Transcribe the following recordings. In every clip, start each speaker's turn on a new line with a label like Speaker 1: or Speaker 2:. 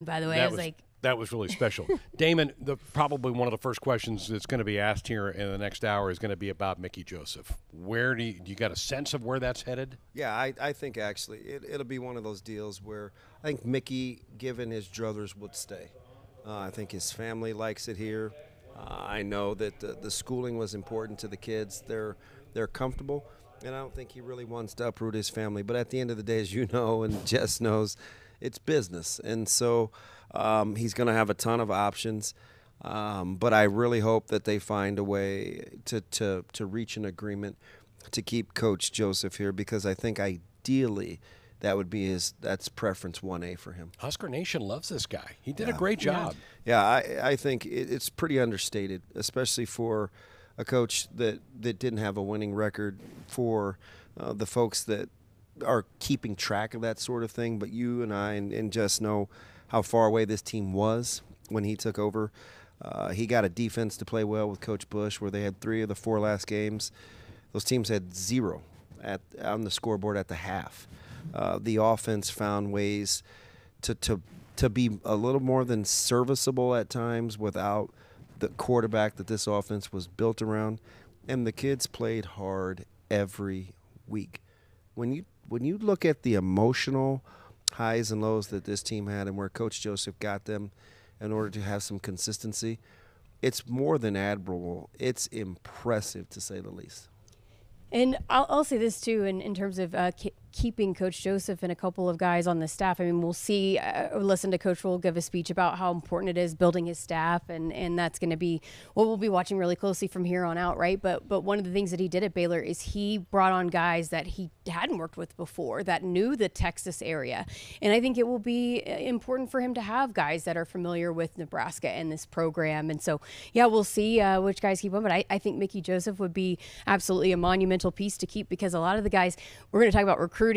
Speaker 1: By the way, I was like,
Speaker 2: that was really special. Damon, probably one of the first questions that's going to be asked here in the next hour is going to be about Mickey Joseph. Where do you got a sense of where that's headed?
Speaker 3: Yeah, I think actually it'll be one of those deals where I think Mickey, given his druthers, would stay. I think his family likes it here. I know that the schooling was important to the kids. They're comfortable, and I don't think he really wants to uproot his family. But at the end of the day, as you know and Jess knows, it's business. And so he's going to have a ton of options. But I really hope that they find a way to reach an agreement to keep Coach Joseph here, because I think ideally that would be that's preference 1A for him.
Speaker 2: Husker Nation loves this guy. He did a great job.
Speaker 3: Yeah, I think it's pretty understated, especially for a coach that didn't have a winning record, for the folks that are keeping track of that sort of thing. But you and I and Jess know how far away this team was when he took over. He got a defense to play well with Coach Bush, where they had 3 of the 4 last games. Those teams had 0 on the scoreboard at the half. The offense found ways to be a little more than serviceable at times without the quarterback that this offense was built around. And the kids played hard every week. When you look at the emotional highs and lows that this team had and where Coach Joseph got them in order to have some consistency, it's more than admirable. It's impressive, to say the least.
Speaker 1: and I'll say this too, in terms of keeping Coach Joseph and a couple of guys on the staff. I mean, we'll see, listen to Coach Rhule give a speech about how important it is building his staff, and that's going to be what we'll be watching really closely from here on out, right? But one of the things that he did at Baylor is he brought on guys that he hadn't worked with before, that knew the Texas area. And I think it will be important for him to have guys that are familiar with Nebraska and this program. And so, yeah, we'll see which guys keep on. But I think Mickey Joseph would be absolutely a monumental piece to keep, because a lot of the guys, we're going to talk about recruiting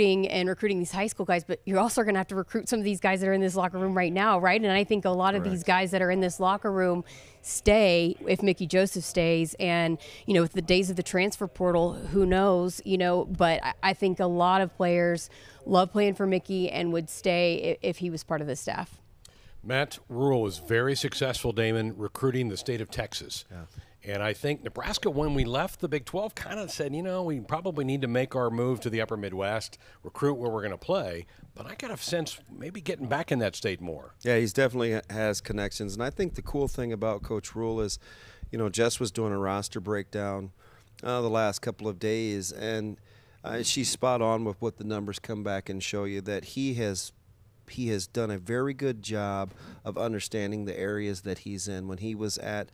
Speaker 1: these high school guys, but you're also going to have to recruit some of these guys that are in this locker room right now, right? And I think a lot of these guys that are in this locker room stay if Mickey Joseph stays. And, with the days of the transfer portal, who knows, but I think a lot of players love playing for Mickey and would stay if he was part of the staff.
Speaker 2: Matt Rhule was very successful, Damon, recruiting the state of Texas. Yeah. And I think Nebraska, when we left the Big 12, kind of said, we probably need to make our move to the upper Midwest, recruit where we're going to play. But I got a sense maybe getting back in that state more.
Speaker 3: Yeah, he's definitely has connections. And I think the cool thing about Coach Rhule is, Jess was doing a roster breakdown the last couple of days, and she's spot on with what the numbers come back and show you, that he has done a very good job of understanding the areas that he's in. When he was at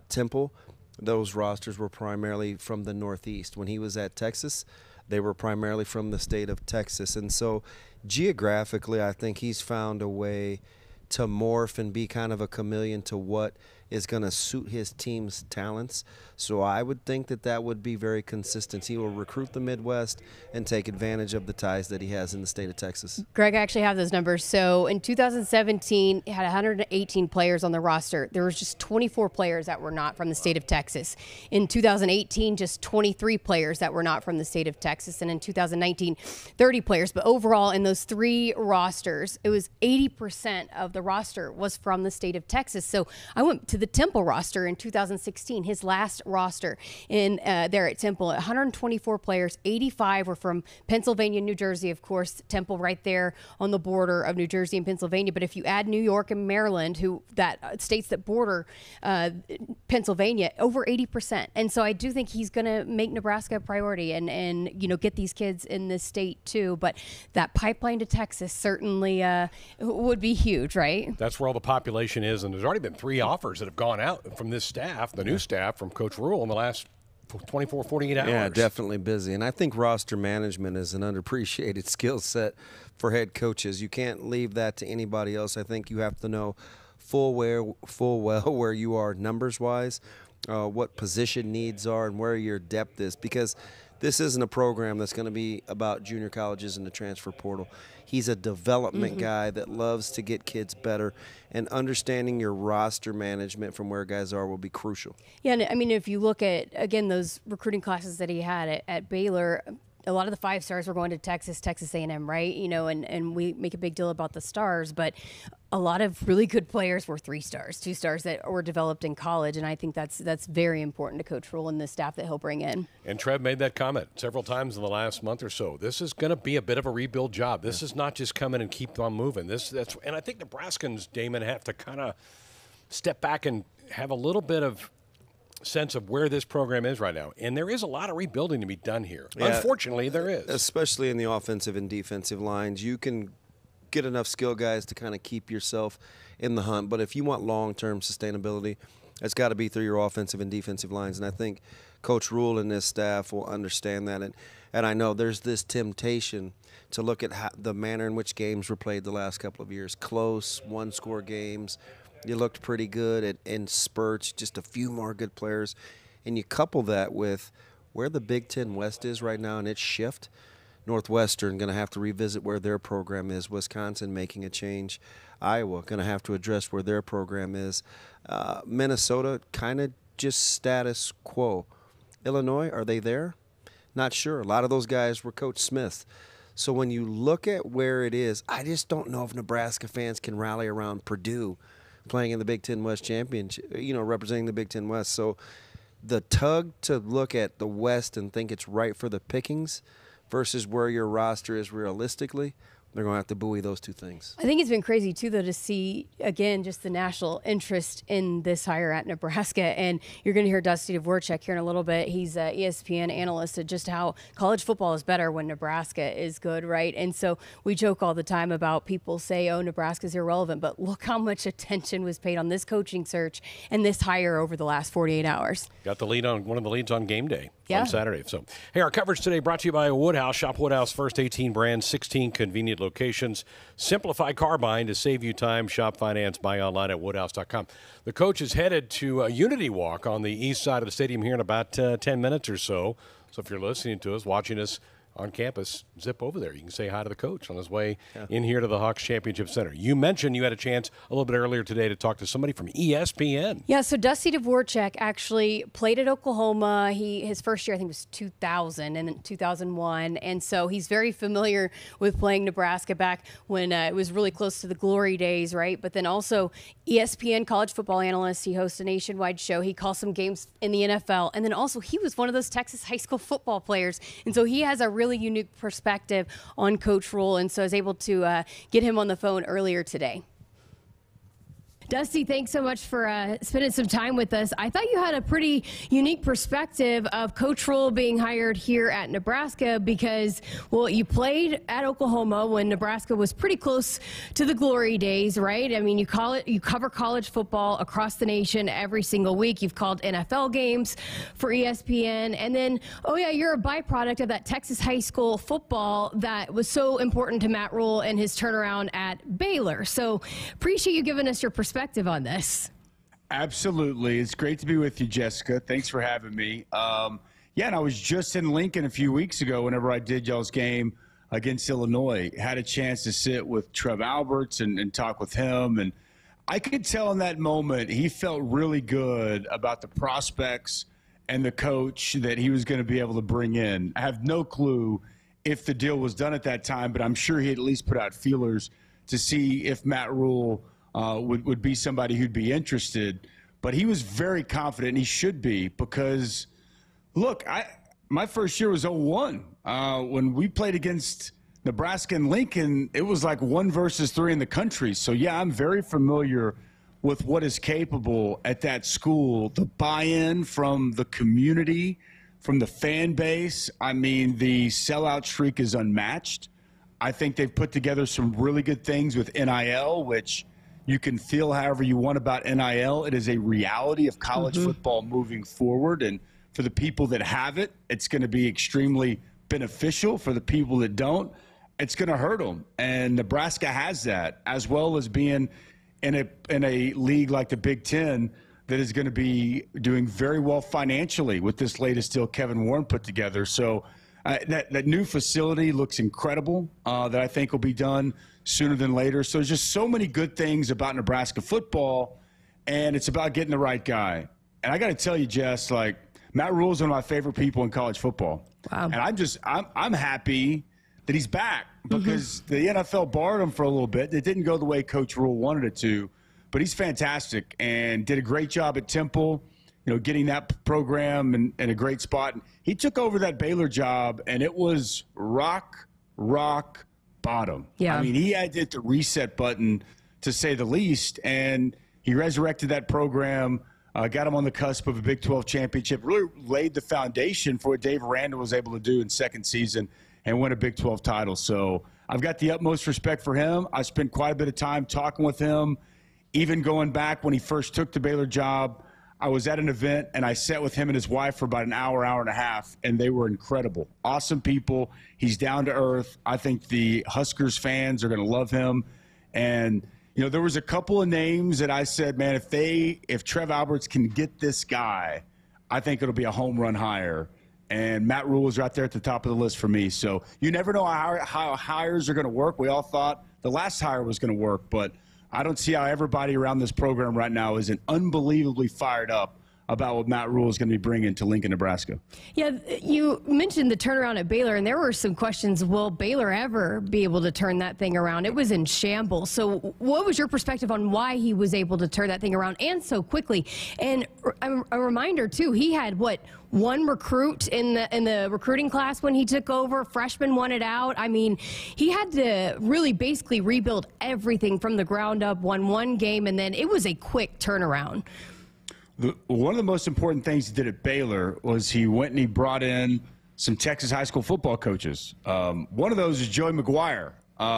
Speaker 3: Temple, those rosters were primarily from the Northeast. When he was at Texas, they were primarily from the state of Texas. And so geographically, I think he's found a way to morph and be kind of a chameleon to what is going to suit his team's talents. So I would think that would be very consistent. He will recruit the Midwest and take advantage of the ties that he has in the state of Texas.
Speaker 1: Greg, I actually have those numbers. So in 2017, he had 118 players on the roster. There was just 24 players that were not from the state of Texas. In 2018, just 23 players that were not from the state of Texas. And in 2019, 30 players. But overall, in those three rosters, it was 80% of the roster was from the state of Texas. So I went to the Temple roster in 2016, his last roster in there at Temple. 124 players, 85 were from Pennsylvania, New Jersey, of course. Temple right there on the border of New Jersey and Pennsylvania. But if you add New York and Maryland, states that border Pennsylvania, over 80%. And so I do think he's going to make Nebraska a priority and get these kids in this state too. But that pipeline to Texas certainly would be huge, right?
Speaker 2: That's where all the population is, and there's already been 3 offers that have gone out from this staff, the new staff from Coach Rhule, in the last 24, 48 hours.
Speaker 3: Yeah, definitely busy. And I think roster management is an underappreciated skill set for head coaches. You can't leave that to anybody else. I think you have to know full well where you are numbers-wise, what position needs are, and where your depth is, because this isn't a program that's going to be about junior colleges and the transfer portal. He's a development guy that loves to get kids better, and understanding your roster management from where guys are will be crucial.
Speaker 1: Yeah, and I mean, if you look at, again, those recruiting classes that he had at Baylor, a lot of the 5 stars were going to Texas A&M, right? And we make a big deal about the stars, but a lot of really good players were 3 stars, 2 stars that were developed in college, and I think that's very important to Coach Rhule and the staff that he'll bring in. And
Speaker 2: Trev made that comment several times in the last month or so. This is going to be a bit of a rebuild job. This is not just come in and keep on moving. And I think Nebraskans, Damon, have to kind of step back and have a little bit of sense of where this program is right now. And there is a lot of rebuilding to be done here. Yeah, unfortunately, there is.
Speaker 3: Especially in the offensive and defensive lines. You can get enough skill guys to kind of keep yourself in the hunt. But if you want long-term sustainability, it's got to be through your offensive and defensive lines. And I think Coach Rhule and his staff will understand that. And I know there's this temptation to look at the manner in which games were played the last couple of years. Close, one-score games. You looked pretty good in spurts, just a few more good players. And you couple that with where the Big Ten West is right now and its shift. Northwestern going to have to revisit where their program is. Wisconsin making a change. Iowa going to have to address where their program is. Minnesota kind of just status quo. Illinois, are they there? Not sure. A lot of those guys were Coach Smith. So when you look at where it is, I just don't know if Nebraska fans can rally around Purdue playing in the Big Ten West Championship, representing the Big Ten West. So the tug to look at the West and think it's right for the pickings versus where your roster is realistically, they're going to have to buoy those two things.
Speaker 1: I think it's been crazy, too, though, to see, again, just the national interest in this hire at Nebraska. And you're going to hear Dusty Dvorak here in a little bit. He's an ESPN analyst at just how college football is better when Nebraska is good, right? And so we joke all the time about people say, oh, Nebraska's irrelevant. But look how much attention was paid on this coaching search and this hire over the last 48 hours.
Speaker 2: Got the lead on one of the leads on game day. On Saturday. So, hey, our coverage today brought to you by Woodhouse. Shop Woodhouse, first 18 brands, 16 convenient locations. Simplify car buying to save you time. Shop finance, buy online at woodhouse.com. The coach is headed to a Unity Walk on the east side of the stadium here in about 10 minutes or so. So if you're listening to us, watching us on campus, zip over there. You can say hi to the coach on his way in here to the Hawks Championship Center. You mentioned you had a chance a little bit earlier today to talk to somebody from ESPN.
Speaker 1: Yeah, so Dusty Dvorak actually played at Oklahoma. His first year, I think, was 2000 and then 2001. And so he's very familiar with playing Nebraska back when it was really close to the glory days, right? But then also ESPN college football analyst. He hosts a nationwide show. He calls some games in the NFL. And then also he was one of those Texas high school football players. And so he has a really unique perspective on Coach Rhule, and so I was able to get him on the phone earlier today. Dusty, thanks so much for spending some time with us. I thought you had a pretty unique perspective of Coach Rhule being hired here at Nebraska because, well, you played at Oklahoma when Nebraska was pretty close to the glory days, right? I mean, you cover college football across the nation every single week. You've called NFL games for ESPN. And then, oh, yeah, you're a byproduct of that Texas high school football that was so important to Matt Rhule and his turnaround at Baylor. So appreciate you giving us your perspective on this.
Speaker 4: Absolutely. It's great to be with you, Jessica. Thanks for having me. And I was just in Lincoln a few weeks ago whenever I did y'all's game against Illinois. Had a chance to sit with Trev Alberts and talk with him. And I could tell in that moment he felt really good about the prospects and the coach that he was going to be able to bring in. I have no clue if the deal was done at that time, but I'm sure he at least put out feelers to see if Matt Rhule would be somebody who'd be interested. But he was very confident, and he should be, because, look, my first year was 2001. When we played against Nebraska and Lincoln, it was like 1 versus 3 in the country. So, yeah, I'm very familiar with what is capable at that school. The buy-in from the community, from the fan base. I mean, the sellout streak is unmatched. I think they've put together some really good things with NIL, which you can feel however you want about NIL. It is a reality of college football moving forward. And for the people that have it, it's going to be extremely beneficial. For the people that don't, it's going to hurt them. And Nebraska has that, as well as being in a league like the Big Ten that is going to be doing very well financially with this latest deal Kevin Warren put together. So that new facility looks incredible, that I think will be done sooner than later. So there's just so many good things about Nebraska football, and it's about getting the right guy. And I got to tell you, Jess, like, Matt Rhule is one of my favorite people in college football.
Speaker 1: Wow.
Speaker 4: And I'm happy that he's back because the NFL borrowed him for a little bit. It didn't go the way Coach Rhule wanted it to, but he's fantastic and did a great job at Temple, getting that program in a great spot. He took over that Baylor job, and it was rock bottom.
Speaker 1: Yeah.
Speaker 4: I mean, he had to hit the reset button, to say the least, and he resurrected that program, got him on the cusp of a Big 12 championship, really laid the foundation for what Dave Aranda was able to do in second season and win a Big 12 title. So I've got the utmost respect for him. I spent quite a bit of time talking with him, even going back when he first took the Baylor job. I was at an event, and I sat with him and his wife for about an hour and a half, and they were incredible. Awesome people. He's down to earth. I think the Huskers fans are going to love him. And, there was a couple of names that I said, man, if Trev Alberts can get this guy, I think it'll be a home run hire. And Matt Rhule was right there at the top of the list for me. So you never know how hires are going to work. We all thought the last hire was going to work, but I don't see how everybody around this program right now isn't unbelievably fired up about what Matt Rhule is going to be bringing to Lincoln, Nebraska.
Speaker 1: Yeah, you mentioned the turnaround at Baylor, and there were some questions. Will Baylor ever be able to turn that thing around? It was in shambles. So what was your perspective on why he was able to turn that thing around and so quickly? And a reminder, too, he had, one recruit in the recruiting class when he took over. Freshman wanted out. I mean, he had to really basically rebuild everything from the ground up, won one game, and then it was a quick turnaround.
Speaker 4: One of the most important things he did at Baylor was he went and he brought in some Texas high school football coaches. One of those is Joey McGuire,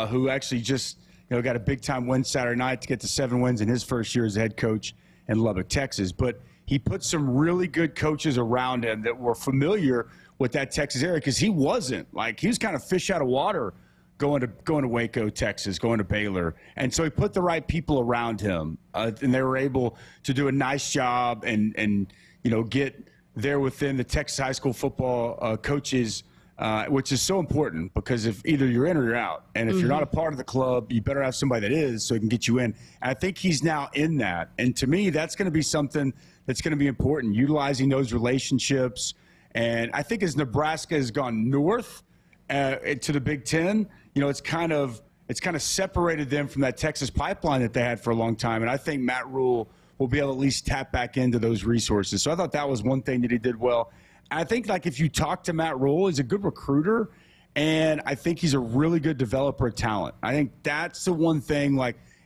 Speaker 4: who actually just got a big-time win Saturday night to get to 7 wins in his first year as a head coach in Lubbock, Texas. But he put some really good coaches around him that were familiar with that Texas area, because he wasn't. He was kind of fish out of water going to Waco, Texas, going to Baylor. And so he put the right people around him, and they were able to do a nice job and get there within the Texas high school football coaches, which is so important, because if either you're in or you're out. And if you're not a part of the club, you better have somebody that is, so he can get you in. And I think he's now in that. And to me, that's going to be something that's going to be important, utilizing those relationships. And I think as Nebraska has gone north to the Big Ten, it's kind of separated them from that Texas pipeline that they had for a long time. And I think Matt Rhule will be able to at least tap back into those resources. So I thought that was one thing that he did well. And I think, if you talk to Matt Rhule, he's a good recruiter, and I think he's a really good developer of talent. I think that's the one thing.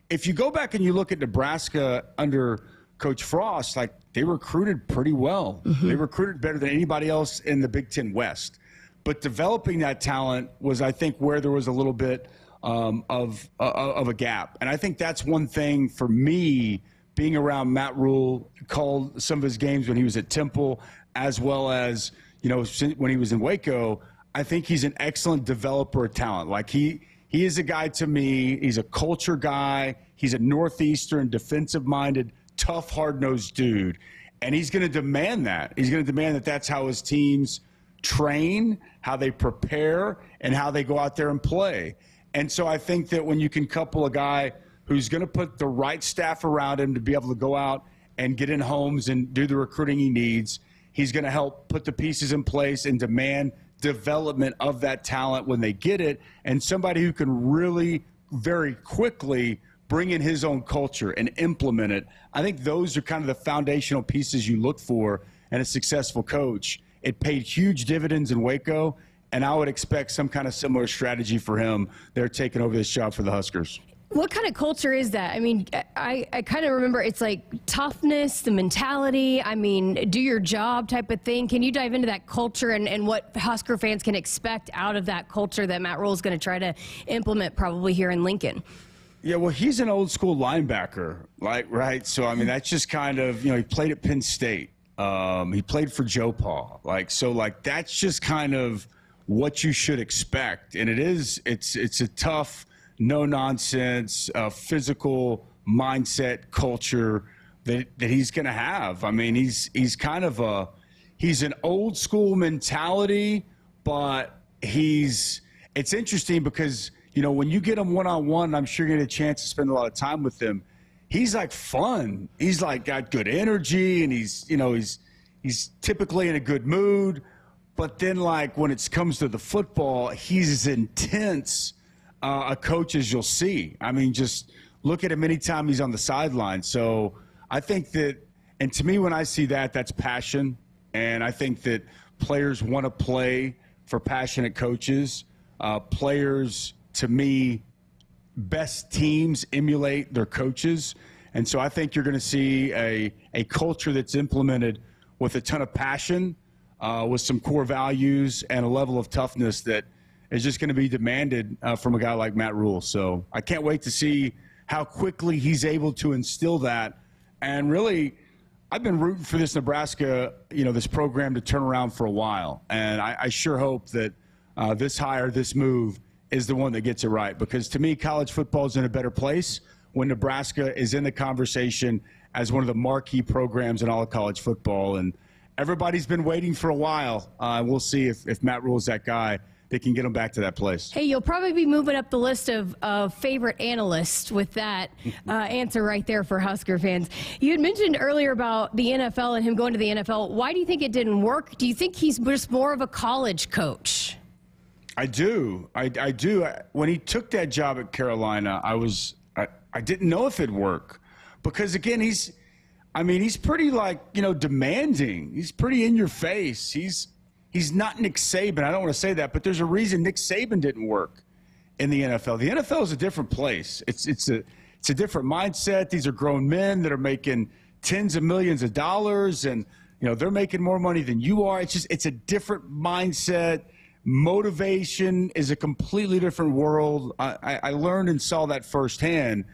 Speaker 4: If you go back and you look at Nebraska under Coach Frost, they recruited pretty well. They recruited better than anybody else in the Big Ten West. But developing that talent was, I think, where there was a little bit of a gap. And I think that's one thing for me, being around Matt Rhule, called some of his games when he was at Temple, as well as, when he was in Waco. I think he's an excellent developer of talent. He is a guy, to me, he's a culture guy. He's a Northeastern, defensive-minded, tough, hard-nosed dude. And he's going to demand that. He's going to demand that that's how his teams train, how they prepare, and how they go out there and play. And so I think that when you can couple a guy who's going to put the right staff around him to be able to go out and get in homes and do the recruiting he needs, he's going to help put the pieces in place and demand development of that talent when they get it, and somebody who can really very quickly bring in his own culture and implement it. I think those are kind of the foundational pieces you look for in a successful coach. It paid huge dividends in Waco, and I would expect some kind of similar strategy for him. They're taking over this job for the Huskers.
Speaker 1: What kind of culture is that? I mean, I kind of remember it's toughness, the mentality, do your job type of thing. Can you dive into that culture and what Husker fans can expect out of that culture that Matt Rhule is going to try to implement probably here in Lincoln?
Speaker 4: Yeah, well, he's an old school linebacker, right? So, that's just kind of, he played at Penn State. He played for Joe Paul. That's just kind of what you should expect. And it's a tough, no-nonsense, physical mindset culture that he's going to have. He's kind of he's an old school mentality, but it's interesting because, when you get him one-on-one, I'm sure you get a chance to spend a lot of time with him. He's fun. He's got good energy, and he's typically in a good mood, But then, like, when it comes to the football, he's as intense a coach as you'll see. I mean, just look at him anytime he's on the sideline. So I think that, and to me, when I see that, that's passion. And I think that players want to play for passionate coaches. Players, to me, best teams emulate their coaches. And so I think you're going to see a culture that's implemented with a ton of passion, with some core values and a level of toughness that is just going to be demanded from a guy like Matt Rhule. So I can't wait to see how quickly he's able to instill that. And really, I've been rooting for this Nebraska, this program to turn around for a while. And I sure hope that this hire, this move, is the one that gets it right. Because to me, college football is in a better place when Nebraska is in the conversation as one of the marquee programs in all of college football. And everybody's been waiting for a while. We'll see if Matt Rhule is that guy that can get them back to that place.
Speaker 1: Hey, you'll probably be moving up the list of favorite analysts with that answer right there for Husker fans. You had mentioned earlier about the NFL and him going to the NFL. Why do you think it didn't work? Do you think he's just more of a college coach?
Speaker 4: I do. I do. When he took that job at Carolina, I didn't know if it'd work. Because, again, he's pretty, demanding. He's pretty in your face. He's not Nick Saban. I don't want to say that, but there's a reason Nick Saban didn't work in the NFL. The NFL is a different place. It's a different mindset. These are grown men that are making tens of millions of dollars, and they're making more money than you are. It's a different mindset. Motivation is a completely different world. I learned and saw that firsthand.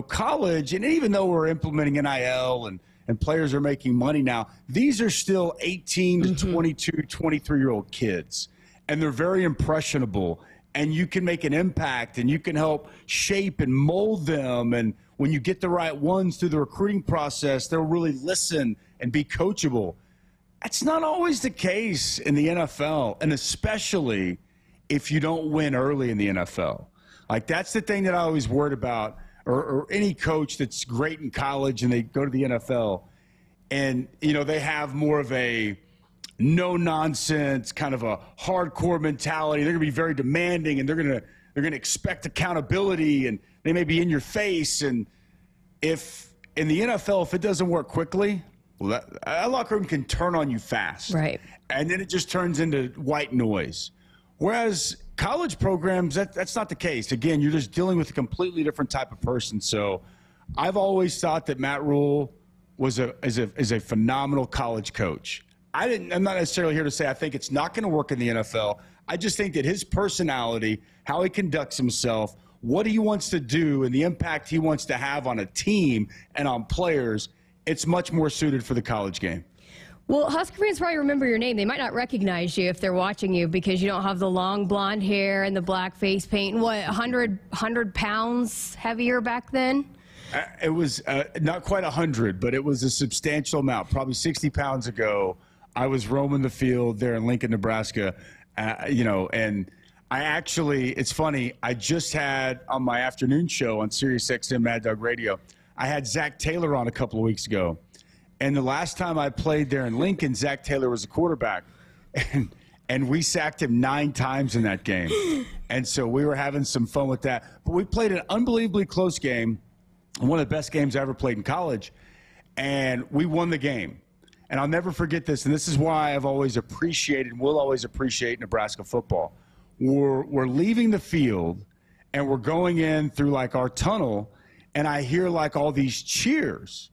Speaker 4: College, and even though we're implementing NIL and players are making money now, these are still 18 to 22, 23-year-old kids. And they're very impressionable. And you can make an impact, and you can help shape and mold them. And when you get the right ones through the recruiting process, they'll really listen and be coachable. That's not always the case in the NFL, and especially if you don't win early in the NFL. That's the thing that I always worried about. Or any coach that's great in college and they go to the NFL and, they have more of a no-nonsense, kind of a hardcore mentality. They're going to be very demanding, and they're going to expect accountability, and they may be in your face. And if in the NFL, if it doesn't work quickly, well, that locker room can turn on you fast.
Speaker 1: Right.
Speaker 4: And then it just turns into white noise. Whereas college programs, that's not the case. Again, you're just dealing with a completely different type of person. So I've always thought that Matt Rhule is a phenomenal college coach. I'm not necessarily here to say I think it's not going to work in the NFL. I just think that his personality, how he conducts himself, what he wants to do, and the impact he wants to have on a team and on players, it's much more suited for the college game.
Speaker 1: Well, Husker fans probably remember your name. They might not recognize you if they're watching you because you don't have the long blonde hair and the black face paint. And what, 100 pounds heavier back then?
Speaker 4: It was not quite 100, but it was a substantial amount. Probably 60 pounds ago, I was roaming the field there in Lincoln, Nebraska, and I actually, it's funny, I just had on my afternoon show on Sirius XM Mad Dog Radio, I had Zach Taylor on a couple of weeks ago. And the last time I played there in Lincoln, Zach Taylor was a quarterback. And we sacked him 9 times in that game. And so we were having some fun with that. But we played an unbelievably close game, one of the best games I ever played in college. And we won the game. And I'll never forget this. And this is why I've always appreciated and will always appreciate Nebraska football. We're leaving the field, and we're going in through, our tunnel, and I hear, all these cheers.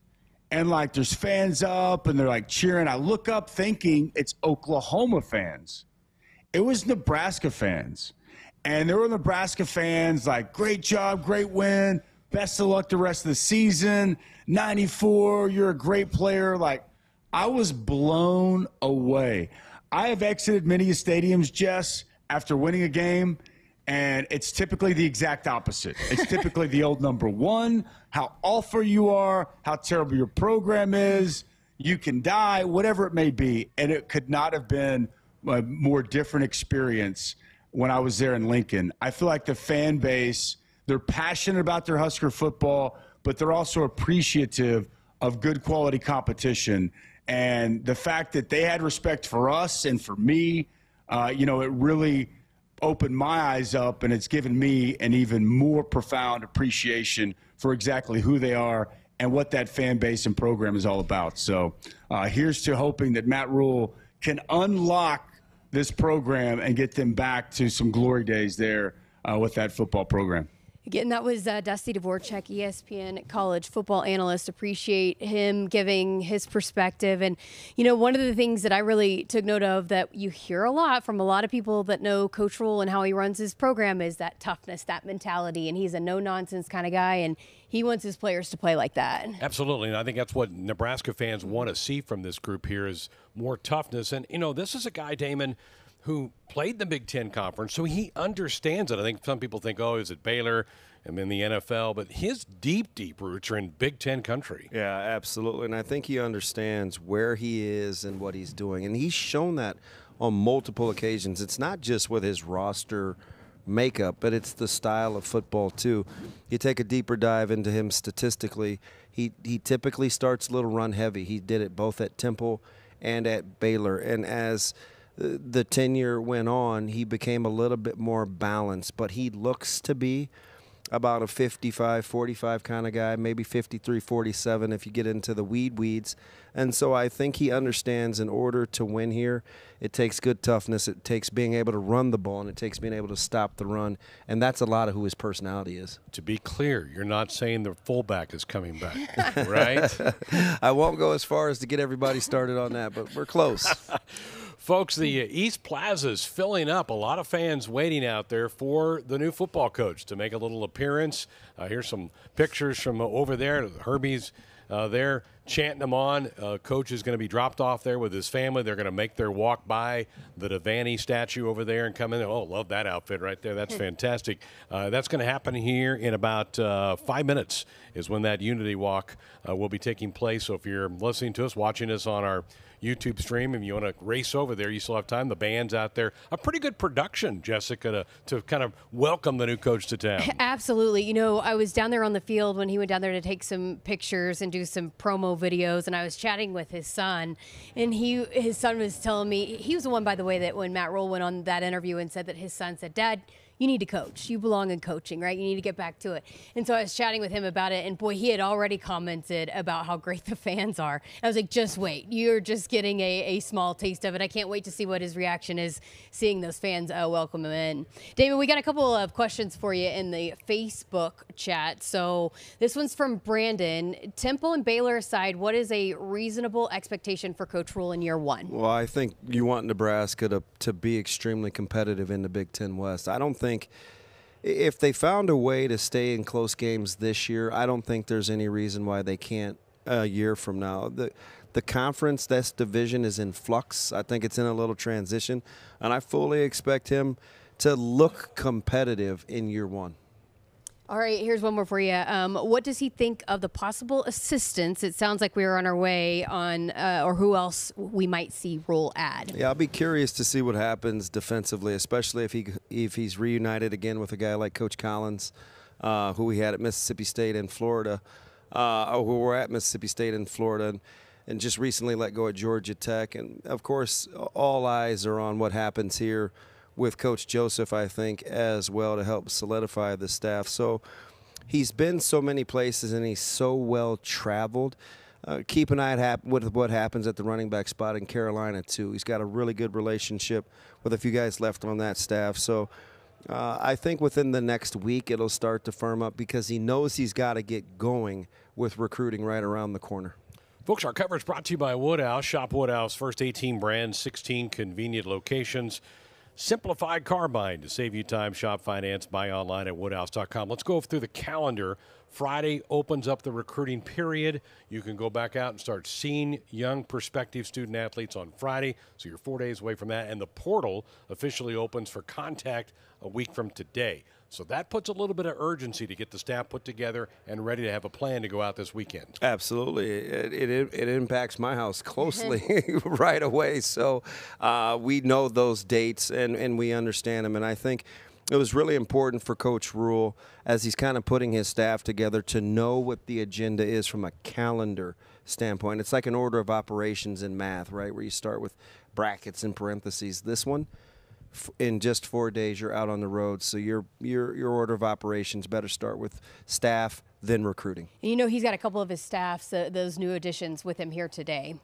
Speaker 4: And, there's fans up, and they're, cheering. I look up thinking it's Oklahoma fans. It was Nebraska fans. And there were Nebraska fans, great job, great win, best of luck the rest of the season, 94, you're a great player. I was blown away. I have exited many stadiums, Jess, after winning a game, and it's typically the exact opposite. It's typically the old number one, how awful you are, how terrible your program is, you can die, whatever it may be. And it could not have been a more different experience when I was there in Lincoln. I feel like the fan base, they're passionate about their Husker football, but they're also appreciative of good quality competition. And the fact that they had respect for us and for me, it really opened my eyes up, and it's given me an even more profound appreciation for exactly who they are and what that fan base and program is all about. So here's to hoping that Matt Rhule can unlock this program and get them back to some glory days there with that football program.
Speaker 1: Again, that was Dusty Dvorak, ESPN college football analyst. Appreciate him giving his perspective. And, one of the things that I really took note of that you hear a lot from a lot of people that know Coach Rhule and how he runs his program is that toughness, that mentality. And he's a no-nonsense kind of guy, and he wants his players to play like that.
Speaker 2: Absolutely. And I think that's what Nebraska fans want to see from this group here is more toughness. And, this is a guy, Damon, who played the Big Ten Conference, so he understands it. I think some people think, is it Baylor and then the NFL, but his deep, deep roots are in Big Ten country.
Speaker 3: Yeah, absolutely. And I think he understands where he is and what he's doing. And he's shown that on multiple occasions. It's not just with his roster makeup, but it's the style of football too. You take a deeper dive into him statistically, he typically starts a little run heavy. He did it both at Temple and at Baylor. And as the tenure went on, he became a little bit more balanced, but he looks to be about a 55-45 kind of guy, maybe 53-47 if you get into the weeds. And so I think he understands in order to win here, it takes good toughness, it takes being able to run the ball, and it takes being able to stop the run, and that's a lot of who his personality is.
Speaker 2: To be clear, you're not saying the fullback is coming back, right?
Speaker 3: I won't go as far as to get everybody started on that, but we're close.
Speaker 2: Folks, the East Plaza is filling up. A lot of fans waiting out there for the new football coach to make a little appearance. Here's some pictures from over there. Herbie's there chanting them on. Coach is going to be dropped off there with his family. They're going to make their walk by the Devaney statue over there and come in. Oh, love that outfit right there. That's fantastic. That's going to happen here in about 5 minutes is when that Unity Walk will be taking place. So if you're listening to us, watching us on our YouTube stream, and you want to race over there, you still have time. The band's out there. A pretty good production, Jessica, to kind of welcome the new coach to town.
Speaker 1: Absolutely. I was down there on the field when he went down there to take some pictures and do some promo videos, and I was chatting with his son, and his son was telling me, he was the one, by the way, that when Matt Rhule went on that interview and said that his son said, "Dad, you need to coach. You belong in coaching, right? You need to get back to it." And so I was chatting with him about it, and boy, he had already commented about how great the fans are. I was like, just wait. You're just getting a small taste of it. I can't wait to see what his reaction is seeing those fans welcome him in. David, we got a couple of questions for you in the Facebook chat. So this one's from Brandon. Temple and Baylor aside, what is a reasonable expectation for Coach Rhule in year one?
Speaker 3: Well, I think you want Nebraska to be extremely competitive in the Big Ten West. I don't think if they found a way to stay in close games this year, I don't think there's any reason why they can't a year from now. The conference, this division is in flux. I think it's in a little transition, and I fully expect him to look competitive in year one.
Speaker 1: All right, here's one more for you. What does he think of the possible assistants? It sounds like we are on our way on, or who else we might see Rhule add.
Speaker 3: Yeah, I'll be curious to see what happens defensively, especially if he's reunited again with a guy like Coach Collins, who we had at Mississippi State and Florida, who were at Mississippi State and Florida, and just recently let go at Georgia Tech. And, of course, all eyes are on what happens here with Coach Joseph, I think, as well, to help solidify the staff. So he's been so many places and he's so well traveled. Keep an eye with what happens at the running back spot in Carolina, too. He's got a really good relationship with a few guys left on that staff. So I think within the next week it'll start to firm up because he knows he's got to get going with recruiting right around the corner.
Speaker 2: Folks, our coverage brought to you by Woodhouse. Shop Woodhouse, first 18 brands, 16 convenient locations. Simplified car buying to save you time. Shop, finance, buy online at woodhouse.com. Let's go through the calendar. Friday opens up the recruiting period. You can go back out and start seeing young prospective student athletes on Friday. So you're 4 days away from that. And the portal officially opens for contact a week from today. So that puts a little bit of urgency to get the staff put together and ready to have a plan to go out this weekend.
Speaker 3: Absolutely. It impacts my house closely right away. So we know those dates and we understand them. And I think it was really important for Coach Rhule, as he's kind of putting his staff together, to know what the agenda is from a calendar standpoint. It's like an order of operations in math, right, where you start with brackets and parentheses. This one, in just 4 days, you're out on the road, so your order of operations better start with staff, then recruiting.
Speaker 1: You know, he's got a couple of his staffs, those new additions, with him here today.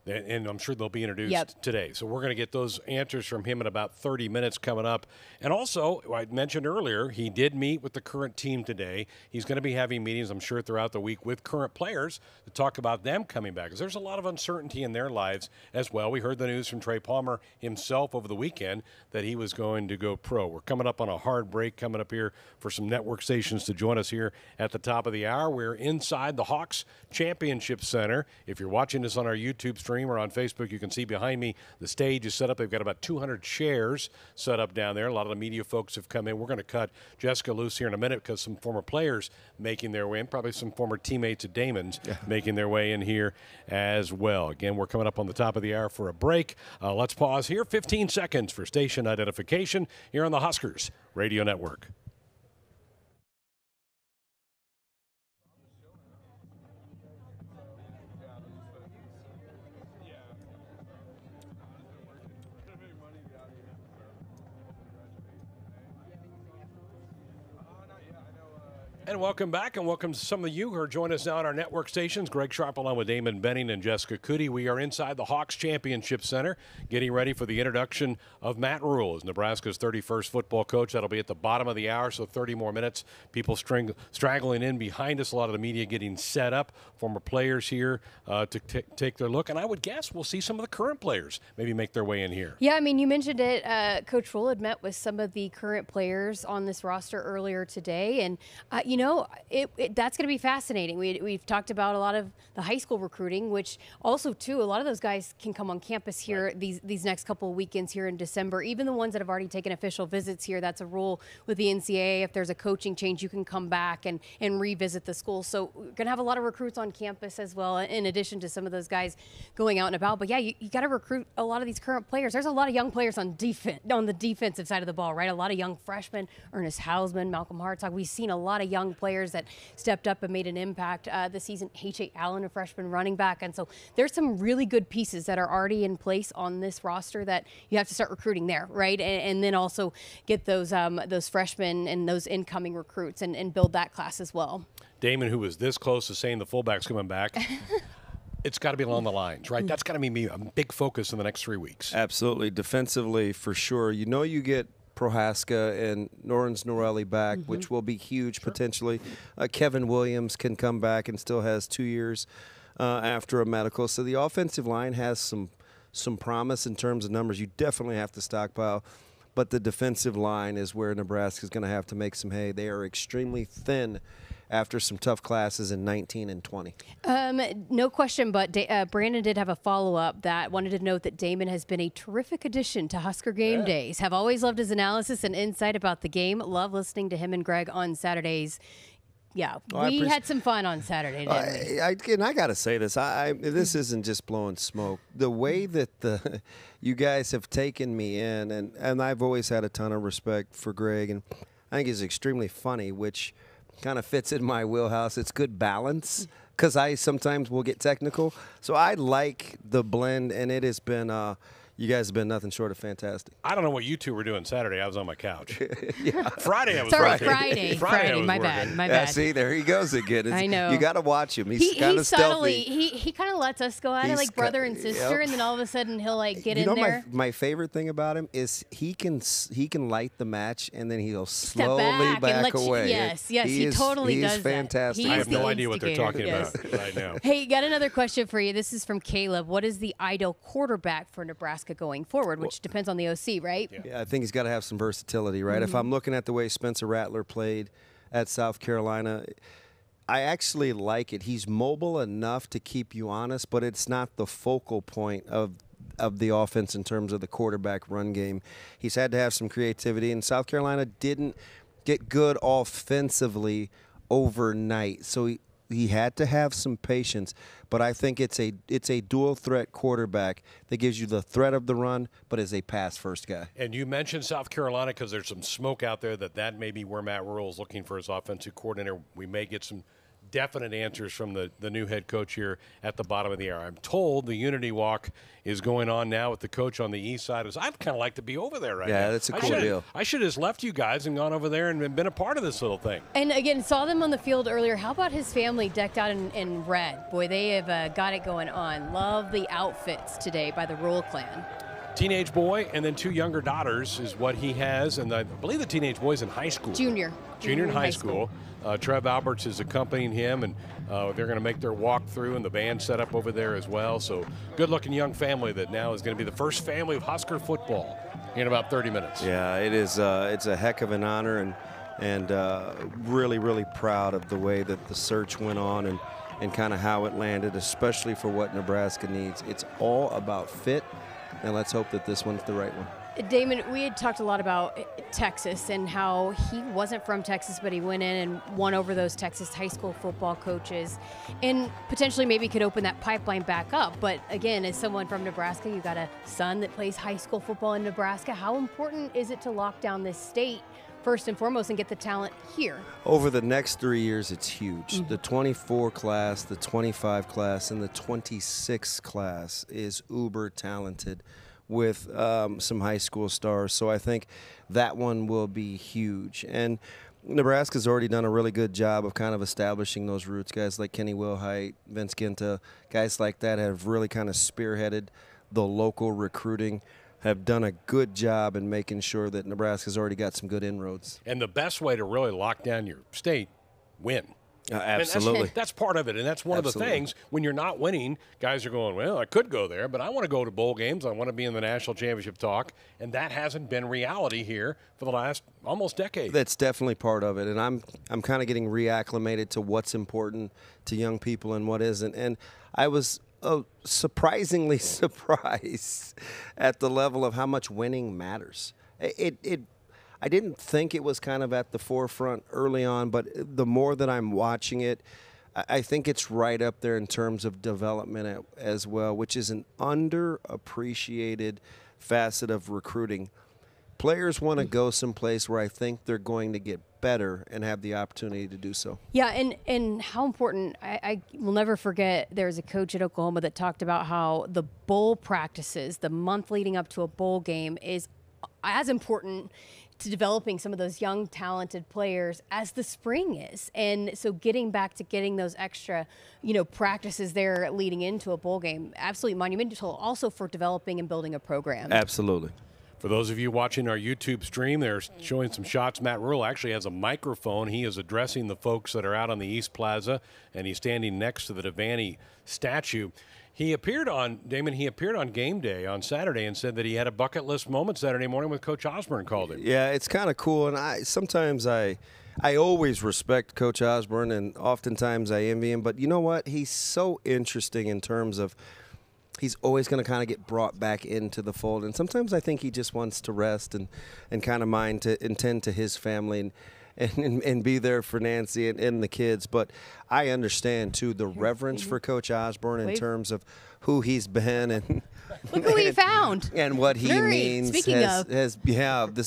Speaker 2: And I'm sure they'll be introduced today. So we're going to get those answers from him in about 30 minutes coming up. And also, I mentioned earlier, he did meet with the current team today. He's going to be having meetings, I'm sure, throughout the week with current players to talk about them coming back, because there's a lot of uncertainty in their lives as well. We heard the news from Trey Palmer himself over the weekend that he was going to go pro. We're coming up on a hard break coming up here for some network stations to join us here at the top of the hour. We're inside the Hawks Championship Center. If you're watching this on our YouTube stream or on Facebook, you can see behind me the stage is set up. They've got about 200 chairs set up down there. A lot of the media folks have come in. We're going to cut Jessica loose here in a minute because some former players making their way in, probably some former teammates of Damon's making their way in here as well. Again, we're coming up on the top of the hour for a break. Let's pause here. 15 seconds for station identification here on the Huskers Radio Network. And welcome back, and welcome to some of you who are joining us now on our network stations. Greg Sharp along with Damon Benning and Jessica Cootie. We are inside the Hawks Championship Center getting ready for the introduction of Matt Rhule as Nebraska's 31st football coach. That'll be at the bottom of the hour, so 30 more minutes. People straggling in behind us, a lot of the media getting set up, former players here to take their look. And I would guess we'll see some of the current players maybe make their way in here.
Speaker 1: Yeah, I mean, you mentioned it. Coach Rhule had met with some of the current players on this roster earlier today, and you know, that's going to be fascinating. We've talked about a lot of the high school recruiting, which also, too, a lot of those guys can come on campus here these next couple of weekends here in December. Even the ones that have already taken official visits here, that's a rule with the NCAA. If there's a coaching change, you can come back and revisit the school. So we're going to have a lot of recruits on campus as well, in addition to some of those guys going out and about. But, yeah, you got to recruit a lot of these current players. There's a lot of young players on the defensive side of the ball, right? A lot of young freshmen, Ernest Hausman, Malcolm Hartzog. We've seen a lot of young players that stepped up and made an impact this season. H.A. Allen, a freshman running back. And so there's some really good pieces that are already in place on this roster that you have to start recruiting there, right? And then also get those freshmen and those incoming recruits and build that class as well. Damon, who was this close to saying the fullback's coming back, it's got to be along the lines, right? That's got to be a big focus in the next 3 weeks.
Speaker 3: Absolutely. Defensively, for sure. You know, you get Prohaska and Norris Norelli back, which will be huge potentially. Kevin Williams can come back and still has 2 years after a medical. So the offensive line has some promise in terms of numbers. You definitely have to stockpile. But the defensive line is where Nebraska is going to have to make some hay. They are extremely thin after some tough classes in 19 and 20.
Speaker 1: No question, but Brandon did have a follow-up that wanted to note that Damon has been a terrific addition to Husker Game Days. Have always loved his analysis and insight about the game. Love listening to him and Greg on Saturdays. Yeah, we had some fun on Saturday, didn't we?
Speaker 3: I got to say this. This isn't just blowing smoke. The way that you guys have taken me in, and I've always had a ton of respect for Greg, and I think he's extremely funny, which kind of fits in my wheelhouse. It's good balance because I sometimes will get technical. So I like the blend, and it has been you guys have been nothing short of fantastic.
Speaker 2: I don't know what you two were doing Saturday. I was on my couch.
Speaker 3: Yeah.
Speaker 2: Friday I was
Speaker 1: working.
Speaker 2: Friday
Speaker 1: my bad.
Speaker 3: See, there he goes again.
Speaker 1: I know.
Speaker 3: You got to watch him. He's kind of stealthy.
Speaker 1: He kind of lets us go at it like brother and sister, and then all of a sudden he'll get in there.
Speaker 3: My favorite thing about him is he can light the match, and then he'll slowly back away.
Speaker 1: Yes, he totally does that.
Speaker 3: He is fantastic.
Speaker 2: I have no idea what they're talking about right now.
Speaker 1: Hey, got another question for you. This is from Caleb. What is the ideal quarterback for Nebraska going forward, which depends on the OC, right?
Speaker 3: Yeah, I think he's got to have some versatility, right? If I'm looking at the way Spencer Rattler played at South Carolina, I actually like it. He's mobile enough to keep you honest, but it's not the focal point of the offense in terms of the quarterback run game. He's had to have some creativity, and South Carolina didn't get good offensively overnight. So He had to have some patience, but I think it's a dual threat quarterback that gives you the threat of the run, but is a pass first guy.
Speaker 2: And you mentioned South Carolina because there's some smoke out there that may be where Matt Rhule is looking for his offensive coordinator. We may get some definite answers from the new head coach here at the bottom of the hour. I'm told the Unity Walk is going on now with the coach on the east side. I'd kind of like to be over there right now.
Speaker 3: Yeah, that's a cool deal.
Speaker 2: I should have just left you guys and gone over there and been a part of this little thing.
Speaker 1: And again, saw them on the field earlier. How about his family decked out in red? Boy, they have got it going on. Love the outfits today by the Rhule clan.
Speaker 2: Teenage boy and then 2 younger daughters is what he has, and I believe the teenage boy's in high school.
Speaker 1: Junior
Speaker 2: in high school. Trev Alberts is accompanying him, and they're going to make their walk through, and the band set up over there as well. So good-looking young family that now is going to be the first family of Husker football in about 30 minutes.
Speaker 3: Yeah, it is. It's a heck of an honor, and really, really proud of the way that the search went on and kind of how it landed, especially for what Nebraska needs. It's all about fit, and let's hope that this one's the right one.
Speaker 1: Damon, we had talked a lot about Texas and how he wasn't from Texas, but he went in and won over those Texas high school football coaches and potentially maybe could open that pipeline back up. But again, as someone from Nebraska, you got a son that plays high school football in Nebraska. How important is it to lock down this state first and foremost and get the talent here?
Speaker 3: Over the next 3 years, it's huge. Mm-hmm. The 24 class, the 25 class, and the 26 class is uber talented with some high school stars. So I think that one will be huge. And Nebraska's already done a really good job of kind of establishing those roots. Guys like Kenny Wilhite, Vince Ginta, guys like that have really kind of spearheaded the local recruiting, have done a good job in making sure that Nebraska's already got some good inroads.
Speaker 2: And the best way to really lock down your state, win.
Speaker 3: Absolutely.
Speaker 2: That's part of it, and that's one of the things. When you're not winning, guys are going, well, I could go there, but I want to go to bowl games. I want to be in the national championship talk, and that hasn't been reality here for the last almost decade.
Speaker 3: That's definitely part of it, and I'm kind of getting reacclimated to what's important to young people and what isn't. And I was surprisingly surprised at the level of how much winning matters. I didn't think it was kind of at the forefront early on, but the more that I'm watching it, I think it's right up there in terms of development as well, which is an underappreciated facet of recruiting. Players want to go someplace where I think they're going to get better and have the opportunity to do so.
Speaker 1: Yeah, and how important, I will never forget, there was a coach at Oklahoma that talked about how the bowl practices, the month leading up to a bowl game, is as important to developing some of those young, talented players as the spring is. And so getting back to getting those extra, practices there leading into a bowl game, absolutely monumental also for developing and building a program.
Speaker 3: Absolutely.
Speaker 2: For those of you watching our YouTube stream, they're showing some shots. Matt Rhule actually has a microphone. He is addressing the folks that are out on the East Plaza, and he's standing next to the Devaney statue. He appeared on Game Day on Saturday and said that he had a bucket list moment Saturday morning when Coach Osborne called him.
Speaker 3: Yeah, it's kind of cool, and I always respect Coach Osborne, and oftentimes I envy him. But you know what? He's so interesting in terms of he's always going to kind of get brought back into the fold. And sometimes I think he just wants to rest and kind of tend to his family and be there for Nancy and the kids. But I understand, too, the reverence for Coach Osborne in terms of who he's been and
Speaker 1: look who he found
Speaker 3: and what he means.
Speaker 1: Speaking of,
Speaker 3: this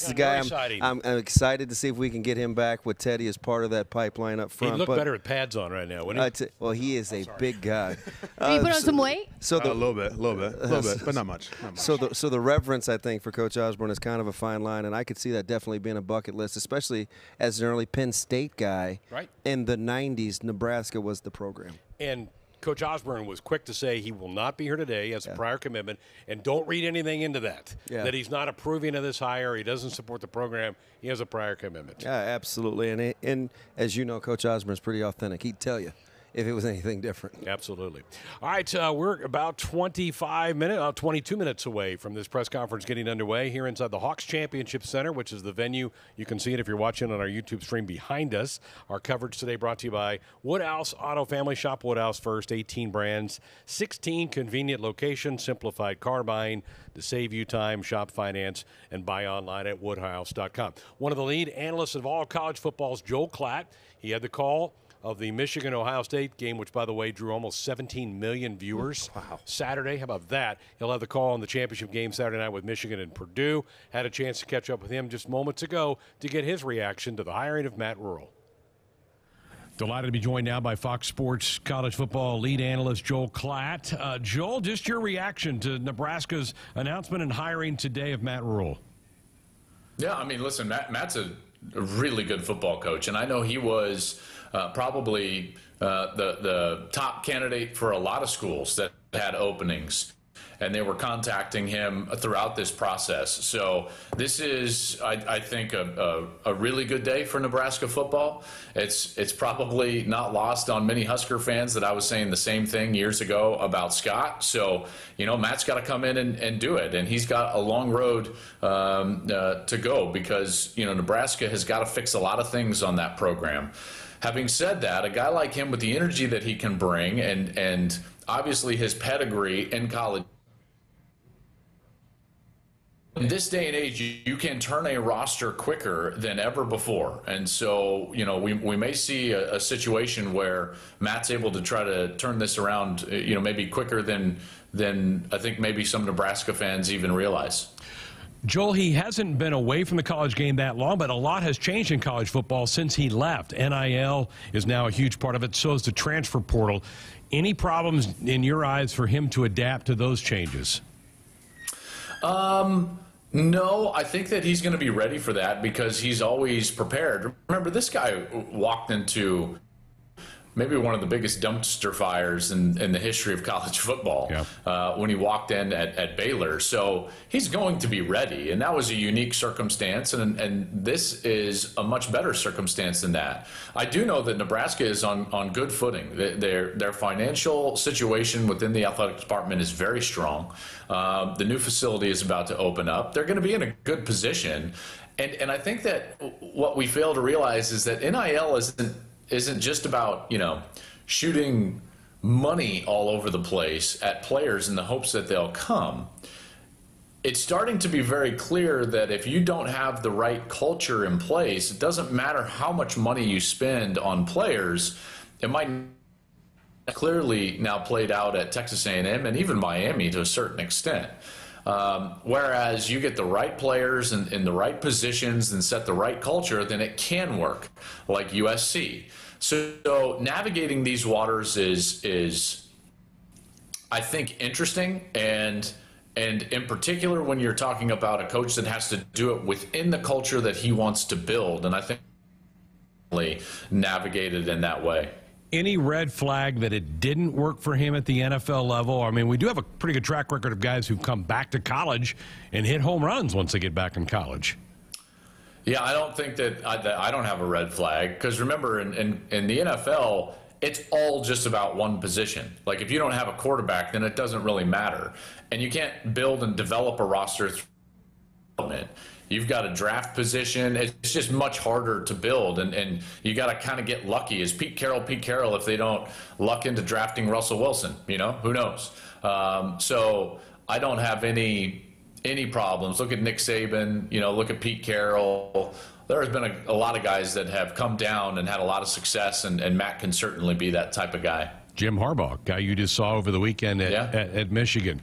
Speaker 3: is a guy I'm excited to see if we can get him back with Teddy as part of that pipeline up front.
Speaker 2: He'd look better with pads on right now, wouldn't he?
Speaker 3: Well, he is a big guy.
Speaker 1: Did he put on some weight?
Speaker 5: So a little bit, but not much.
Speaker 3: So the reverence, I think, for Coach Osborne is kind of a fine line, and I could see that definitely being a bucket list, especially as an early Penn State guy.
Speaker 2: Right.
Speaker 3: In the 90s, Nebraska was the program.
Speaker 2: And Coach Osborne was quick to say he will not be here today as a prior commitment, and don't read anything into that, that he's not approving of this hire, he doesn't support the program. He has a prior commitment.
Speaker 3: Yeah, absolutely. And as you know, Coach Osborne is pretty authentic. He'd tell you if it was anything different.
Speaker 2: Absolutely. All right, we're about 22 minutes away from this press conference getting underway here inside the Hawks Championship Center, which is the venue. You can see it if you're watching on our YouTube stream behind us. Our coverage today brought to you by Woodhouse Auto Family. Shop Woodhouse first, 18 brands, 16 convenient locations, simplified car buying to save you time. Shop finance and buy online at woodhouse.com. One of the lead analysts of all college football is Joel Klatt. He had the call of the Michigan-Ohio State game, which, by the way, drew almost 17 million viewers Saturday. How about that? He'll have the call on the championship game Saturday night with Michigan and Purdue. Had a chance to catch up with him just moments ago to get his reaction to the hiring of Matt Rhule. Delighted to be joined now by Fox Sports college football lead analyst Joel Klatt. Joel, just your reaction to Nebraska's announcement and hiring today of Matt Rhule.
Speaker 6: Yeah, I mean, listen, Matt's a really good football coach, and I know he was probably the top candidate for a lot of schools that had openings, and they were contacting him throughout this process. So this is, I think, a really good day for Nebraska football. It's probably not lost on many Husker fans that I was saying the same thing years ago about Scott. So, Matt's got to come in and do it, and he's got a long road to go because, Nebraska has got to fix a lot of things on that program. Having said that, a guy like him with the energy that he can bring and obviously his pedigree in college, in this day and age, you can turn a roster quicker than ever before. And so, we may see a situation where Matt's able to try to turn this around, maybe quicker than I think maybe some Nebraska fans even realize.
Speaker 2: Joel, he hasn't been away from the college game that long, but a lot has changed in college football since he left. NIL is now a huge part of it, so is the transfer portal. Any problems in your eyes for him to adapt to those changes?
Speaker 6: No, I think that he's going to be ready for that because he's always prepared. Remember, this guy walked into maybe one of the biggest dumpster fires in the history of college football when he walked in at Baylor. So he's going to be ready, and that was a unique circumstance, and this is a much better circumstance than that. I do know that Nebraska is on good footing. Their financial situation within the athletic department is very strong. The new facility is about to open up. They're going to be in a good position, and I think that what we fail to realize is that NIL isn't just about, shooting money all over the place at players in the hopes that they'll come. It's starting to be very clear that if you don't have the right culture in place, it doesn't matter how much money you spend on players. It might clearly now played out at Texas A&M and even Miami to a certain extent. Whereas you get the right players in the right positions and set the right culture, then it can work, like USC. So navigating these waters is I think, interesting, and in particular when you're talking about a coach that has to do it within the culture that he wants to build, and I think navigated in that way.
Speaker 2: Any red flag that it didn't work for him at the NFL level? I mean, we do have a pretty good track record of guys who come back to college and hit home runs once they get back in college.
Speaker 6: Yeah, I don't think that I don't have a red flag, because remember, in the NFL, it's all just about one position. Like, if you don't have a quarterback, then it doesn't really matter. And you can't build and develop a roster through development. You've got a draft position. It's just much harder to build, and you got to kind of get lucky. Is Pete Carroll if they don't luck into drafting Russell Wilson? Who knows? So I don't have any problems. Look at Nick Saban, look at Pete Carroll. There has been a lot of guys that have come down and had a lot of success, and Matt can certainly be that type of guy.
Speaker 2: Jim Harbaugh, guy you just saw over the weekend at Michigan.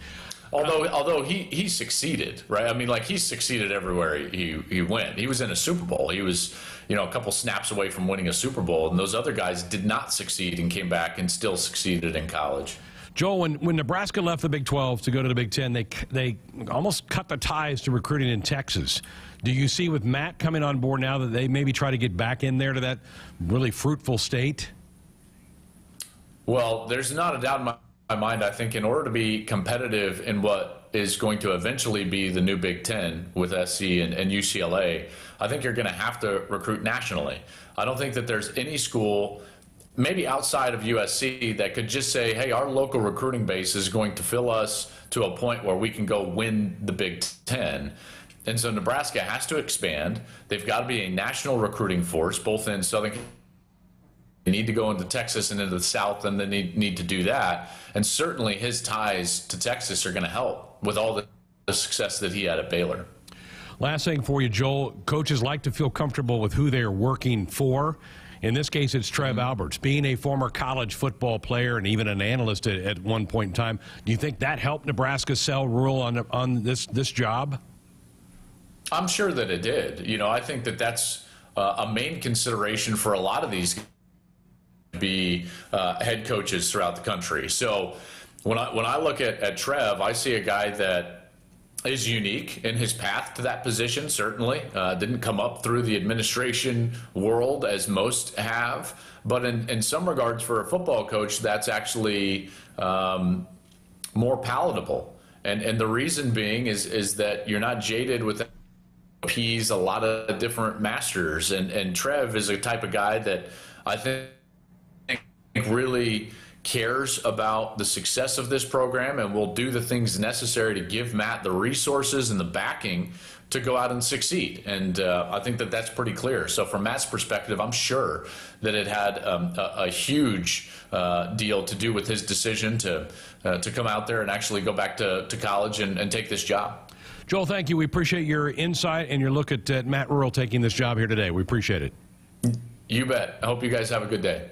Speaker 6: Although he succeeded, right? I mean, like, he succeeded everywhere he went. He was in a Super Bowl. He was, a couple snaps away from winning a Super Bowl, and those other guys did not succeed and came back and still succeeded in college.
Speaker 2: Joel, when Nebraska left the Big 12 to go to the Big 10, they almost cut the ties to recruiting in Texas. Do you see with Matt coming on board now that they maybe try to get back in there to that really fruitful state?
Speaker 6: Well, there's not a doubt in my mind. I think in order to be competitive in what is going to eventually be the new Big 10 with SC and UCLA, I think you're going to have to recruit nationally. I don't think that there's any school, maybe outside of USC, that could just say, hey, our local recruiting base is going to fill us to a point where we can go win the Big 10. And so Nebraska has to expand. They've got to be a national recruiting force, both in Southern. They need to go into Texas and into the South, and they need to do that. And certainly his ties to Texas are going to help with all the success that he had at Baylor.
Speaker 2: Last thing for you, Joel. Coaches like to feel comfortable with who they're working for. In this case, it's Trev Alberts. Being a former college football player and even an analyst at one point in time, do you think that helped Nebraska sell Rhule on this job?
Speaker 6: I'm sure that it did. I think that that's a main consideration for a lot of these head coaches throughout the country. So when I look at Trev, I see a guy that is unique in his path to that position, certainly. Didn't come up through the administration world as most have. But in some regards, for a football coach, that's actually more palatable. And the reason being is that you're not jaded with appease a lot of different masters. And Trev is a type of guy that I think really cares about the success of this program and will do the things necessary to give Matt the resources and the backing to go out and succeed. And I think that that's pretty clear. So from Matt's perspective, I'm sure that it had a huge deal to do with his decision to come out there and actually go back to college and take this job.
Speaker 2: Joel, thank you. We appreciate your insight and your look at Matt Rhule taking this job here today. We appreciate it.
Speaker 6: You bet. I hope you guys have a good day.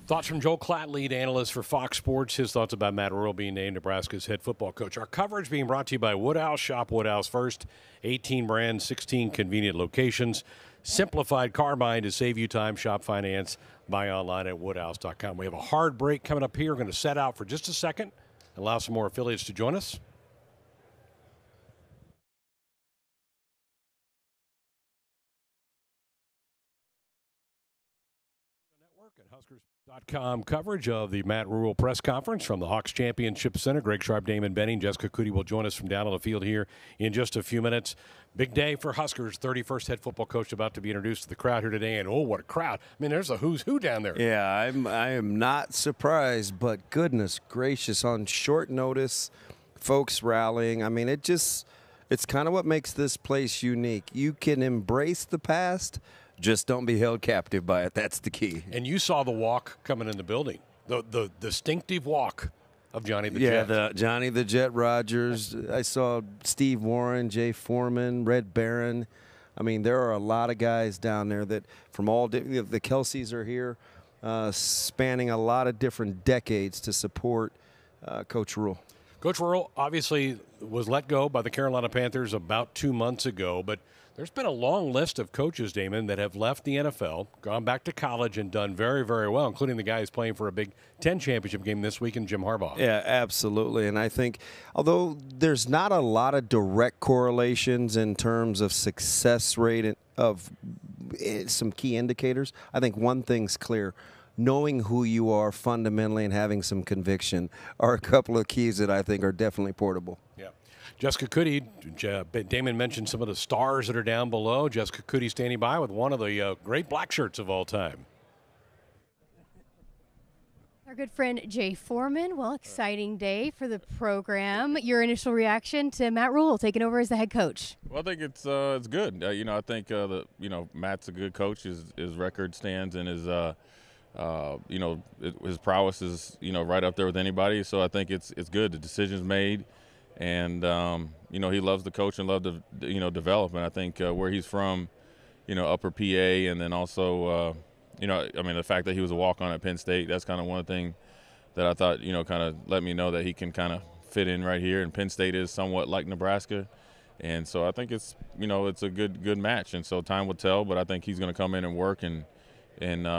Speaker 2: Thoughts from Joel Klatt, lead analyst for Fox Sports. His thoughts about Matt Rhule being named Nebraska's head football coach. Our coverage being brought to you by Woodhouse. Shop Woodhouse first. 18 brands, 16 convenient locations. Simplified car buying to save you time. Shop finance. Buy online at woodhouse.com. We have a hard break coming up here. We're going to set out for just a second. Allow some more affiliates to join us. And Huskers.com coverage of the Matt Rhule press conference from the Hawks Championship Center. Greg Sharp, Damon Benning, Jessica Cootie will join us from down on the field here in just a few minutes. Big day for Huskers. 31st head football coach about to be introduced to the crowd here today. And, oh, what a crowd. I mean, there's a who's who down there.
Speaker 3: Yeah, I am not surprised, but goodness gracious, on short notice, folks rallying. I mean, it's kind of what makes this place unique. You can embrace the past, just don't be held captive by it. That's the key.
Speaker 2: And you saw the walk coming in the building, the distinctive walk of Johnny the Jet.
Speaker 3: Yeah, Johnny the Jet Rogers. I saw Steve Warren, Jay Foreman, Red Barron. I mean, there are a lot of guys down there that from all the Kelseys are here, spanning a lot of different decades to support Coach Rhule.
Speaker 2: Coach Rhule obviously was let go by the Carolina Panthers about 2 months ago, but there's been a long list of coaches, Damon, that have left the NFL, gone back to college, and done very, very well, including the guy who's playing for a Big Ten championship game this week, Jim Harbaugh.
Speaker 3: Yeah, absolutely. And I think, although there's not a lot of direct correlations in terms of success rate of some key indicators, I think one thing's clear. Knowing who you are fundamentally and having some conviction are a couple of keys that I think are definitely portable.
Speaker 2: Yeah. Jessica Cootie, Damon mentioned some of the stars that are down below. Jessica Cootie standing by with one of the great black shirts of all time.
Speaker 1: Our good friend Jay Foreman. Well, exciting day for the program. Your initial reaction to Matt Rhule taking over as the head coach?
Speaker 7: Well, I think it's good. I think Matt's a good coach. His record stands and his his prowess is right up there with anybody. So I think it's good. The decision's made. And, he loves the coach and loves to, develop. And I think where he's from, upper PA, and then also, the fact that he was a walk-on at Penn State, that's kind of one thing that I thought, kind of let me know that he can kind of fit in right here. And Penn State is somewhat like Nebraska. And so I think it's a good match. And so time will tell, but I think he's going to come in and work and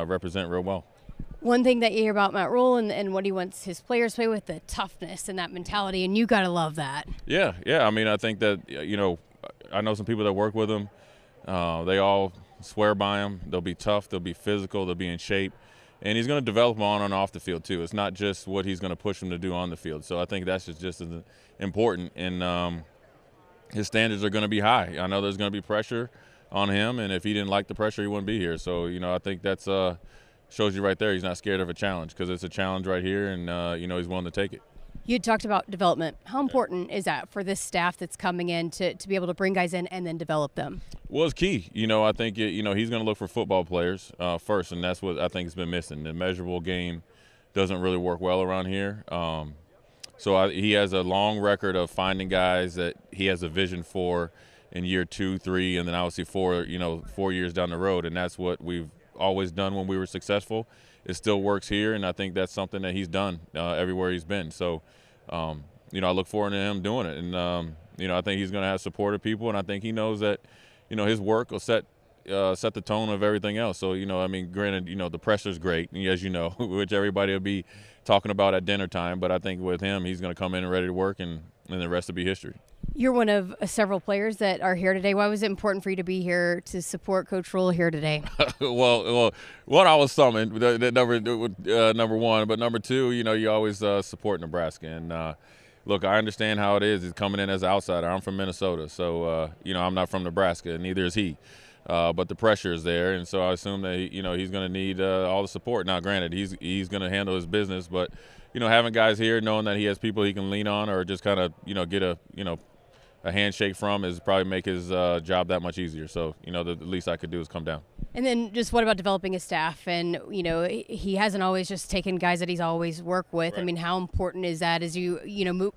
Speaker 7: represent real well.
Speaker 1: One thing that you hear about Matt Rhule and what he wants his players to play with, the toughness and that mentality, and you got to love that.
Speaker 7: Yeah. I mean, I think that, I know some people that work with him. They all swear by him. They'll be tough. They'll be physical. They'll be in shape. And he's going to develop them on and off the field, too. It's not just what he's going to push them to do on the field. So I think that's just as important. And his standards are going to be high. I know there's going to be pressure on him, and if he didn't like the pressure, he wouldn't be here. So, I think that's shows you right there he's not scared of a challenge, because it's a challenge right here, and, he's willing to take it.
Speaker 1: You had talked about development. How important is that for this staff that's coming in to be able to bring guys in and then develop them? Well,
Speaker 7: it's key. I think, he's going to look for football players first, and that's what I think has been missing. The measurable game doesn't really work well around here. He has a long record of finding guys that he has a vision for in year 2, 3, and then obviously 4 years down the road, and that's what we've always done when we were successful. It still works here, and I think that's something that he's done everywhere he's been. So, you know, I look forward to him doing it. And, you know, I think he's going to have supportive people, and I think he knows that, you know, his work will set the tone of everything else. So, you know, I mean, granted, you know, the pressure's great, as you know, which everybody will be talking about at dinner time. But I think with him, he's going to come in and ready to work, and the rest will be history.
Speaker 1: You're one of several players that are here today. Why was it important for you to be here to support Coach Rhule here today?
Speaker 7: well, one, I was summoned, number one. But number two, you know, you always support Nebraska. And, look, I understand how it is. He's coming in as an outsider. I'm from Minnesota. So, you know, I'm not from Nebraska, and neither is he. But the pressure is there, and so I assume that he's going to need all the support. Now, granted, he's going to handle his business, but you know, having guys here, knowing that he has people he can lean on, or just kind of get a handshake from, is probably make his job that much easier. So you know, the least I could do is come down.
Speaker 1: And then just what about developing his staff? And, you know, he hasn't always just taken guys that he's always worked with. Right. I mean, how important is that as you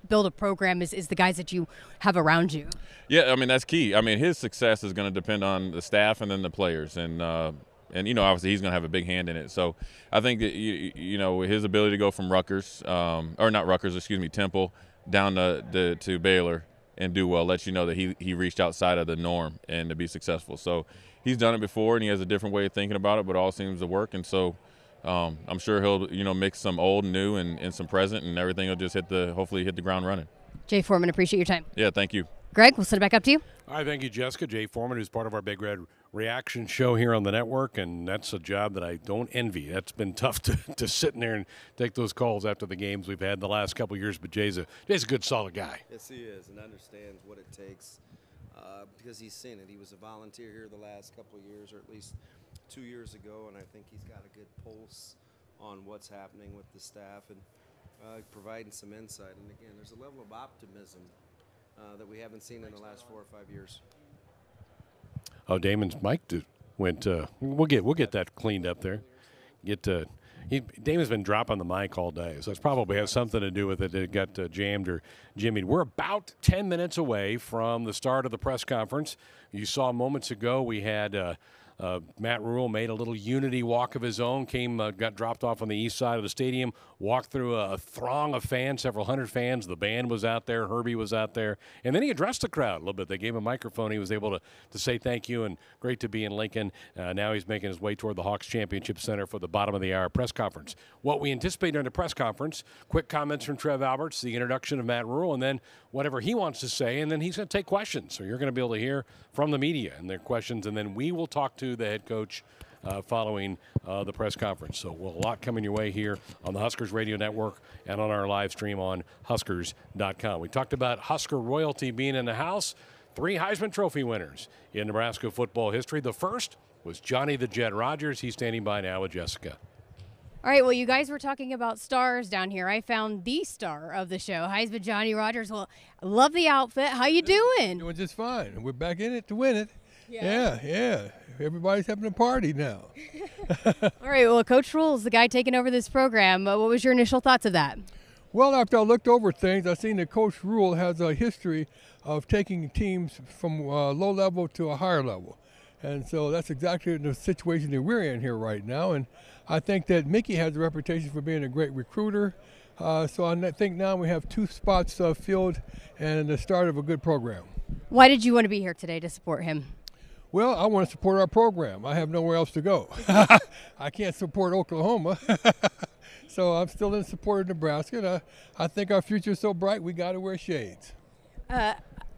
Speaker 1: build a program is the guys that you have around you? Yeah,
Speaker 7: I mean, that's key. I mean, his success is going to depend on the staff and then the players. And you know, obviously he's going to have a big hand in it. So I think that, you know, his ability to go from Temple down to Baylor and do well lets you know that he reached outside of the norm and to be successful. So he's done it before, and he has a different way of thinking about it, but it all seems to work. And so I'm sure he'll mix some old, new, and some present, and everything will just hopefully hit the ground running.
Speaker 1: Jay Foreman, appreciate your time.
Speaker 7: Yeah, thank you.
Speaker 1: Greg, we'll send it back up to you.
Speaker 2: All right, thank you, Jessica. Jay Foreman, who's part of our Big Red Reaction show here on the network, and that's a job that I don't envy. That's been tough to sit in there and take those calls after the games we've had the last couple of years, but Jay's a good, solid guy.
Speaker 3: Yes, he is, and understands what it takes because he's seen it. He was a volunteer here the last couple of years, or at least 2 years ago, and I think he's got a good pulse on what's happening with the staff and providing some insight. And, again, there's a level of optimism that we haven't seen in the last 4 or 5 years.
Speaker 2: Oh, Damon's mic went. We'll get that cleaned up there. Damon's been dropping the mic all day, so it's probably has something to do with it. It got jammed or jimmied. We're about 10 minutes away from the start of the press conference. You saw moments ago we had Matt Rhule made a little unity walk of his own, got dropped off on the east side of the stadium, walked through a throng of fans, several hundred fans. The band was out there, Herbie was out there, and then he addressed the crowd a little bit. They gave him a microphone. He was able to say thank you and great to be in Lincoln. Now he's making his way toward the Hawks Championship Center for the bottom of the hour press conference. What we anticipate during the press conference, quick comments from Trev Alberts, the introduction of Matt Rhule, and then whatever he wants to say, and then he's going to take questions. So you're going to be able to hear from the media and their questions, and then we will talk to the head coach following the press conference. So a lot coming your way here on the Huskers Radio Network and on our live stream on Huskers.com. We talked about Husker royalty being in the house. 3 Heisman Trophy winners in Nebraska football history. The first was Johnny the Jet Rogers. He's standing by now with Jessica.
Speaker 1: All right, well, you guys were talking about stars down here. I found the star of the show, Heisman Johnny Rogers. Well, I love the outfit. How you doing?
Speaker 8: Doing just fine. We're back in it to win it. Yeah. Everybody's having a party now.
Speaker 1: All right, well, Coach Rhule is the guy taking over this program. What was your initial thoughts of that?
Speaker 8: Well, after I looked over things, I seen that Coach Rhule has a history of taking teams from low level to a higher level. And so that's exactly the situation that we're in here right now. And I think that Mickey has a reputation for being a great recruiter. So I think now we have 2 spots filled and the start of a good program.
Speaker 1: Why did you want to be here today to support him?
Speaker 8: Well, I want to support our program. I have nowhere else to go. I can't support Oklahoma. So I'm still in support of Nebraska. And I think our future is so bright, we got to wear shades.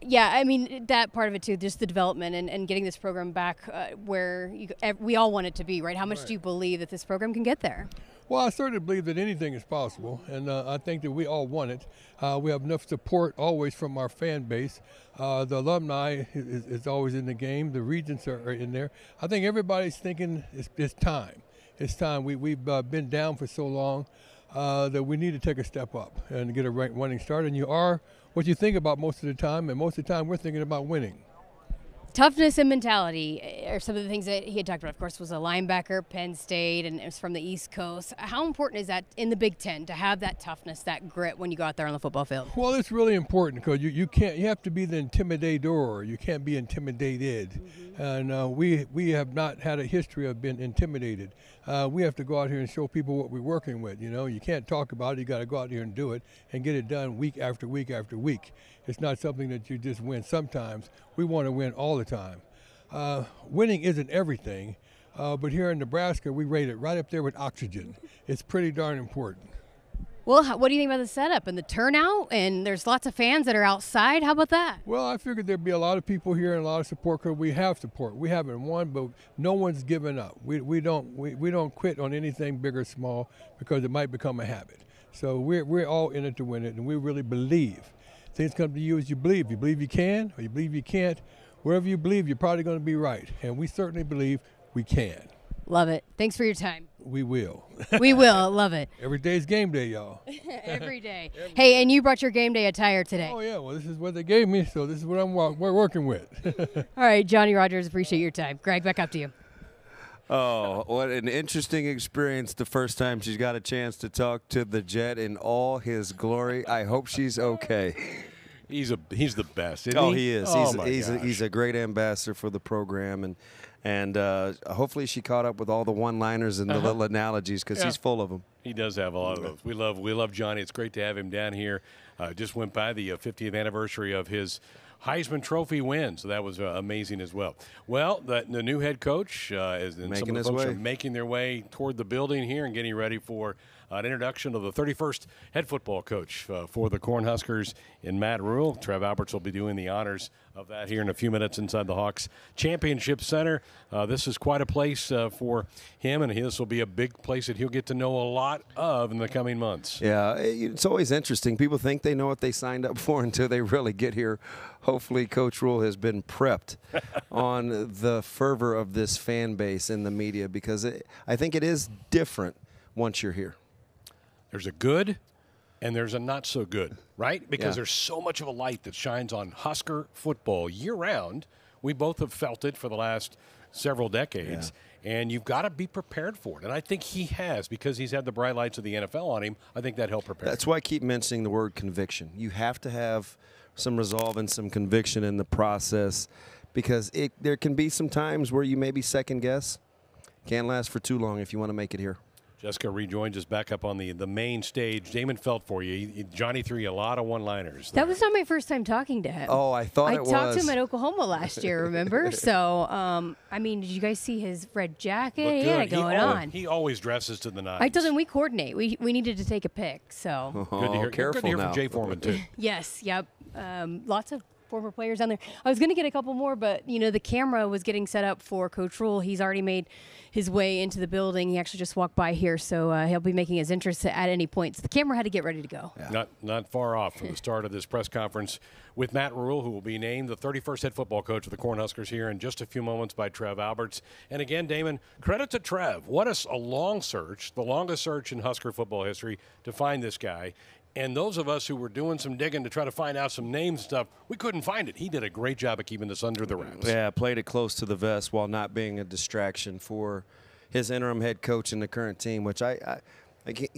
Speaker 1: Yeah, I mean, that part of it, too, just the development and getting this program back where we all want it to be, right? How much do you believe that this program can get there?
Speaker 8: Well, I certainly believe that anything is possible, and I think that we all want it. We have enough support always from our fan base. The alumni is always in the game. The regents are in there. I think everybody's thinking it's time. It's time. We've been down for so long that we need to take a step up and get a running start, and you are what you think about most of the time, and most of the time we're thinking about winning.
Speaker 1: Toughness and mentality are some of the things that he had talked about. Of course, was a linebacker, Penn State, and it was from the East Coast. How important is that in the Big Ten to have that toughness, that grit when you go out there on the football field?
Speaker 8: Well, it's really important because you have to be the intimidator. You can't be intimidated. Mm-hmm. And we have not had a history of being intimidated. We have to go out here and show people what we're working with. You can't talk about it. You got to go out here and do it and get it done week after week after week. It's not something that you just win sometimes. We want to win all the time. Winning isn't everything, but here in Nebraska, we rate it right up there with oxygen. It's pretty darn important.
Speaker 1: Well, what do you think about the setup and the turnout? And there's lots of fans that are outside. How about that?
Speaker 8: Well, I figured there'd be a lot of people here and a lot of support because we have support. We haven't won, but no one's given up. We don't quit on anything big or small because it might become a habit. So we're all in it to win it, and we really believe. Things come to you as you believe. You believe you can or you believe you can't. Wherever you believe, you're probably going to be right. And we certainly believe we can.
Speaker 1: Love it. Thanks for your time.
Speaker 8: We will.
Speaker 1: We will. Love it.
Speaker 8: Every day's game day, y'all.
Speaker 1: Every day. Hey, and you brought your game day attire today.
Speaker 8: Oh, yeah. Well, this is what they gave me, so this is what we're working with.
Speaker 1: All right, Johnny Rogers, appreciate your time. Greg, back up to you.
Speaker 3: Oh, what an interesting experience the first time she's got a chance to talk to the Jet in all his glory. I hope she's okay.
Speaker 2: He's the best, isn't
Speaker 3: he is.
Speaker 2: Oh
Speaker 3: He's a great ambassador for the program, and hopefully she caught up with all the one-liners and the little analogies because he's full of them.
Speaker 2: He does have a lot of those. We love Johnny. It's great to have him down here. Just went by the 50th anniversary of his Heisman Trophy win, so that was amazing as well. Well, the new head coach and some of the folks are making their way toward the building here and getting ready for an introduction of the 31st head football coach for the Cornhuskers in Matt Rhule. Trev Alberts will be doing the honors of that here in a few minutes inside the Hawks Championship Center. This is quite a place for him, and this will be a big place that he'll get to know a lot of in the coming months.
Speaker 3: Yeah, it's always interesting. People think they know what they signed up for until they really get here. Hopefully, Coach Rhule has been prepped on the fervor of this fan base in the media because I think it is different once you're here.
Speaker 2: There's a good and there's a not so good, right? Because there's so much of a light that shines on Husker football year-round. We both have felt it for the last several decades, and you've got to be prepared for it. And I think he has because he's had the bright lights of the NFL on him. I think that helped prepare.
Speaker 3: That's why I keep mentioning the word conviction. You have to have some resolve and some conviction in the process because there can be some times where you maybe second guess. Can't last for too long if you want to make it here.
Speaker 2: Jessica rejoins us back up on the main stage. Damon felt for you. Johnny threw you a lot of one-liners.
Speaker 1: That was not my first time talking to him.
Speaker 3: Oh, I thought it was.
Speaker 1: I talked to him at Oklahoma last year, remember? So, I mean, did you guys see his red jacket? He had it going on.
Speaker 2: He always dresses to the nines.
Speaker 1: I told him we coordinate. We needed to take a pic. So
Speaker 3: good to hear.
Speaker 2: Careful good to hear from Jay Foreman, too.
Speaker 1: Yes, yep. Lots of former players down there. I was going to get a couple more, but, the camera was getting set up for Coach Rhule. He's already made his way into the building. He actually just walked by here, so he'll be making his entrance at any point. So the camera had to get ready to go.
Speaker 2: Yeah. Not far off from the start of this press conference with Matt Rhule, who will be named the 31st head football coach of the Cornhuskers here in just a few moments by Trev Alberts. And again, Damon, credit to Trev. What a long search, the longest search in Husker football history to find this guy. And those of us who were doing some digging to try to find out some names and stuff, we couldn't find it. He did a great job of keeping this under the wraps.
Speaker 3: Yeah, played it close to the vest while not being a distraction for his interim head coach and the current team, which I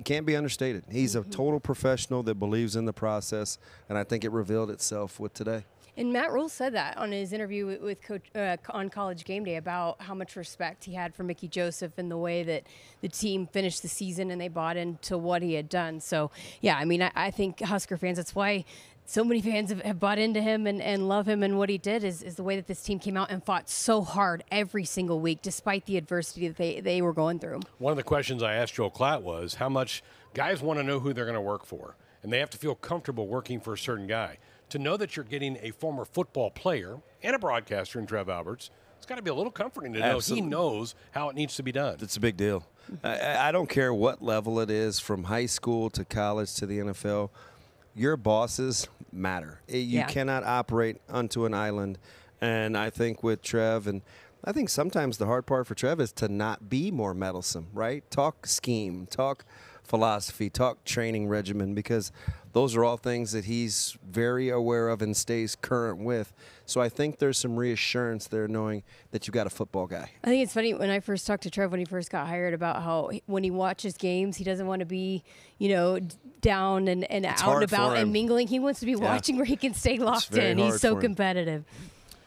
Speaker 3: can't be understated. He's a total professional that believes in the process, and I think it revealed itself with today.
Speaker 1: And Matt Rhule said that on his interview with Coach on College Game Day about how much respect he had for Mickey Joseph and the way that the team finished the season and they bought into what he had done. So, yeah, I mean, I think Husker fans, that's why so many fans have bought into him and love him, and what he did is the way that this team came out and fought so hard every single week despite the adversity that they were going through.
Speaker 2: One of the questions I asked Joel Klatt was how much guys want to know who they're going to work for, and they have to feel comfortable working for a certain guy. To know that you're getting a former football player and a broadcaster in Trev Alberts, it's got to be a little comforting to know he knows how it needs to be done.
Speaker 3: It's a big deal. I don't care what level it is, from high school to college to the NFL. Your bosses matter. You cannot operate onto an island. And I think with Trev, and I think sometimes the hard part for Trev is to not be more meddlesome, right? Talk scheme, talk philosophy, talk training regimen, because those are all things that he's very aware of and stays current with. So I think there's some reassurance there knowing that you've got a football guy.
Speaker 1: I think it's funny when I first talked to Trev when he first got hired about how when he watches games, he doesn't want to be, down and out and about and mingling. He wants to be watching where he can stay locked in. He's so competitive.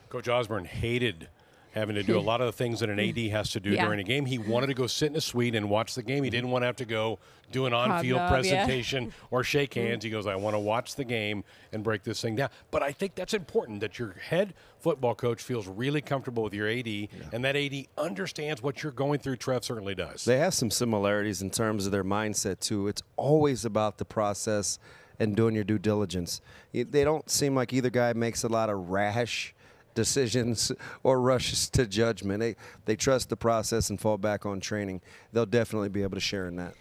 Speaker 2: Coach Osborne hated having to do a lot of the things that an AD has to do during a game. He wanted to go sit in a suite and watch the game. He didn't want to have to go do an on-field presentation or shake hands. He goes, I want to watch the game and break this thing down. But I think that's important, that your head football coach feels really comfortable with your AD, and that AD understands what you're going through. Trev certainly does.
Speaker 3: They have some similarities in terms of their mindset, too. It's always about the process and doing your due diligence. They don't seem like either guy makes a lot of rash decisions or rushes to judgment. They trust the process and fall back on training. They'll definitely be able to share in that.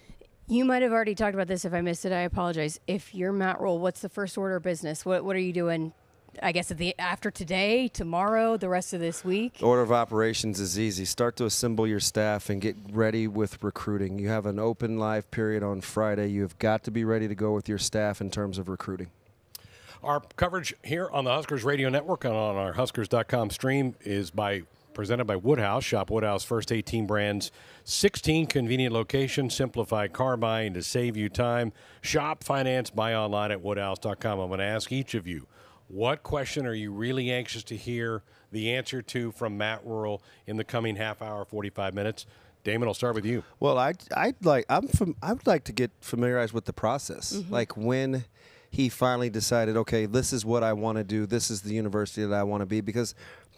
Speaker 1: You might have already talked about this. If I missed it, I apologize. If you're Matt Rhule, what's the first order of business? What are you doing, I guess, after today, tomorrow, the rest of this week?
Speaker 3: Order of operations is easy. Start to assemble your staff and get ready with recruiting. You have an open live period on Friday. You have got to be ready to go with your staff in terms of recruiting.
Speaker 2: Our coverage here on the Huskers Radio Network and on our Huskers.com stream is presented by Woodhouse. Shop Woodhouse first 18 brands, 16 convenient locations, simplified car buying to save you time. Shop, finance, buy online at Woodhouse.com. I'm going to ask each of you, what question are you really anxious to hear the answer to from Matt Rhule in the coming half hour, 45 minutes? Damon, I'll start with you.
Speaker 3: Well, I'd like to get familiarized with the process, like when he finally decided, okay, this is what I want to do. This is the university that I want to be, because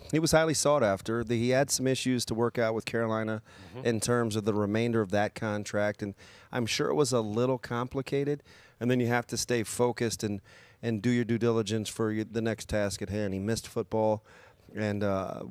Speaker 3: he was highly sought after. He had some issues to work out with Carolina in terms of the remainder of that contract, and I'm sure it was a little complicated. And then you have to stay focused and do your due diligence for the next task at hand. He missed football, and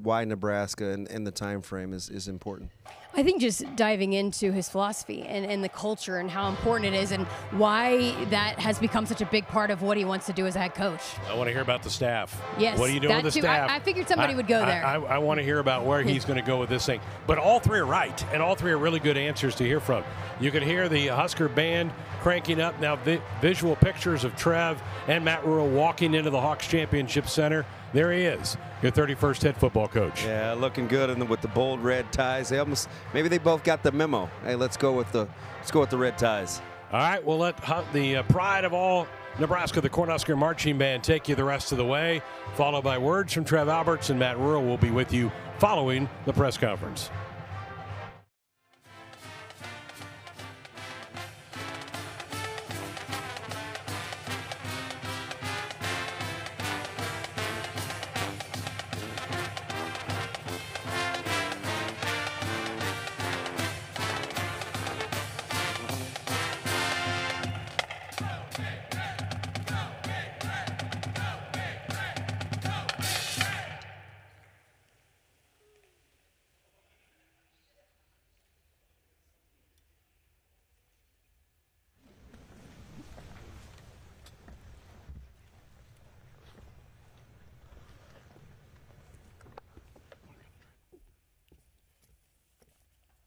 Speaker 3: why Nebraska and the time frame is important.
Speaker 1: I think just diving into his philosophy and the culture and how important it is and why that has become such a big part of what he wants to do as a head coach.
Speaker 2: I want to hear about the staff.
Speaker 1: Yes.
Speaker 2: What are you doing with the staff?
Speaker 1: I figured somebody would go there.
Speaker 2: I want to hear about where he's going to go with this thing. But all three are right, and all three are really good answers to hear from. You can hear the Husker band cranking up now, visual pictures of Trev and Matt Rhule walking into the Hawks Championship Center. There he is, your 31st head football coach.
Speaker 3: Yeah, looking good, and with the bold red ties. Maybe they both got the memo. Hey, let's go with the red ties.
Speaker 2: All right, we'll let the pride of all Nebraska, the Cornhusker Marching Band, take you the rest of the way, followed by words from Trev Alberts, and Matt Rhule will be with you following the press conference.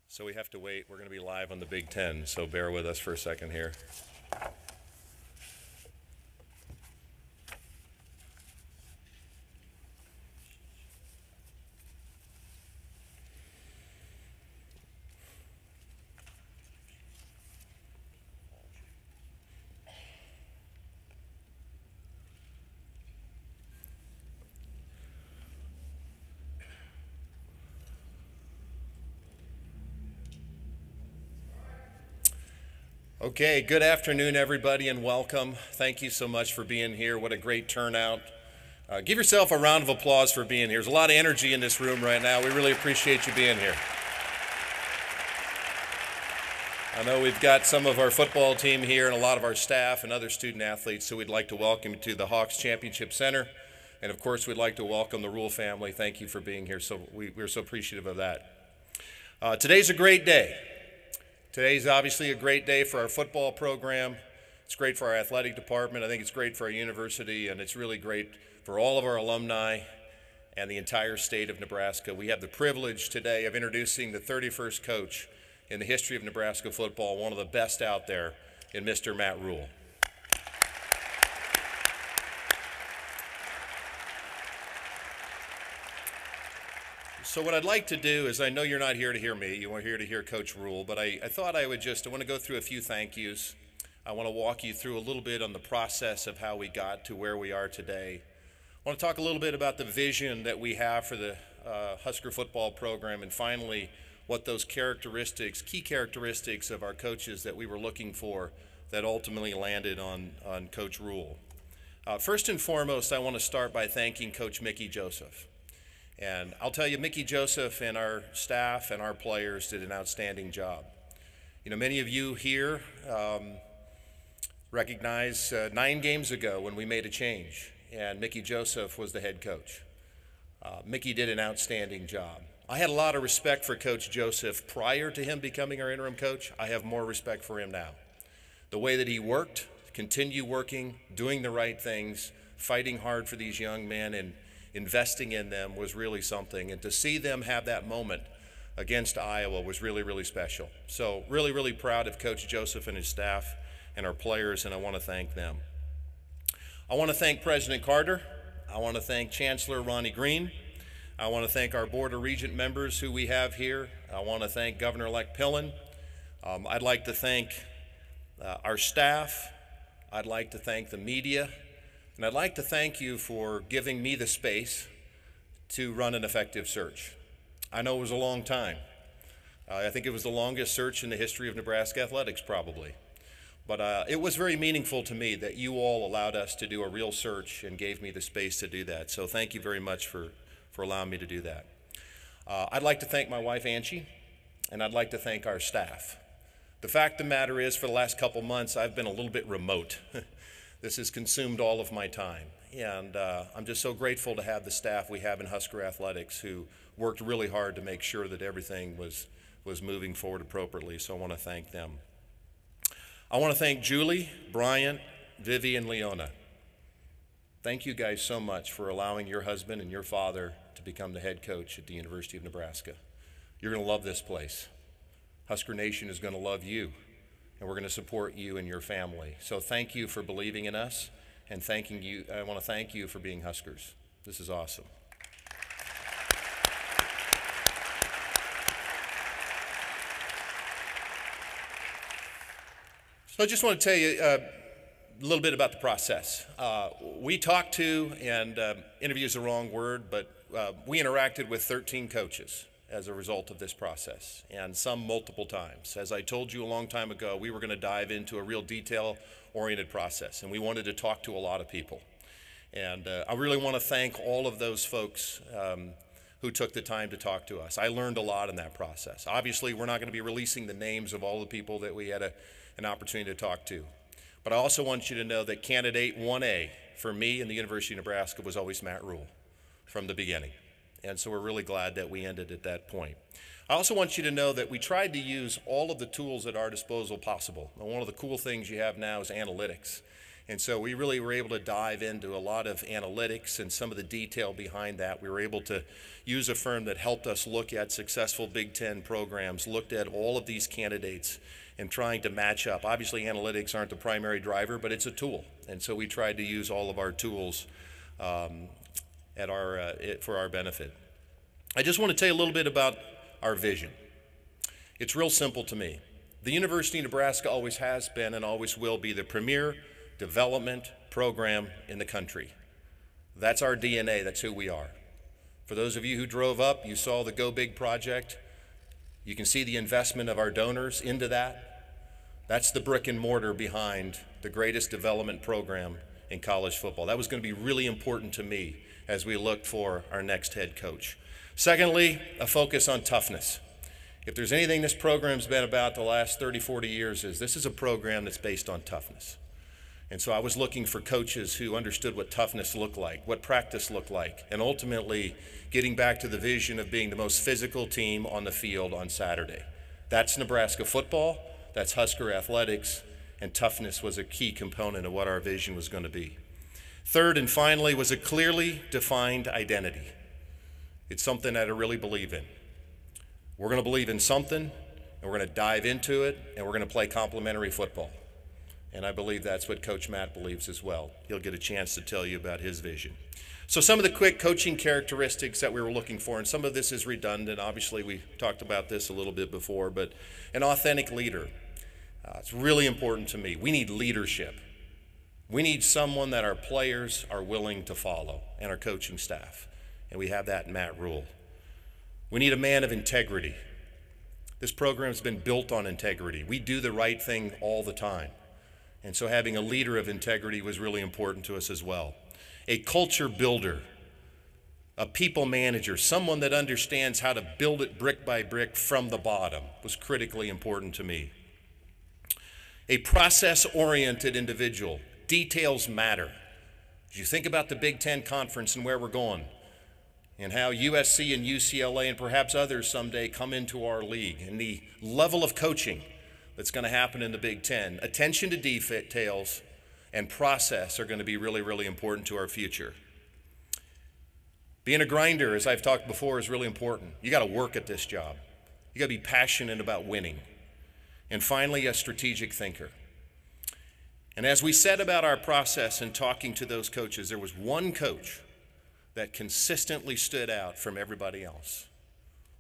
Speaker 9: So we have to wait. We're going to be live on the Big Ten, so bear with us for a second here. Okay, good afternoon, everybody, and welcome. Thank you so much for being here. What a great turnout. Give yourself a round of applause for being here. There's a lot of energy in this room right now. We really appreciate you being here. I know we've got some of our football team here and a lot of our staff and other student athletes, so we'd like to welcome you to the Hawks Championship Center. And, of course, we'd like to welcome the Rhule family. Thank you for being here. So we're so appreciative of that. Today's a great day. Today's obviously a great day for our football program. It's great for our athletic department. I think it's great for our university, and it's really great for all of our alumni and the entire state of Nebraska. We have the privilege today of introducing the 31st coach in the history of Nebraska football, one of the best out there, in Mr. Matt Rhule. So what I'd like to do is, I know you're not here to hear me, you are here to hear Coach Rhule, but I thought I want to go through a few thank yous. I want to walk you through a little bit on the process of how we got to where we are today. I want to talk a little bit about the vision that we have for the Husker football program, and finally, what those characteristics, key characteristics of our coaches that we were looking for that ultimately landed on Coach Rhule. First and foremost, I want to start by thanking Coach Mickey Joseph. And I'll tell you, Mickey Joseph and our staff and our players did an outstanding job. You know, many of you here recognize 9 games ago when we made a change, and Mickey Joseph was the head coach. Mickey did an outstanding job. I had a lot of respect for Coach Joseph prior to him becoming our interim coach. I have more respect for him now. The way that he worked, continued working, doing the right things, fighting hard for these young men and investing in them was really something. And to see them have that moment against Iowa was really, really special. So really, really proud of Coach Joseph and his staff and our players, and I want to thank them. I want to thank President Carter. I want to thank Chancellor Ronnie Green. I want to thank our Board of Regent members who we have here. I want to thank Governor-elect Pillen. I'd like to thank our staff. I'd like to thank the media. And I'd like to thank you for giving me the space to run an effective search. I know it was a long time. I think it was the longest search in the history of Nebraska athletics, probably. But it was very meaningful to me that you all allowed us to do a real search and gave me the space to do that. So thank you very much for allowing me to do that. I'd like to thank my wife, Angie, and I'd like to thank our staff. The fact of the matter is, for the last couple months, I've been a little bit remote. This has consumed all of my time. And I'm just so grateful to have the staff we have in Husker Athletics who worked really hard to make sure that everything was moving forward appropriately. So I want to thank them. I want to thank Julie, Brian, Vivi, and Leona. Thank you guys so much for allowing your husband and your father to become the head coach at the University of Nebraska. You're going to love this place. Husker Nation is going to love you, and we're going to support you and your family. So thank you for believing in us, and I want to thank you for being Huskers. This is awesome. So I just want to tell you a little bit about the process. We talked to, and interview is the wrong word, but we interacted with 13 coaches as a result of this process, and some multiple times. As I told you a long time ago, we were going to dive into a real detail-oriented process, and we wanted to talk to a lot of people. And I really want to thank all of those folks who took the time to talk to us. I learned a lot in that process. Obviously, we're not going to be releasing the names of all the people that we had an opportunity to talk to. But I also want you to know that candidate 1A for me and the University of Nebraska was always Matt Rhule from the beginning. And so we're really glad that we ended at that point. I also want you to know that we tried to use all of the tools at our disposal possible. And one of the cool things you have now is analytics. And so we really were able to dive into a lot of analytics and some of the detail behind that. We were able to use a firm that helped us look at successful Big Ten programs, looked at all of these candidates and trying to match up. Obviously, analytics aren't the primary driver, but it's a tool. And so we tried to use all of our tools for our benefit. I just want to tell you a little bit about our vision. It's real simple to me. The University of Nebraska always has been and always will be the premier development program in the country. That's our DNA. That's who we are. For those of you who drove up, you saw the Go Big project. You can see the investment of our donors into that. That's the brick and mortar behind the greatest development program in college football. That was going to be really important to me as we looked for our next head coach. Secondly, a focus on toughness. If there's anything this program's been about the last 30, 40 years, is this is a program that's based on toughness. And so I was looking for coaches who understood what toughness looked like, what practice looked like, and ultimately getting back to the vision of being the most physical team on the field on Saturday. That's Nebraska football, that's Husker athletics, and toughness was a key component of what our vision was going to be. Third and finally was a clearly defined identity. It's something that I really believe in. We're going to believe in something, and we're going to dive into it, and we're going to play complementary football. And I believe that's what Coach Matt believes as well. He'll get a chance to tell you about his vision. So some of the quick coaching characteristics that we were looking for, and some of this is redundant. Obviously, we talked about this a little bit before, but an authentic leader. It's really important to me. We need leadership. We need someone that our players are willing to follow, and our coaching staff. And we have that in Matt Rhule. We need a man of integrity. This program's been built on integrity. We do the right thing all the time. And so having a leader of integrity was really important to us as well. A culture builder, a people manager, someone that understands how to build it brick by brick from the bottom was critically important to me. A process-oriented individual. Details matter. As you think about the Big Ten Conference and where we're going, and how USC and UCLA and perhaps others someday come into our league, and the level of coaching that's going to happen in the Big Ten, attention to details and process are going to be really, really important to our future. Being a grinder, as I've talked before, is really important. You got to work at this job. You got to be passionate about winning. And finally, a strategic thinker. And as we said about our process and talking to those coaches, there was one coach that consistently stood out from everybody else.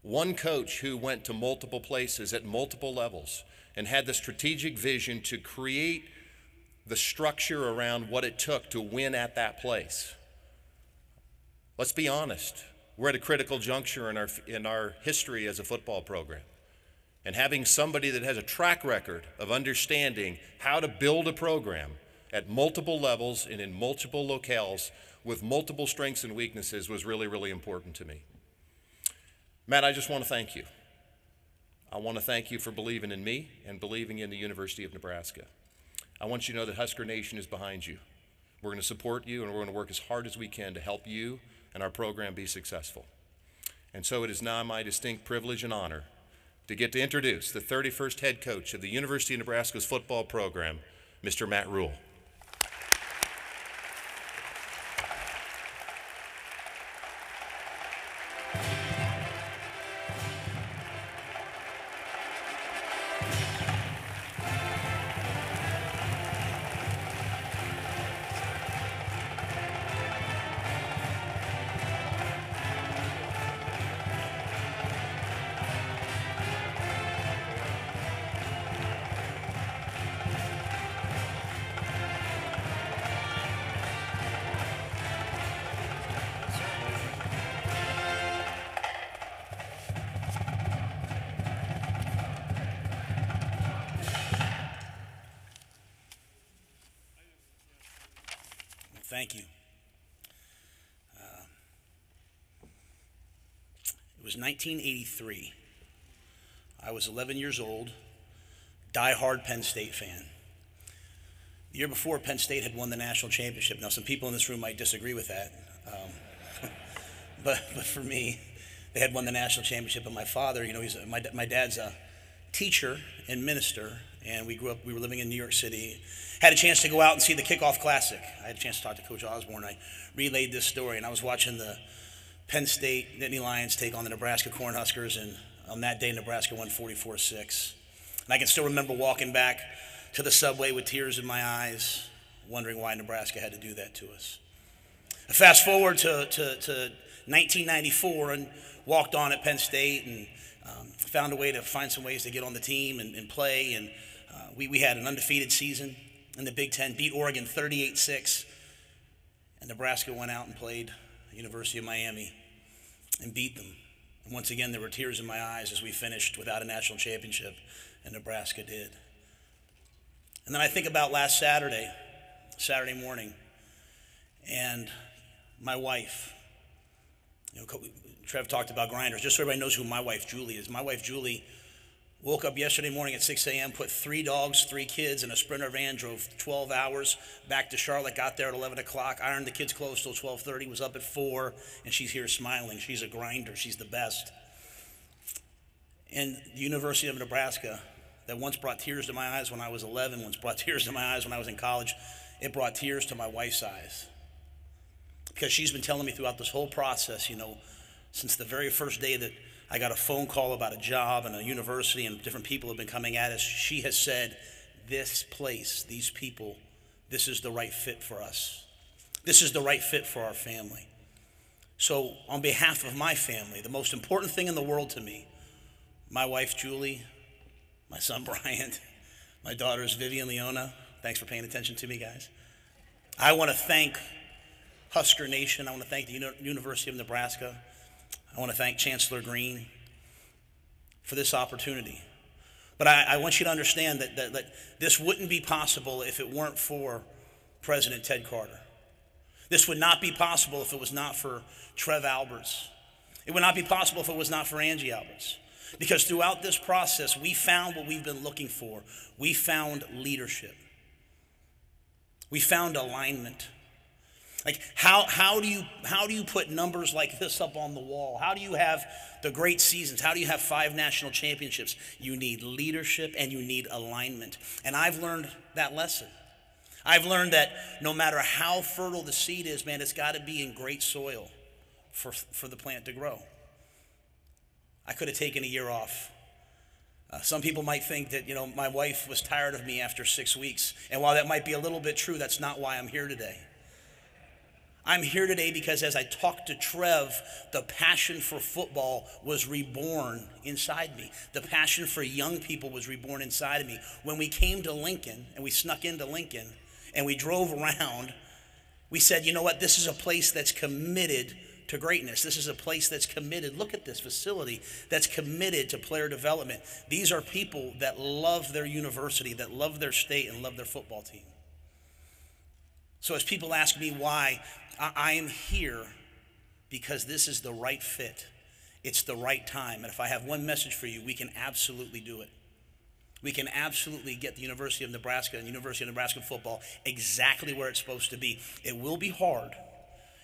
Speaker 9: One coach who went to multiple places at multiple levels and had the strategic vision to create the structure around what it took to win at that place. Let's be honest. We're at a critical juncture in our history as a football program. And having somebody that has a track record of understanding how to build a program at multiple levels and in multiple locales with multiple strengths and weaknesses was really, really important to me. Matt, I just want to thank you. I want to thank you for believing in me and believing in the University of Nebraska. I want you to know that Husker Nation is behind you. We're going to support you, and we're going to work as hard as we can to help you and our program be successful. And so it is now my distinct privilege and honor to get to introduce the 31st head coach of the University of Nebraska's football program, Mr. Matt Rhule.
Speaker 10: Thank you. It was 1983. I was 11 years old, die-hard Penn State fan. The year before, Penn State had won the national championship. Now, some people in this room might disagree with that, but for me, they had won the national championship. And my father, my dad's a teacher and minister, and we were living in New York City. Had a chance to go out and see the kickoff classic. I had a chance to talk to Coach Osborne. I relayed this story, and I was watching the Penn State Nittany Lions take on the Nebraska Cornhuskers, and on that day, Nebraska won 44-6. And I can still remember walking back to the subway with tears in my eyes, wondering why Nebraska had to do that to us. I fast forward to 1994 and walked on at Penn State and found a way to find some ways to get on the team and play. And we had an undefeated season in the Big Ten, beat Oregon 38-6. And Nebraska went out and played the University of Miami and beat them. And once again, there were tears in my eyes as we finished without a national championship, and Nebraska did. And then I think about last Saturday morning, and my wife, Trev talked about grinders. Just so everybody knows who my wife, Julie, is. My wife, Julie, woke up yesterday morning at 6 a.m., put 3 dogs, 3 kids in a Sprinter van, drove 12 hours back to Charlotte, got there at 11 o'clock, ironed the kids' clothes till 12:30, was up at 4, and she's here smiling. She's a grinder. She's the best. And the University of Nebraska, that once brought tears to my eyes when I was 11, once brought tears to my eyes when I was in college, it brought tears to my wife's eyes. Because she's been telling me throughout this whole process, since the very first day that I got a phone call about a job and a university, and different people have been coming at us. She has said, this place, these people, this is the right fit for us. This is the right fit for our family. So on behalf of my family, the most important thing in the world to me, my wife, Julie, my son, Bryant, my daughters, Vivian, Leona, thanks for paying attention to me, guys. I want to thank Husker Nation. I want to thank the University of Nebraska. I want to thank Chancellor Green for this opportunity. But I want you to understand that this wouldn't be possible if it weren't for President Ted Carter. This would not be possible if it was not for Trev Alberts. It would not be possible if it was not for Angie Alberts. Because throughout this process, we found what we've been looking for. We found leadership. We found alignment. Like how do you put numbers like this up on the wall? How do you have the great seasons? How do you have 5 national championships? You need leadership and you need alignment. And I've learned that lesson. I've learned that no matter how fertile the seed is, man, it's got to be in great soil for the plant to grow. I could have taken a year off. Some people might think that, my wife was tired of me after 6 weeks. And while that might be a little bit true, that's not why I'm here today. I'm here today because as I talked to Trev, the passion for football was reborn inside me. The passion for young people was reborn inside of me. When we came to Lincoln, and we snuck into Lincoln, and we drove around, we said, you know what, this is a place that's committed to greatness. This is a place that's committed. Look at this facility that's committed to player development. These are people that love their university, that love their state, and love their football team. So as people ask me why, I am here because this is the right fit. It's the right time. And if I have one message for you, we can absolutely do it. We can absolutely get the University of Nebraska and University of Nebraska football exactly where it's supposed to be. It will be hard.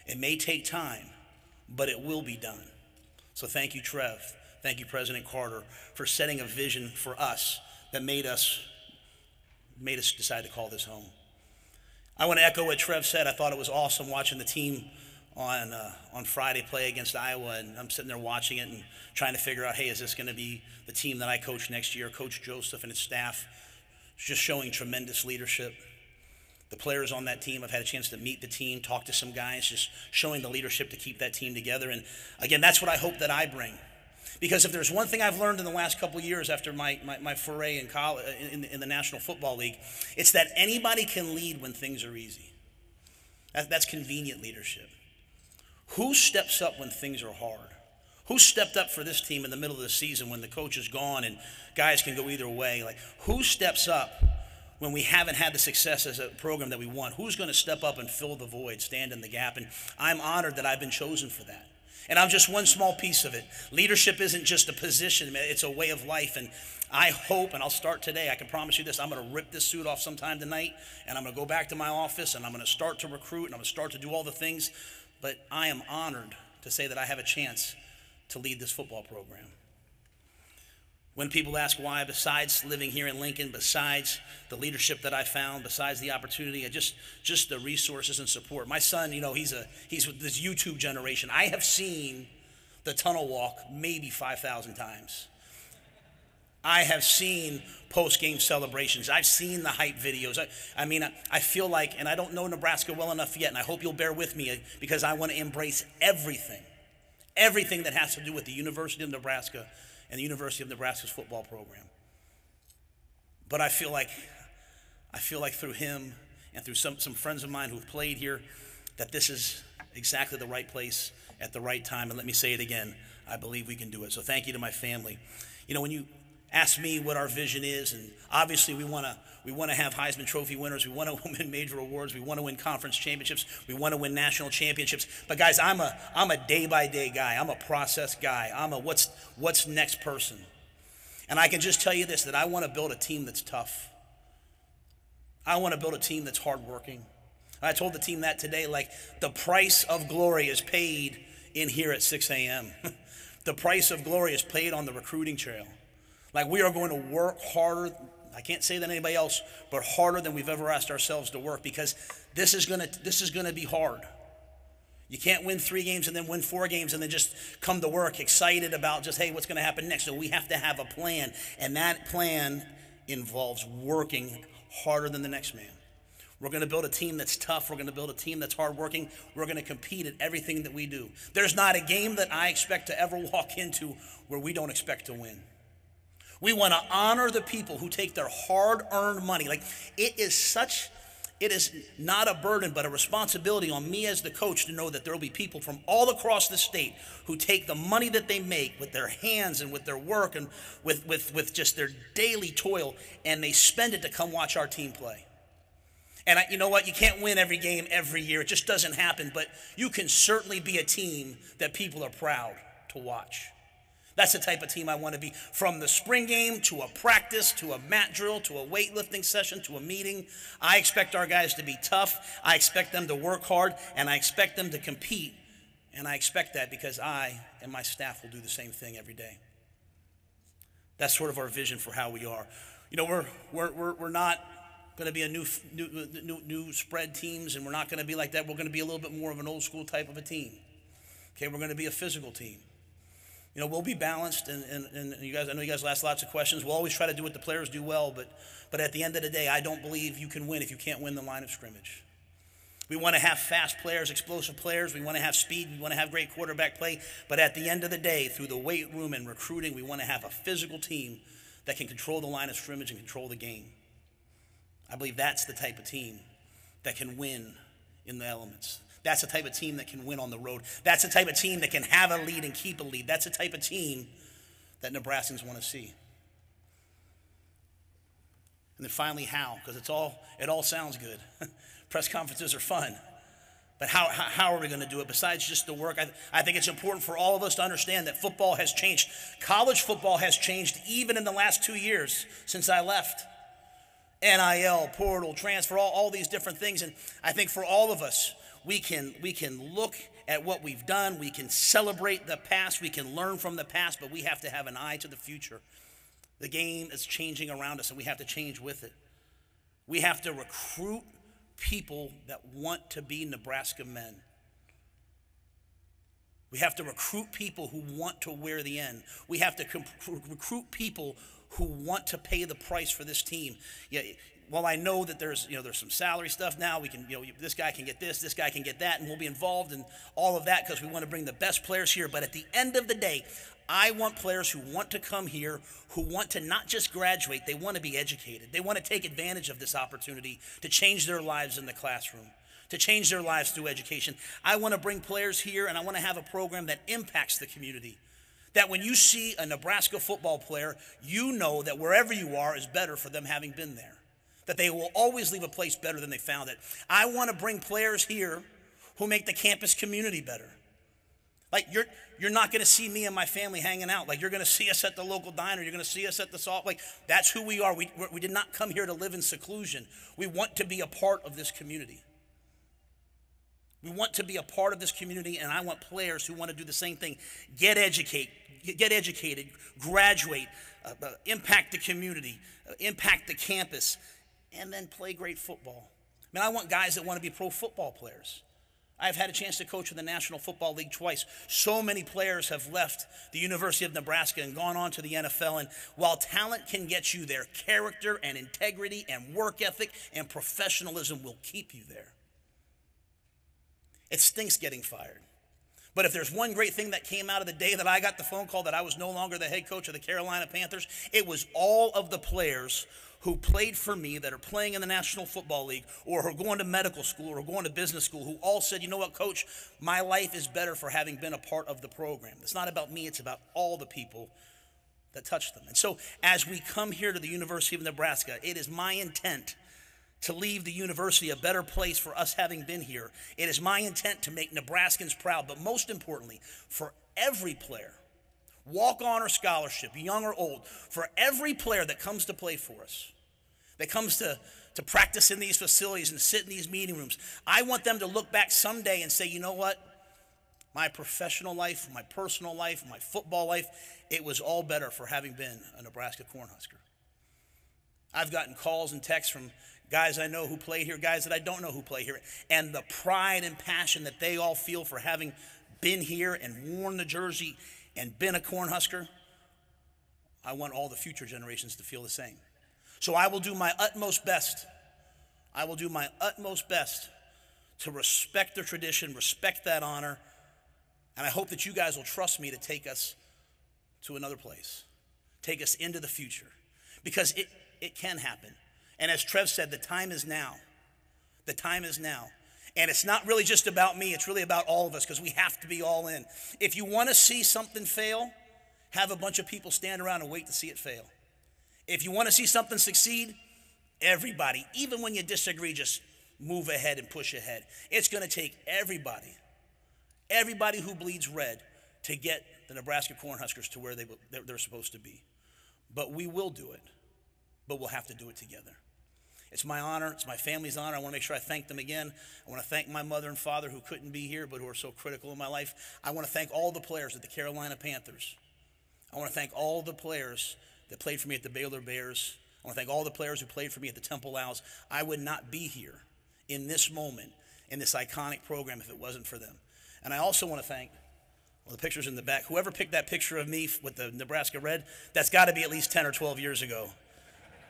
Speaker 10: It may take time, but it will be done. So thank you, Trev. Thank you, President Carter, for setting a vision for us that made us decide to call this home. I want to echo what Trev said. I thought it was awesome watching the team on Friday play against Iowa, and I'm sitting there watching it and trying to figure out, hey, is this going to be the team that I coach next year? Coach Joseph and his staff just showing tremendous leadership. The players on that team, I've had a chance to meet the team, talk to some guys, just showing the leadership to keep that team together. And again, that's what I hope that I bring. Because if there's one thing I've learned in the last couple of years after my foray in college, in the National Football League, it's that anybody can lead when things are easy. That's convenient leadership. Who steps up when things are hard? Who stepped up for this team in the middle of the season when the coach is gone and guys can go either way? Like, who steps up when we haven't had the success as a program that we want? Who's going to step up and fill the void, stand in the gap? And I'm honored that I've been chosen for that. And I'm just one small piece of it. Leadership isn't just a position, it's a way of life. And I hope, and I'll start today, I can promise you this, I'm going to rip this suit off sometime tonight, and I'm going to go back to my office, and I'm going to start to recruit, and I'm going to start to do all the things. But I am honored to say that I have a chance to lead this football program. When people ask why, besides living here in Lincoln, besides the leadership that I found, besides the opportunity, just the resources and support. My son, he's with this YouTube generation. I have seen the tunnel walk maybe 5,000 times. I have seen post-game celebrations. I've seen the hype videos. I feel like, and I don't know Nebraska well enough yet, and I hope you'll bear with me because I want to embrace everything that has to do with the University of Nebraska and the University of Nebraska's football program. But I feel like through him and through some friends of mine who've played here, that this is exactly the right place at the right time. And let me say it again, I believe we can do it. So thank you to my family. When you ask me what our vision is, and obviously we want to have Heisman Trophy winners, we want to win major awards, we want to win conference championships, we want to win national championships. But guys, I'm a day-by-day guy. I'm a process guy. I'm a what's next person. And I can just tell you this, that I want to build a team that's tough. I want to build a team that's hardworking. I told the team that today, like, the price of glory is paid in here at 6 a.m. The price of glory is paid on the recruiting trail. Like, we are going to work harder, I can't say than anybody else, but harder than we've ever asked ourselves to work, because this is going to be hard. You can't win 3 games and then win 4 games and then just come to work excited about just, hey, what's going to happen next? So we have to have a plan, and that plan involves working harder than the next man. We're going to build a team that's tough. We're going to build a team that's hardworking. We're going to compete at everything that we do. There's not a game that I expect to ever walk into where we don't expect to win. We want to honor the people who take their hard-earned money. Like, it is not a burden, but a responsibility on me as the coach to know that there will be people from all across the state who take the money that they make with their hands and with their work and with just their daily toil, and they spend it to come watch our team play. And you know what? You can't win every game every year. It just doesn't happen, but you can certainly be a team that people are proud to watch. That's the type of team I want to be. From the spring game to a practice to a mat drill to a weightlifting session to a meeting, I expect our guys to be tough. I expect them to work hard, and I expect them to compete. And I expect that because I and my staff will do the same thing every day. That's sort of our vision for how we are. You know, we're not going to be a new spread teams, and we're not going to be like that. We're going to be a little bit more of an old school type of a team. Okay, we're going to be a physical team. You know, we'll be balanced, and you guys, I know you guys ask lots of questions. We'll always try to do what the players do well, but at the end of the day, I don't believe you can win if you can't win the line of scrimmage. We want to have fast players, explosive players. We want to have speed. We want to have great quarterback play. But at the end of the day, through the weight room and recruiting, we want to have a physical team that can control the line of scrimmage and control the game. I believe that's the type of team that can win in the elements. That's the type of team that can win on the road. That's the type of team that can have a lead and keep a lead. That's the type of team that Nebraskans want to see. And then finally, how? Because it all sounds good. Press conferences are fun. But how are we going to do it besides just the work? I think it's important for all of us to understand that football has changed. College football has changed even in the last 2 years since I left. NIL, portal, transfer, all these different things. And I think for all of us, we can look at what we've done. We can celebrate the past. We can learn from the past, but we have to have an eye to the future. The game is changing around us, and we have to change with it. We have to recruit people that want to be Nebraska men. We have to recruit people who want to wear the N. We have to recruit people who want to pay the price for this team. Yeah, well, I know that there's some salary stuff now. We can, this guy can get this guy can get that, and we'll be involved in all of that because we want to bring the best players here. But at the end of the day, I want players who want to come here, who want to not just graduate, they want to be educated. They want to take advantage of this opportunity to change their lives in the classroom, to change their lives through education. I want to bring players here, and I want to have a program that impacts the community. That when you see a Nebraska football player, you know that wherever you are is better for them having been there. That they will always leave a place better than they found it. I want to bring players here who make the campus community better. Like, you're not going to see me and my family hanging out. Like, you're going to see us at the local diner. You're going to see us at the salt. Like, that's who we are. We did not come here to live in seclusion. We want to be a part of this community. We want to be a part of this community, and I want players who want to do the same thing. Get educated, graduate, impact the community, impact the campus, and then play great football. I mean, I want guys that want to be pro football players. I've had a chance to coach in the National Football League twice. So many players have left the University of Nebraska and gone on to the NFL. And while talent can get you there, character and integrity and work ethic and professionalism will keep you there. It stinks getting fired. But if there's one great thing that came out of the day that I got the phone call that I was no longer the head coach of the Carolina Panthers, it was all of the players who played for me that are playing in the National Football League or who are going to medical school or going to business school who all said, you know what, Coach, my life is better for having been a part of the program. It's not about me, it's about all the people that touched them. And so as we come here to the University of Nebraska, it is my intent to leave the university a better place for us having been here. It is my intent to make Nebraskans proud, but most importantly, for every player, walk-on or scholarship, young or old, for every player that comes to play for us, that comes to practice in these facilities and sit in these meeting rooms, I want them to look back someday and say, you know what? My professional life, my personal life, my football life, it was all better for having been a Nebraska Cornhusker. I've gotten calls and texts from guys I know who play here, guys that I don't know who play here, and the pride and passion that they all feel for having been here and worn the jersey and been a Cornhusker, I want all the future generations to feel the same. So I will do my utmost best. I will do my utmost best to respect their tradition, respect that honor, and I hope that you guys will trust me to take us to another place, take us into the future, because it can happen. And as Trev said, the time is now. The time is now. And it's not really just about me, it's really about all of us, because we have to be all in. If you want to see something fail, have a bunch of people stand around and wait to see it fail. If you want to see something succeed, everybody, even when you disagree, just move ahead and push ahead. It's going to take everybody who bleeds red to get the Nebraska Cornhuskers to where they're supposed to be. But we will do it, but we'll have to do it together. It's my honor. It's my family's honor. I want to make sure I thank them again. I want to thank my mother and father who couldn't be here but who are so critical in my life. I want to thank all the players at the Carolina Panthers. I want to thank all the players that played for me at the Baylor Bears. I want to thank all the players who played for me at the Temple Owls. I would not be here in this moment, in this iconic program, if it wasn't for them. And I also want to thank, well, the pictures in the back, whoever picked that picture of me with the Nebraska red, that's got to be at least 10 or 12 years ago.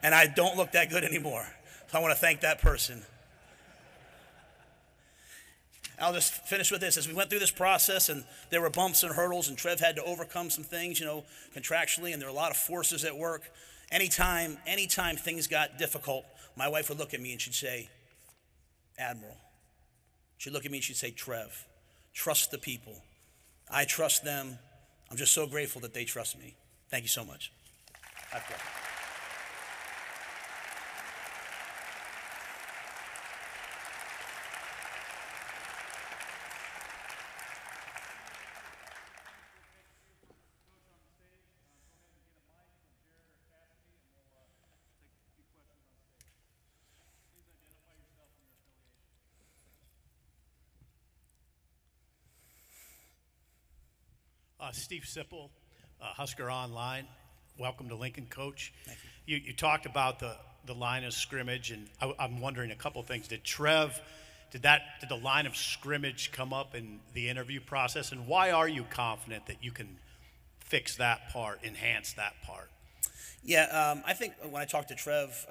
Speaker 10: And I don't look that good anymore. So I want to thank that person. I'll just finish with this. As we went through this process, and there were bumps and hurdles, and Trev had to overcome some things, contractually, and there were a lot of forces at work. Anytime things got difficult, my wife would look at me and she'd say, Admiral. She'd look at me and she'd say, Trev, trust the people. I trust them. I'm just so grateful that they trust me. Thank you so much.
Speaker 11: Steve Sipple, Husker Online. Welcome to Lincoln, Coach. Thank you. You talked about the line of scrimmage, and I'm wondering a couple things. Did the line of scrimmage come up in the interview process, and why are you confident that you can fix that part, enhance that part?
Speaker 10: Yeah, I think when I talked to Trev,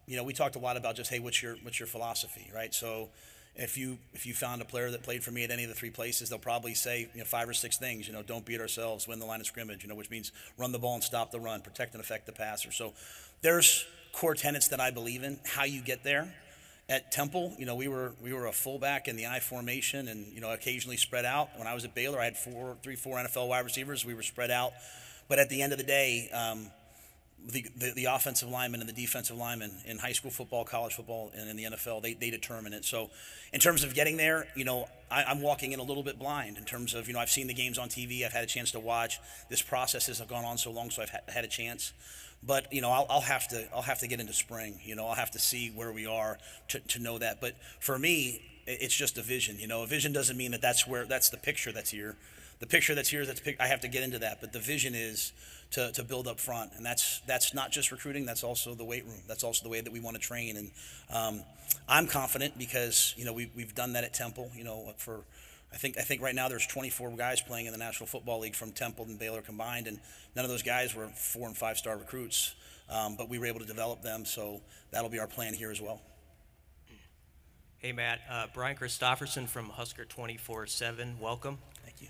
Speaker 10: we talked a lot about just, hey, what's your philosophy, right? So if you found a player that played for me at any of the three places, they'll probably say 5 or 6 things. Don't beat ourselves, win the line of scrimmage. Which means run the ball and stop the run, protect and affect the passer. So there's core tenets that I believe in. How you get there. At Temple, we were a fullback in the I formation, and occasionally spread out. When I was at Baylor, I had 4 NFL wide receivers. We were spread out, but at the end of the day, the offensive linemen and the defensive linemen in high school football, college football, and in the NFL, they determine it. So in terms of getting there, I'm walking in a little bit blind in terms of, I've seen the games on TV. I've had a chance to watch. This process has gone on so long, so I've had a chance. But, I'll have to get into spring. I'll have to see where we are to know that. But for me, it's just a vision. A vision doesn't mean that's the picture that's here. The picture that's here, I have to get into that. But the vision is to build up front, and that's not just recruiting. That's also the weight room. That's also the way that we want to train. And I'm confident because we've done that at Temple. I think right now there's 24 guys playing in the National Football League from Temple and Baylor combined, and none of those guys were 4- and 5-star recruits. But we were able to develop them, so that'll be our plan here as well.
Speaker 12: Hey Matt, Brian Christopherson from Husker 24/7. Welcome.
Speaker 10: Thank you.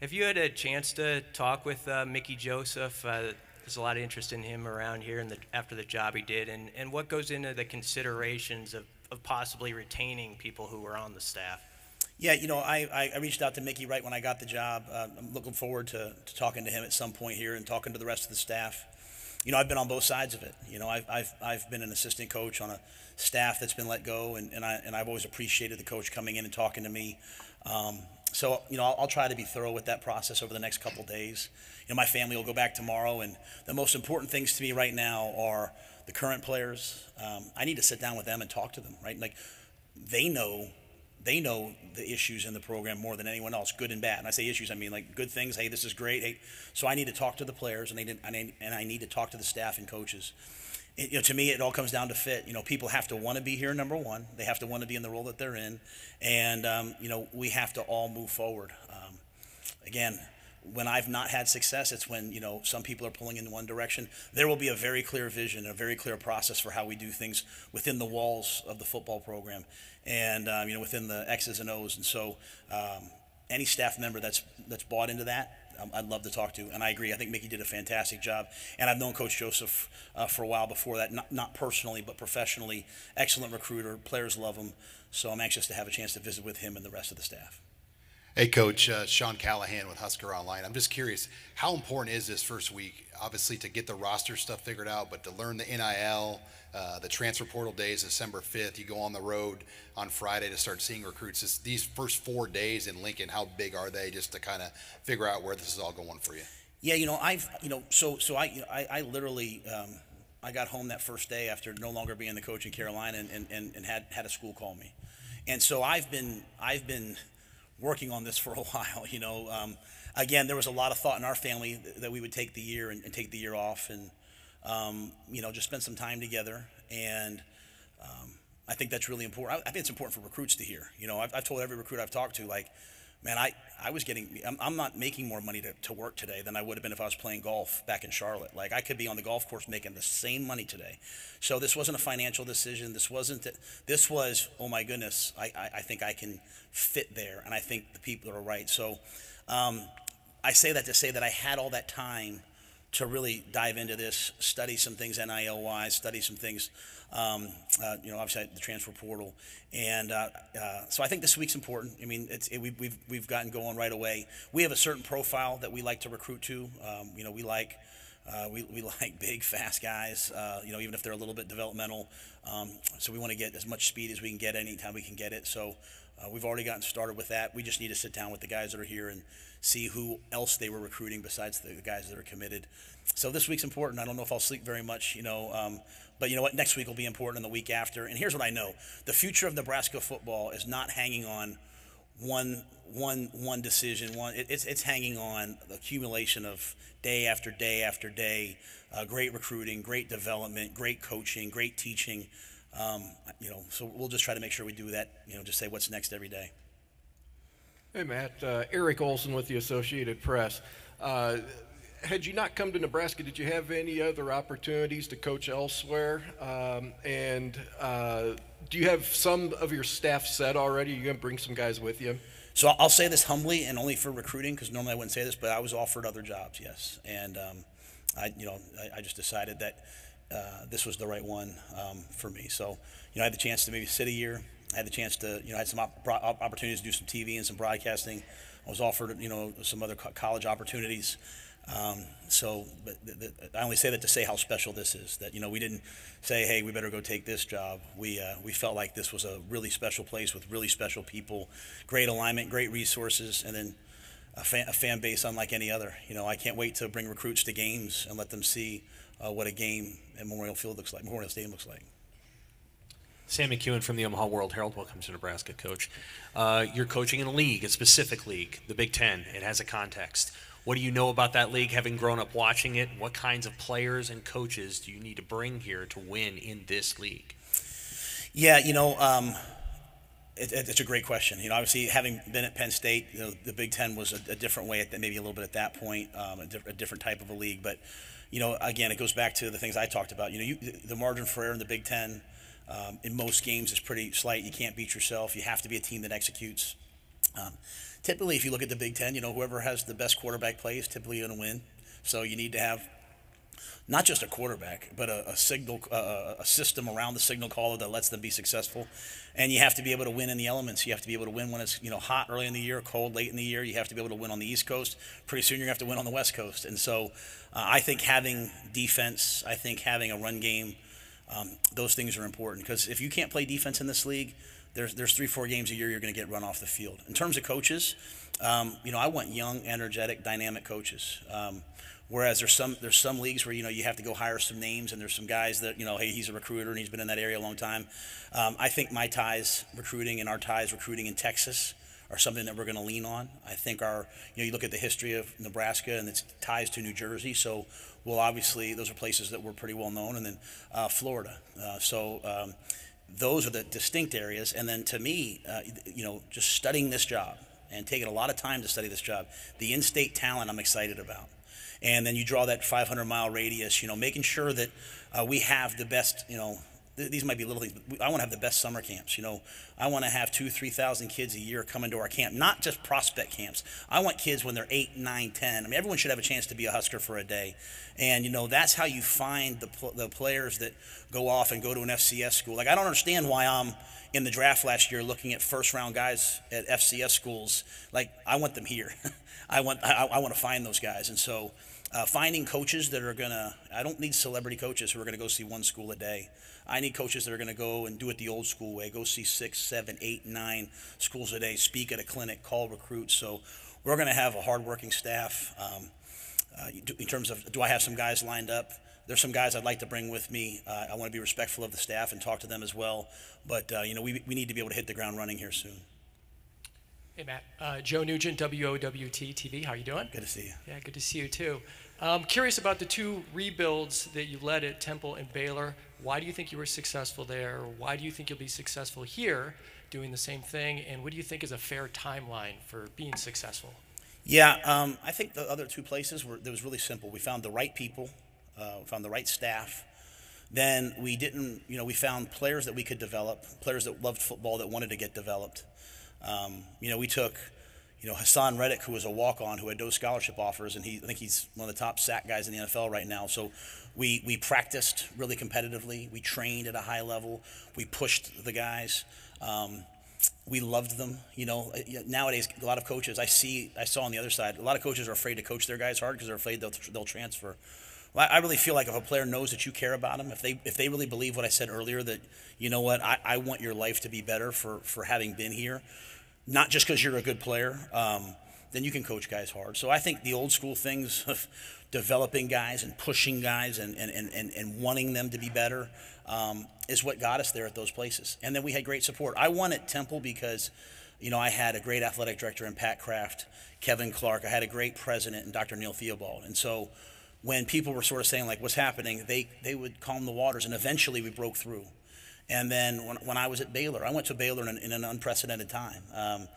Speaker 12: Have you had a chance to talk with Mickey Joseph? There's a lot of interest in him around here after the job he did, and what goes into the considerations of possibly retaining people who were on the staff?
Speaker 10: Yeah, I reached out to Mickey right when I got the job. I'm looking forward to talking to him at some point here and talking to the rest of the staff. I've been on both sides of it. I've been an assistant coach on a staff that's been let go, and I've always appreciated the coach coming in and talking to me. So, I'll try to be thorough with that process over the next couple of days. My family will go back tomorrow, and the most important things to me right now are the current players. I need to sit down with them and talk to them, right? Like, they know the issues in the program more than anyone else, good and bad. And I say issues, I mean like good things. Hey, this is great. Hey, so I need to talk to the players, and I need to talk to the staff and coaches. To me, it all comes down to fit. People have to want to be here, number one. They have to want to be in the role that they're in. And, we have to all move forward. Again, when I've not had success, it's when, some people are pulling in one direction. There will be a very clear vision, a very clear process for how we do things within the walls of the football program and, within the X's and O's. And so any staff member that's bought into that, I'd love to talk to. And I agree. I think Mickey did a fantastic job. And I've known Coach Joseph for a while before that, not personally, but professionally. Excellent recruiter. Players love him. So I'm anxious to have a chance to visit with him and the rest of the staff.
Speaker 13: Hey, Coach, Sean Callahan with Husker Online. I'm just curious, how important is this first week, obviously, to get the roster stuff figured out, but to learn the NIL, the transfer portal days, December 5th, you go on the road on Friday to start seeing recruits. These first 4 days in Lincoln, how big are they just to kind of figure out where this is all going for you?
Speaker 10: Yeah, I literally, I got home that first day after no longer being the coach in Carolina and had a school call me. And so I've been working on this for a while, again, there was a lot of thought in our family that we would take the year and take the year off and, just spend some time together. And I think that's really important. I think it's important for recruits to hear. I've told every recruit I've talked to, like, man, I'm not making more money to work today than I would have been if I was playing golf back in Charlotte. Like, I could be on the golf course making the same money today. So this wasn't a financial decision. This was, oh my goodness, I think I can fit there, and I think the people are right. So I say that to say that I had all that time to really dive into this, study some things NIL-wise, study some things, obviously the transfer portal, and so I think this week's important. I mean, we've gotten going right away. We have a certain profile that we like to recruit to. We like big, fast guys. Even if they're a little bit developmental. So we want to get as much speed as we can get anytime we can get it. So we've already gotten started with that. We just need to sit down with the guys that are here and see who else they were recruiting besides the guys that are committed. So this week's important. I don't know if I'll sleep very much, but you know what? Next week will be important, and the week after. And here's what I know: the future of Nebraska football is not hanging on one decision. It's hanging on the accumulation of day after day after day, great recruiting, great development, great coaching, great teaching. So we'll just try to make sure we do that. Just say what's next every day.
Speaker 14: Hey, Matt. Eric Olson with the Associated Press. Had you not come to Nebraska, did you have any other opportunities to coach elsewhere? Do you have some of your staff set already? Are you going to bring some guys with you?
Speaker 10: So I'll say this humbly and only for recruiting, because normally I wouldn't say this, but I was offered other jobs, yes. And I just decided that this was the right one for me. So I had the chance to maybe sit a year. I had the chance to, I had some opportunities to do some TV and some broadcasting. I was offered, some other college opportunities. But I only say that to say how special this is. That we didn't say, hey, we better go take this job. We felt like this was a really special place with really special people, great alignment, great resources, and then a fan base unlike any other. I can't wait to bring recruits to games and let them see what a game at Memorial Stadium looks like.
Speaker 15: Sam McEwen from the Omaha World Herald. Welcome to Nebraska, Coach. You're coaching in a league, a specific league, the Big Ten. It has a context. What do you know about that league, having grown up watching it? What kinds of players and coaches do you need to bring here to win in this league?
Speaker 10: Yeah, it's a great question. Obviously, having been at Penn State, the Big Ten was a different way, maybe a little bit at that point, a different type of a league. But, again, it goes back to the things I talked about. The margin for error in the Big Ten in most games is pretty slight. You can't beat yourself. You have to be a team that executes. Typically, if you look at the Big Ten, whoever has the best quarterback play is typically going to win. So you need to have not just a quarterback, but a system around the signal caller that lets them be successful. And you have to be able to win in the elements. You have to be able to win when it's hot early in the year, cold late in the year. You have to be able to win on the East Coast. Pretty soon you're going to have to win on the West Coast. And so I think having defense, I think having a run game, those things are important. Because if you can't play defense in this league, there's 3-4 games a year you're going to get run off the field. In terms of coaches, I want young, energetic, dynamic coaches. Whereas there's some leagues where you have to go hire some names, and there's some guys that hey, he's a recruiter and he's been in that area a long time. I think my ties recruiting and our ties recruiting in Texas are something that we're going to lean on. I think you look at the history of Nebraska and its ties to New Jersey, so we'll obviously, those are places that we're pretty well known, and then Florida. Those are the distinct areas. And then to me, just studying this job and taking a lot of time to study this job, the in-state talent I'm excited about. And then you draw that 500-mile radius, making sure that we have the best, these might be little things, but I want to have the best summer camps. I want to have 2,000-3,000 kids a year come into our camp, not just prospect camps. I want kids when they're 8, 9, 10. I mean, everyone should have a chance to be a Husker for a day. And, that's how you find the players that go off and go to an FCS school. Like, I don't understand why I'm in the draft last year looking at first-round guys at FCS schools. Like, I want them here. I want to find those guys. And so finding coaches that are going to – I don't need celebrity coaches who are going to go see one school a day. I need coaches that are going to go and do it the old school way, go see 6, 7, 8, 9 schools a day, speak at a clinic, call recruits. So we're going to have a hardworking staff. In terms of, do I have some guys lined up? There's some guys I'd like to bring with me. I want to be respectful of the staff and talk to them as well. But, we need to be able to hit the ground running here soon.
Speaker 16: Hey, Matt. Joe Nugent, WOWT TV. How you doing?
Speaker 10: Good to see you.
Speaker 16: Yeah, good to see you, too. Curious about the 2 rebuilds that you led at Temple and Baylor. Why do you think you were successful there? Why do you think you'll be successful here doing the same thing? And what do you think is a fair timeline for being successful?
Speaker 10: Yeah, I think the other 2 places it was really simple. We found the right people, found the right staff. Then we found players that we could develop, players that loved football that wanted to get developed. We took, Hassan Reddick, who was a walk-on, who had no scholarship offers, and I think he's one of the top sack guys in the NFL right now. So we practiced really competitively. We trained at a high level. We pushed the guys. We loved them. Nowadays, a lot of coaches I saw on the other side, a lot of coaches are afraid to coach their guys hard because they're afraid they'll transfer. Well, I really feel like if a player knows that you care about them, if they really believe what I said earlier, that, I want your life to be better for having been here, not just because you're a good player, then you can coach guys hard. So I think the old school things of developing guys and pushing guys and wanting them to be better is what got us there at those places. And then we had great support. I won at Temple because, I had a great athletic director in Pat Kraft, Kevin Clark. I had a great president in Dr. Neil Theobald. And so when people were sort of saying, like, what's happening, they would calm the waters, and eventually we broke through. And then when I was at Baylor, I went to Baylor in an unprecedented time. I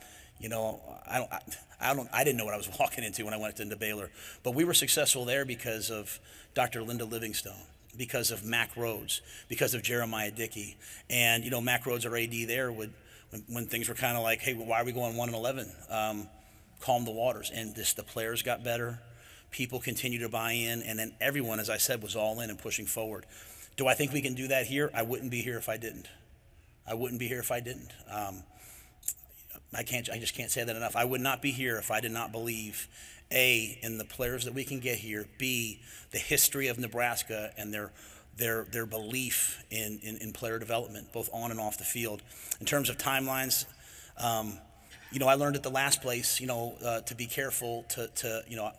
Speaker 10: didn't know what I was walking into when I went into Baylor, but we were successful there because of Dr. Linda Livingstone, because of Mack Rhodes, because of Jeremiah Dickey. And, Mack Rhodes, our AD there, when things were kind of like, hey, why are we going 1-11? Calm the waters. And the players got better. People continued to buy in. And then everyone, as I said, was all in and pushing forward. Do I think we can do that here? I wouldn't be here if I didn't. I just can't say that enough. I would not be here if I did not believe, A, in the players that we can get here, B, the history of Nebraska and their belief in player development, both on and off the field. In terms of timelines, I learned at the last place, to be careful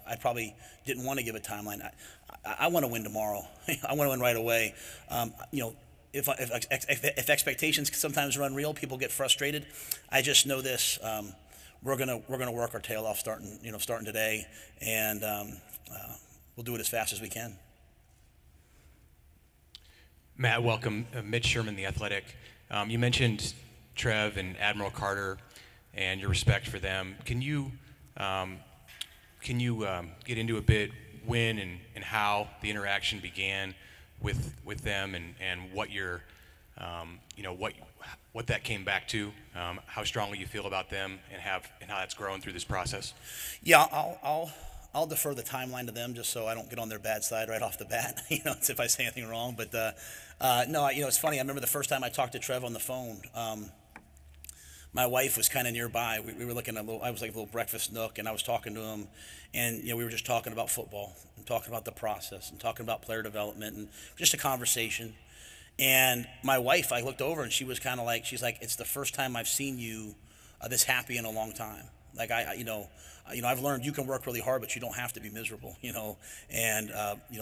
Speaker 10: I probably didn't want to give a timeline. I want to win tomorrow. I want to win right away. If expectations sometimes run real, people get frustrated. I just know this: we're gonna work our tail off starting today, and we'll do it as fast as we can.
Speaker 16: Matt, welcome. Mitch Sherman, The Athletic. You mentioned Trev and Admiral Carter and your respect for them. Can you get into a bit when and how the interaction began with them and what your what that came back to, how strongly you feel about them and how that's grown through this process?
Speaker 10: Yeah, I'll defer the timeline to them just so I don't get on their bad side right off the bat. If I say anything wrong. But no, it's funny. I remember the first time I talked to Trev on the phone. My wife was kind of nearby. We were looking at I was like a little breakfast nook, and I was talking to him, and we were just talking about football and talking about the process and talking about player development and just a conversation. And my wife, I looked over and she was kind of like, she's like, it's the first time I've seen you this happy in a long time. Like I've learned you can work really hard, but you don't have to be miserable. And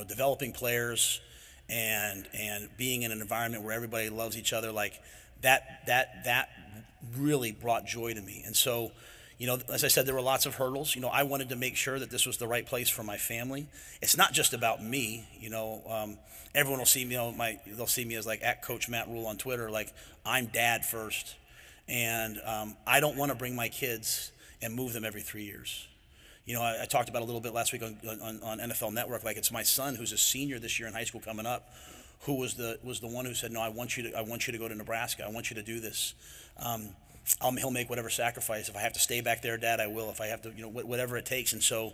Speaker 10: developing players and being in an environment where everybody loves each other, like that really brought joy to me. And so, as I said, there were lots of hurdles. I wanted to make sure that this was the right place for my family. It's not just about me. Everyone will see me, they'll see me as like at Coach Matt Rhule on Twitter, like I'm dad first. And I don't want to bring my kids and move them every 3 years. I talked about a little bit last week on NFL Network. Like it's my son who's a senior this year in high school coming up, who was the one who said, no, I want you to go to Nebraska. I want you to do this. He'll make whatever sacrifice. If I have to stay back there, Dad, I will. If I have to, whatever it takes. And so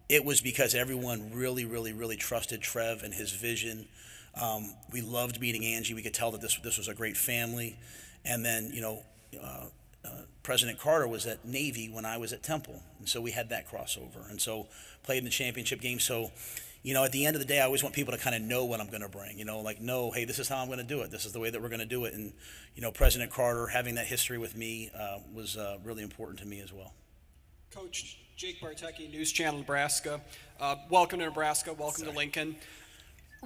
Speaker 10: it was because everyone really, really, really trusted Trev and his vision. We loved meeting Angie. We could tell that this was a great family. And then, President Carter was at Navy when I was at Temple. And so we had that crossover. And so played in the championship game. So, at the end of the day, I always want people to kind of know what I'm going to bring, know, hey, this is how I'm going to do it. This is the way that we're going to do it. And, President Carter, having that history with me was really important to me as well.
Speaker 17: Coach Jake Bartecki, News Channel Nebraska. Welcome to Nebraska. Welcome to Lincoln.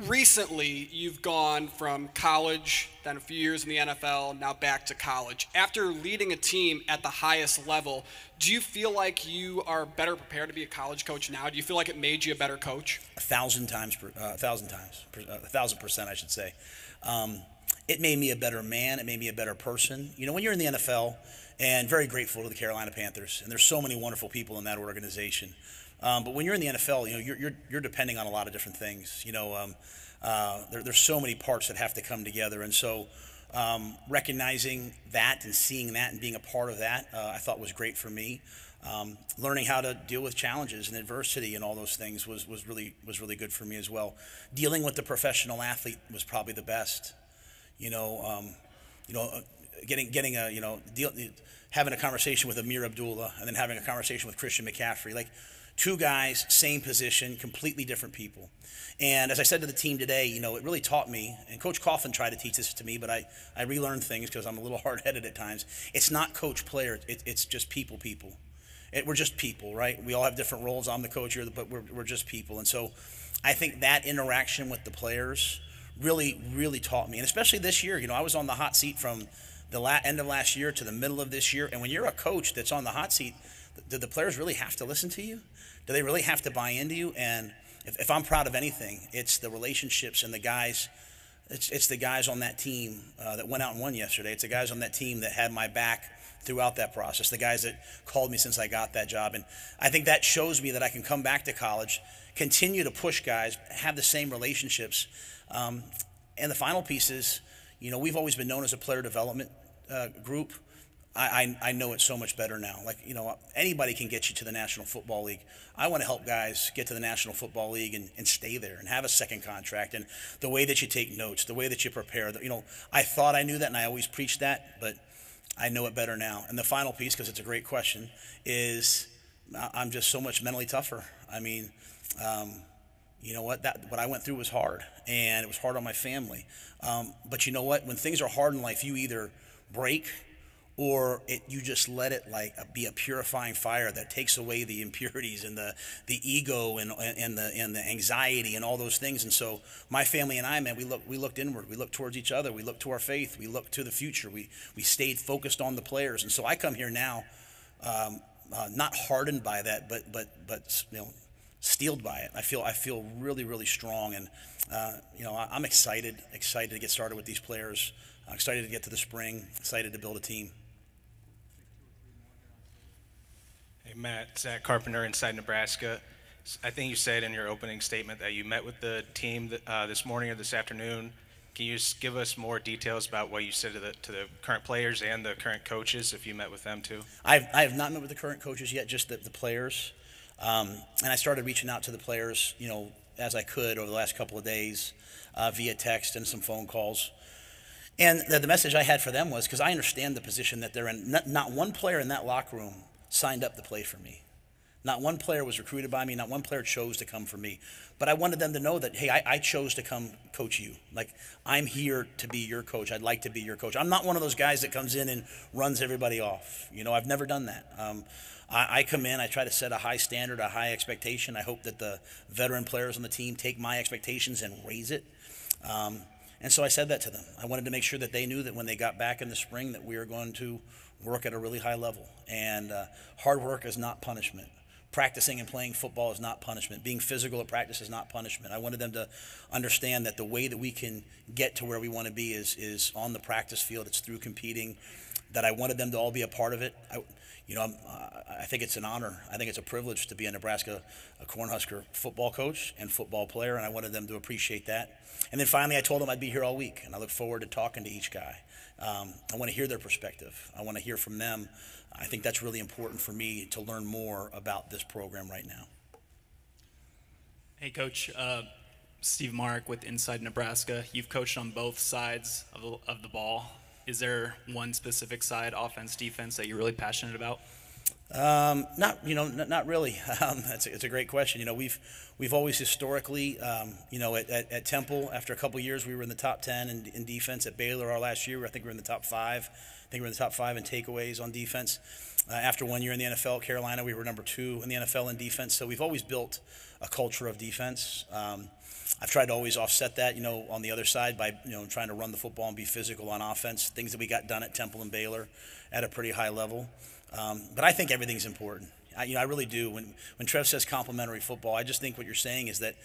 Speaker 17: Recently, you've gone from college, then a few years in the NFL, now back to college. After leading a team at the highest level, do you feel like you are better prepared to be a college coach now? Do you feel like it made you a better coach?
Speaker 10: 1,000%, I should say. It made me a better man. It made me a better person. When you're in the NFL, and very grateful to the Carolina Panthers, and there's so many wonderful people in that organization. But when you're in the NFL, you're depending on a lot of different things. There's so many parts that have to come together, and so recognizing that and seeing that and being a part of that, I thought was great for me. Learning how to deal with challenges and adversity and all those things was really good for me as well. Dealing with the professional athlete was probably the best. Having a conversation with Amir Abdullah and then having a conversation with Christian McCaffrey, like. Two guys, same position, completely different people. And as I said to the team today, it really taught me, and Coach Coughlin tried to teach this to me, but I relearned things because I'm a little hard-headed at times. It's not coach-player, it's just people. We're just people, right? We all have different roles. I'm the coach here, but we're just people. And so I think that interaction with the players really, really taught me. And especially this year, I was on the hot seat from the end of last year to the middle of this year. And when you're a coach that's on the hot seat, do the players really have to listen to you? Do they really have to buy into you? And if I'm proud of anything, it's the relationships and the guys. It's the guys on that team that went out and won yesterday. It's the guys on that team that had my back throughout that process, the guys that called me since I got that job. And I think that shows me that I can come back to college, continue to push guys, have the same relationships. And the final piece is, we've always been known as a player development group. I know it so much better now. Like, anybody can get you to the National Football League. I want to help guys get to the National Football League and stay there and have a second contract. And the way that you take notes, the way that you prepare, I thought I knew that and I always preached that, but I know it better now. And the final piece, because it's a great question, is I'm just so much mentally tougher. I mean, what I went through was hard, and it was hard on my family. But you know what? When things are hard in life, you either break or you just let it be a purifying fire that takes away the impurities and the ego and the anxiety and all those things. And so my family and I, man, we looked inward. We looked towards each other. We looked to our faith. We looked to the future. We stayed focused on the players. And so I come here now, not hardened by that, but steeled by it. I feel really, really strong, and I'm excited to get started with these players. I'm excited to get to the spring. Excited to build a team.
Speaker 18: Hey, Matt, Zach Carpenter, Inside Nebraska. I think you said in your opening statement that you met with the team this morning or this afternoon. Can you just give us more details about what you said to the current players and the current coaches, if you met with them too?
Speaker 10: I have not met with the current coaches yet, just the players. And I started reaching out to the players, as I could over the last couple of days via text and some phone calls. And the message I had for them was, because I understand the position that they're in, not one player in that locker room signed up to play for me. Not one player was recruited by me. Not one player chose to come for me. But I wanted them to know that, hey, I chose to come coach you. Like, I'm here to be your coach. I'd like to be your coach. I'm not one of those guys that comes in and runs everybody off. I've never done that. I come in, I try to set a high standard, a high expectation. I hope that the veteran players on the team take my expectations and raise it. And so I said that to them. I wanted to make sure that they knew that when they got back in the spring that we were going to work at a really high level. And hard work is not punishment. Practicing and playing football is not punishment. Being physical at practice is not punishment. I wanted them to understand that the way that we can get to where we want to be is on the practice field. It's through competing. That I wanted them to all be a part of it. I think it's an honor. I think it's a privilege to be a Cornhusker football coach and football player, and I wanted them to appreciate that. And then finally, I told them I'd be here all week, and I look forward to talking to each guy. I want to hear their perspective. I want to hear from them. I think that's really important for me to learn more about this program right now.
Speaker 19: Hey, Coach. Steve Mark with Inside Nebraska. You've coached on both sides of the ball. Is there one specific side, offense, defense, that you're really passionate about?
Speaker 10: Not really. It's a great question. We've always historically, at Temple, after a couple of years, we were in the top 10 in defense. At Baylor, our last year, I think we were in the top 5. I think we were in the top 5 in takeaways on defense. After 1 year in the NFL at Carolina, we were number 2 in the NFL in defense. So we've always built a culture of defense. I've tried to always offset that, on the other side by, trying to run the football and be physical on offense, things that we got done at Temple and Baylor at a pretty high level. But I think everything's important. I really do. When Trev says complimentary football, I just think what you're saying is that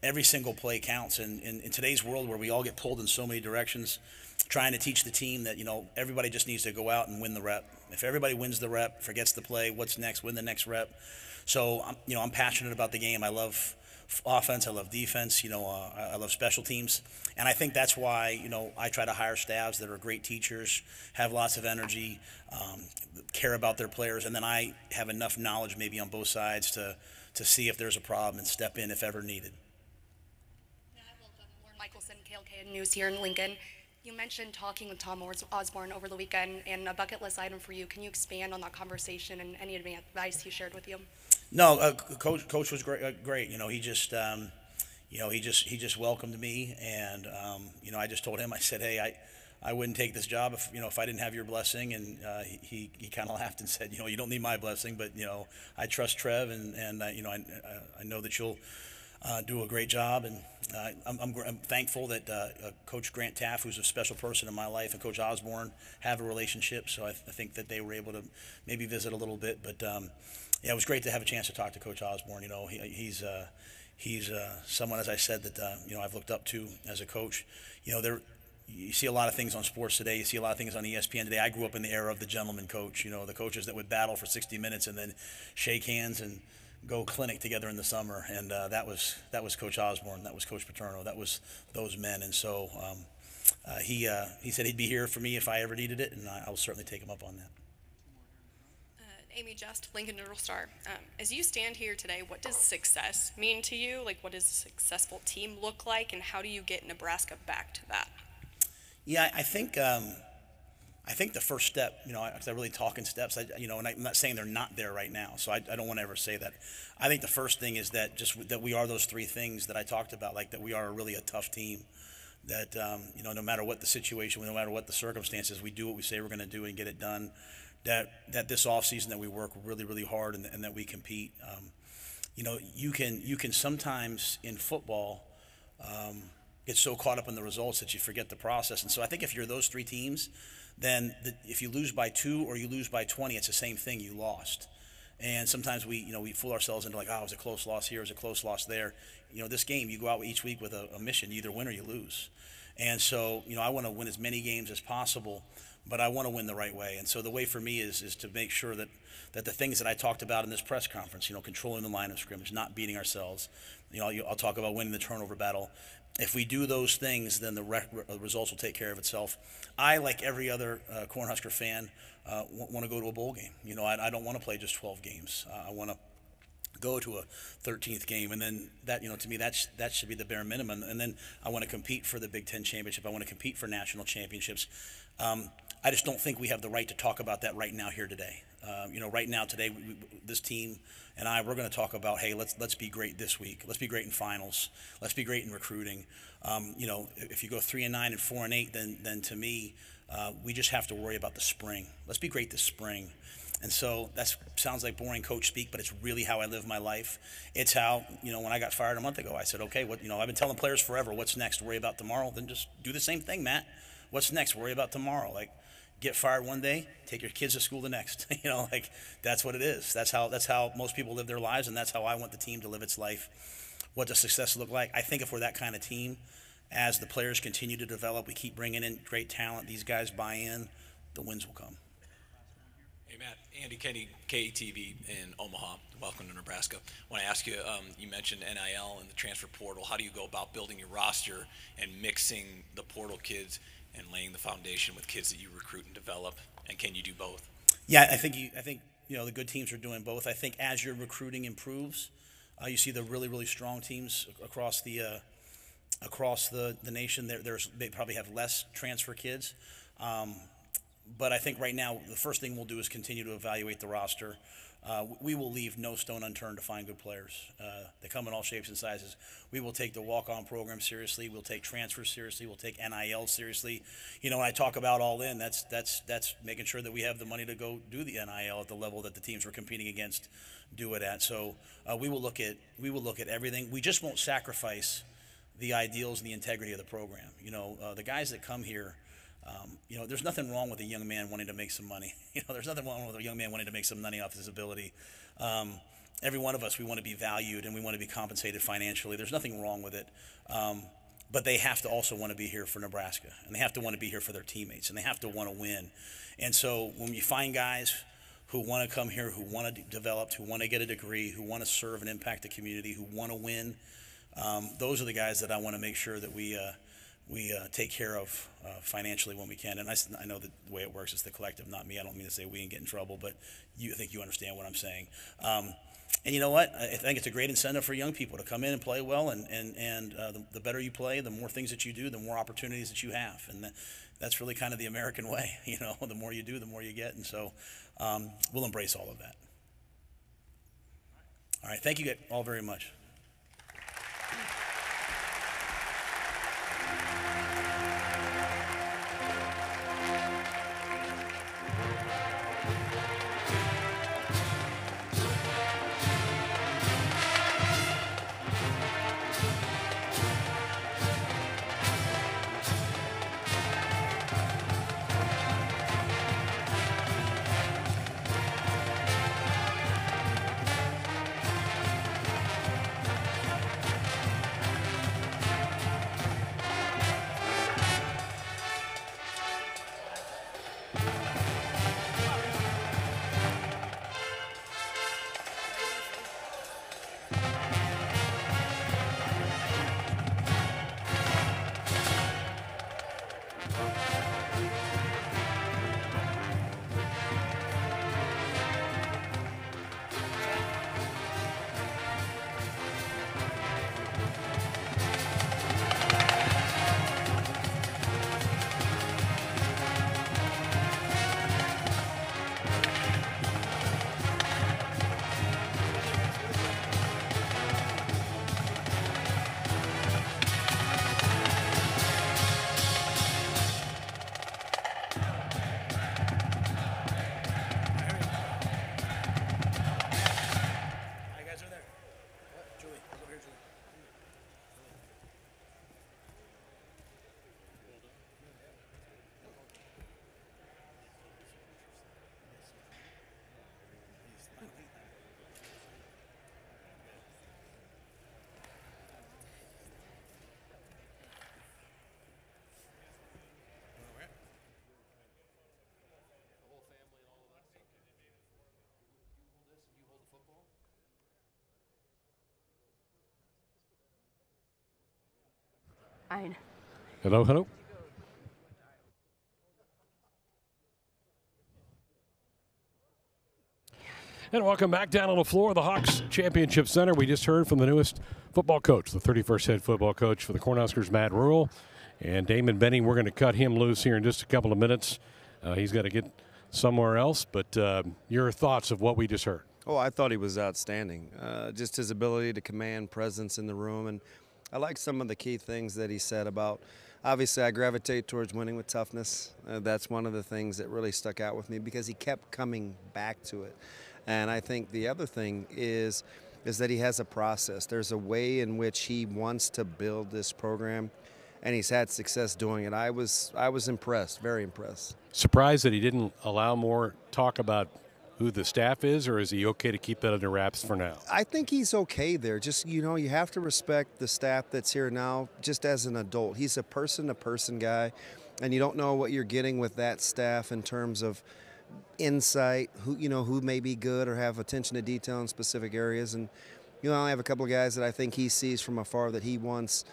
Speaker 10: every single play counts. And in today's world where we all get pulled in so many directions, trying to teach the team that, everybody just needs to go out and win the rep. If everybody wins the rep, forgets the play, what's next, win the next rep. So, I'm passionate about the game. I love offense, I love defense, I love special teams. And I think that's why, I try to hire staffs that are great teachers, have lots of energy, care about their players, and then I have enough knowledge maybe on both sides to see if there's a problem and step in if ever needed.
Speaker 20: Lauren Michelson, KLK News here in Lincoln. You mentioned talking with Tom Osborne over the weekend, and a bucket list item for you. Can you expand on that conversation and any advice he shared with you?
Speaker 10: No, Coach was great. He just welcomed me, and I just told him, I said, hey, I wouldn't take this job if I didn't have your blessing, and he kind of laughed and said, you don't need my blessing, but I trust Trev, and I know that you'll do a great job, and I'm thankful that Coach Grant Taff, who's a special person in my life, and Coach Osborne have a relationship. So I think that they were able to maybe visit a little bit, but yeah, it was great to have a chance to talk to Coach Osborne. He's someone, as I said, that I've looked up to as a coach. You see a lot of things on sports today. You see a lot of things on ESPN today. I grew up in the era of the gentleman coach. The coaches that would battle for 60 minutes and then shake hands and go clinic together in the summer, and that was Coach Osborne, that was Coach Paterno, that was those men. And so he said he'd be here for me if I ever needed it, and I will certainly take him up on that.
Speaker 20: Amy Just, Lincoln Journal Star. As you stand here today, what does success mean to you? Like, what does a successful team look like, and how do you get Nebraska back to that?
Speaker 10: Yeah, I think the first step, because I really talk in steps, and I'm not saying they're not there right now, so I don't want to ever say that. I think the first thing is that that we are those 3 things that I talked about, like that we are really a tough team, that, no matter what the situation, no matter what the circumstances, we do what we say we're going to do and get it done, that this offseason that we work really, really hard and that we compete. You can sometimes in football get so caught up in the results that you forget the process. And so I think if you're those 3 teams, then if you lose by 2 or you lose by 20, it's the same thing, you lost. And sometimes we fool ourselves into like, oh, it was a close loss here, it was a close loss there. This game, you go out each week with a mission, you either win or you lose. And so, I want to win as many games as possible, but I want to win the right way. And so the way for me is to make sure that the things that I talked about in this press conference, controlling the line of scrimmage, not beating ourselves, I'll talk about winning the turnover battle. If we do those things, then the results will take care of itself. I, like every other Cornhusker fan, want to go to a bowl game. I don't want to play just 12 games. I want to go to a 13th game, and then that, to me, that should be the bare minimum. And then I want to compete for the Big Ten championship. I want to compete for national championships. I just don't think we have the right to talk about that right now here today. Right now today, this team and we're going to talk about, hey, let's be great this week. Let's be great in finals. Let's be great in recruiting. If you go 3-9 and 4-8, then to me, we just have to worry about the spring. Let's be great this spring. And so that sounds like boring coach speak, but it's really how I live my life. It's how, when I got fired a month ago, I said, okay, I've been telling players forever, what's next? Worry about tomorrow. Then just do the same thing, Matt. What's next? Worry about tomorrow. Like, get fired one day, take your kids to school the next. That's what it is. That's how most people live their lives, and that's how I want the team to live its life. What does success look like? I think if we're that kind of team, as the players continue to develop, we keep bringing in great talent, these guys buy in, the wins will come.
Speaker 15: Hey, Matt. Andy Kenny, KTV in Omaha. Welcome to Nebraska. I want to ask you, you mentioned NIL and the transfer portal. How do you go about building your roster and mixing the portal kids and laying the foundation with kids that you recruit and develop? And can you do both?
Speaker 10: Yeah, I think the good teams are doing both. I think as your recruiting improves, you see the really, really strong teams across the nation. They probably have less transfer kids. But I think right now the first thing we'll do is continue to evaluate the roster. We will leave no stone unturned to find good players. They come in all shapes and sizes. We will take the walk-on program seriously. We'll take transfers seriously. We'll take NIL seriously. When I talk about all in, that's making sure that we have the money to go do the NIL at the level that the teams we're competing against do it at. So we will look at everything. We just won't sacrifice the ideals and the integrity of the program. The guys that come here. There's nothing wrong with a young man wanting to make some money. There's nothing wrong with a young man wanting to make some money off his ability. Every one of us, we want to be valued and we want to be compensated financially. There's nothing wrong with it. But they have to also want to be here for Nebraska, and they have to want to be here for their teammates, and they have to want to win. And so when you find guys who want to come here, who want to develop, who want to get a degree, who want to serve and impact the community, who want to win, those are the guys that I want to make sure that we take care of financially when we can. And I know that the way it works is the collective, not me. I don't mean to say we and get in trouble, but I think you understand what I'm saying. And you know what? I think it's a great incentive for young people to come in and play well. And the better you play, the more things that you do, the more opportunities that you have. And that's really kind of the American way. The more you do, the more you get. And so we'll embrace all of that. All right. Thank you all very much.
Speaker 2: Hello, hello. And welcome back down on the floor of the Hawks Championship Center. We just heard from the newest football coach, the 31st head football coach for the Cornhuskers, Matt Rhule. And Damon Benning, we're going to cut him loose here in just a couple of minutes. He's got to get somewhere else. But your thoughts of what we just heard?
Speaker 3: Oh, I thought he was outstanding. Just his ability to command presence in the room. And I like some of the key things that he said about obviously I gravitate towards winning with toughness. That's one of the things that really stuck out with me because he kept coming back to it. And I think the other thing is that he has a process. There's a way in which he wants to build this program, and he's had success doing it. I was impressed, very impressed.
Speaker 2: Surprised that he didn't allow more talk about who the staff is, or is he okay to keep that under wraps for now?
Speaker 3: I think he's okay there. Just, you have to respect the staff that's here now just as an adult. He's a person-to-person guy, and you don't know what you're getting with that staff in terms of insight, who may be good or have attention to detail in specific areas. And, I have a couple of guys that I think he sees from afar that he wants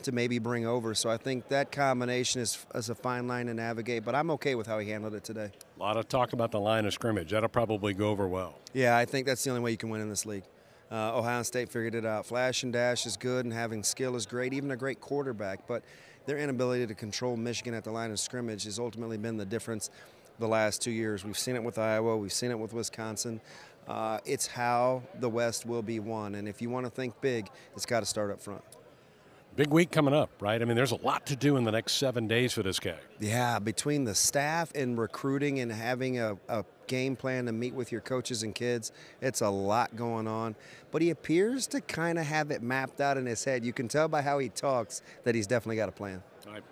Speaker 3: to maybe bring over. So I think that combination is a fine line to navigate, but I'm okay with how he handled it today.
Speaker 2: A lot of talk about the line of scrimmage. That'll probably go over well.
Speaker 3: Yeah, I think that's the only way you can win in this league. Ohio State figured it out. Flash and dash is good, and having skill is great, even a great quarterback. But their inability to control Michigan at the line of scrimmage has ultimately been the difference the last 2 years. We've seen it with Iowa. We've seen it with Wisconsin. It's how the West will be won. And if you want to think big, it's got to start up front.
Speaker 2: Big week coming up, right? I mean, there's a lot to do in the next 7 days for this guy.
Speaker 3: Yeah, between the staff and recruiting and having a game plan to meet with your coaches and kids, it's a lot going on. But he appears to kind of have it mapped out in his head. You can tell by how he talks that he's definitely got a plan.
Speaker 2: All right.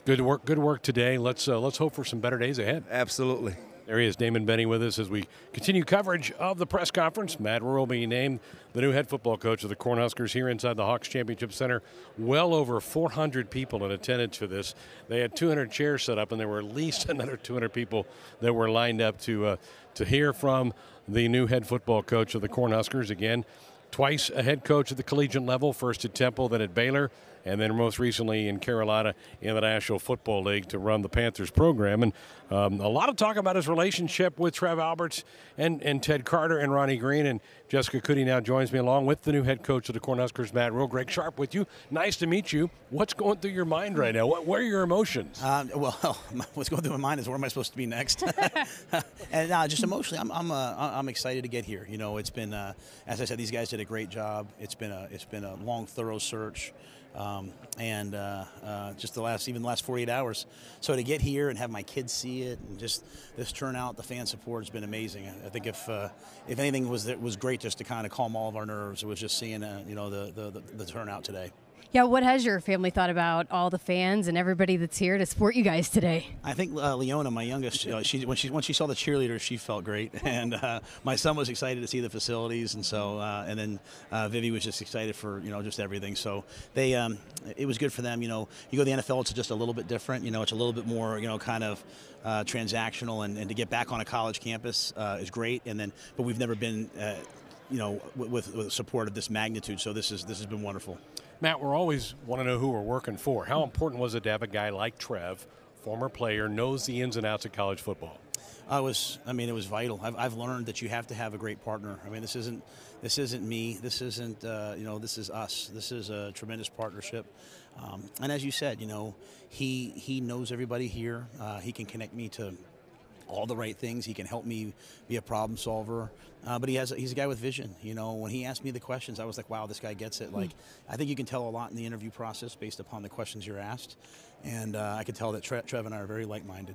Speaker 2: Good work today. Let's hope for some better days ahead.
Speaker 3: Absolutely.
Speaker 2: There he is, Damon Benning, with us as we continue coverage of the press conference. Matt Rhule being named the new head football coach of the Cornhuskers here inside the Hawks Championship Center. Well over 400 people in attendance for this. They had 200 chairs set up, and there were at least another 200 people that were lined up to hear from the new head football coach of the Cornhuskers. Again, twice a head coach at the collegiate level, first at Temple, then at Baylor, and then most recently in Carolina in the National Football League to run the Panthers program. And a lot of talk about his relationship with Trev Alberts and Ted Carter and Ronnie Green. And Jessica Cuddy now joins me along with the new head coach of the Cornhuskers, Matt Rhule. Greg Sharp with you. Nice to meet you. What's going through your mind right now? What are your emotions?
Speaker 21: Well, what's going through my mind is where am I supposed to be next? And just emotionally, I'm excited to get here. It's been, as I said, these guys did a great job. It's been a long, thorough search. Just the last 48 hours. So to get here and have my kids see it, and just this turnout, the fan support has been amazing. I think if anything was great, just to kind of calm all of our nerves, it was just seeing the turnout today.
Speaker 1: Yeah, what has your family thought about all the fans and everybody that's here to support you guys today?
Speaker 21: I think Leona, my youngest, when she saw the cheerleaders, she felt great, and my son was excited to see the facilities, and so and then Vivi was just excited for just everything. So they it was good for them. You go to the NFL, it's just a little bit different. It's a little bit more kind of transactional, and to get back on a college campus is great. But we've never been with support of this magnitude, so this has been wonderful.
Speaker 2: Matt, we're always want to know who we're working for. How important was it to have a guy like Trev, former player, knows the ins and outs of college football?
Speaker 21: It was vital. I've learned that you have to have a great partner. I mean, this isn't me. This isn't this is us. This is a tremendous partnership. And as you said, he knows everybody here. He can connect me to all the right things. He can help me be a problem solver. But he's a guy with vision. When he asked me the questions, I was like, wow, this guy gets it. Like, I think you can tell a lot in the interview process based upon the questions you're asked. And I could tell that Trev and I are very like-minded.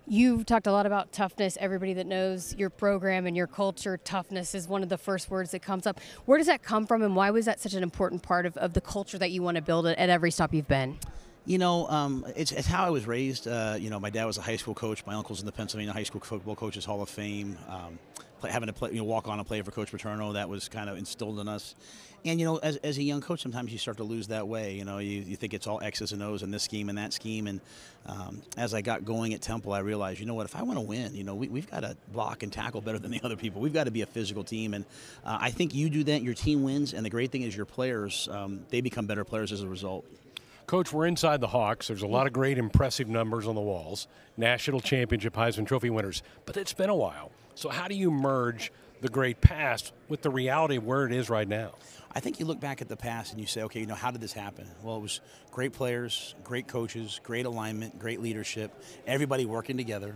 Speaker 1: You've talked a lot about toughness. Everybody that knows your program and your culture, toughness is one of the first words that comes up. Where does that come from, and why was that such an important part of the culture that you want to build at every stop you've been?
Speaker 21: It's how I was raised. My dad was a high school coach. My uncle's in the Pennsylvania High School Football Coaches Hall of Fame. Having to play, walk on and play for Coach Paterno, that was kind of instilled in us. And, as a young coach, sometimes you start to lose that way. You think it's all X's and O's and this scheme and that scheme. And as I got going at Temple, I realized, if I want to win, we've got to block and tackle better than the other people. We've got to be a physical team. And I think you do that, your team wins. And the great thing is your players, they become better players as a result.
Speaker 2: Coach, we're inside the Hawks. There's a lot of great, impressive numbers on the walls. National championship, Heisman Trophy winners. But it's been a while. So how do you merge the great past with the reality of where it is right now?
Speaker 21: I think you look back at the past and you say, okay, how did this happen? Well, it was great players, great coaches, great alignment, great leadership, everybody working together.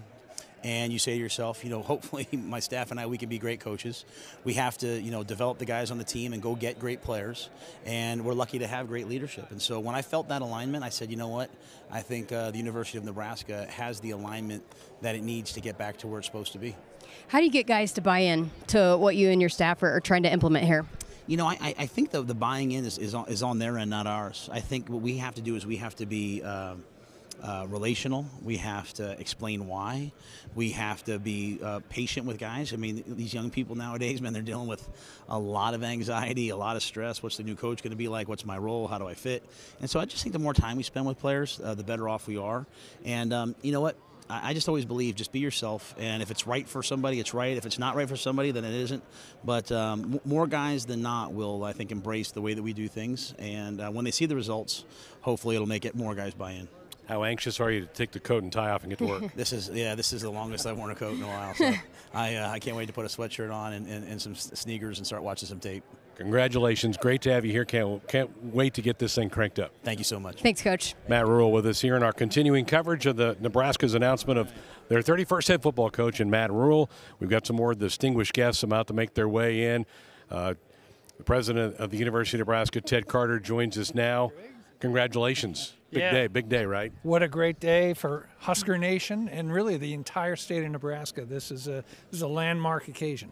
Speaker 21: and you say to yourself, hopefully my staff and I, we can be great coaches. We have to, develop the guys on the team and go get great players, and we're lucky to have great leadership. And so when I felt that alignment, I said, you know what, I think the University of Nebraska has the alignment that it needs to get back to where it's supposed to be.
Speaker 1: How do you get guys to buy in to what you and your staff are trying to implement here?
Speaker 21: I think the buying in is on their end, not ours. I think what we have to do is we have to be relational. We have to explain why. We have to be patient with guys. I mean, these young people nowadays, man, they're dealing with a lot of anxiety, a lot of stress. What's the new coach going to be like? What's my role? How do I fit? And so I just think the more time we spend with players, the better off we are. And you know what? I just always believe, just be yourself, and if it's right for somebody, it's right. If it's not right for somebody, then it isn't. But more guys than not will, I think, embrace the way that we do things, and when they see the results, hopefully it'll make it more guys buy in.
Speaker 2: How anxious are you to take the coat and tie off and get to work?
Speaker 21: This is the longest I've worn a coat in a while, so I can't wait to put a sweatshirt on and some sneakers and start watching some tape.
Speaker 2: Congratulations. Great to have you here. Can't wait to get this thing cranked up.
Speaker 21: Thank you so much.
Speaker 1: Thanks, Coach.
Speaker 2: Matt Rhule with us here in our continuing coverage of the Nebraska's announcement of their 31st head football coach, and Matt Rhule. We've got some more distinguished guests about to make their way in. The president of the University of Nebraska, Ted Carter, joins us now. Congratulations. Big day, right?
Speaker 4: What a great day for Husker Nation and really the entire state of Nebraska. This is a landmark occasion.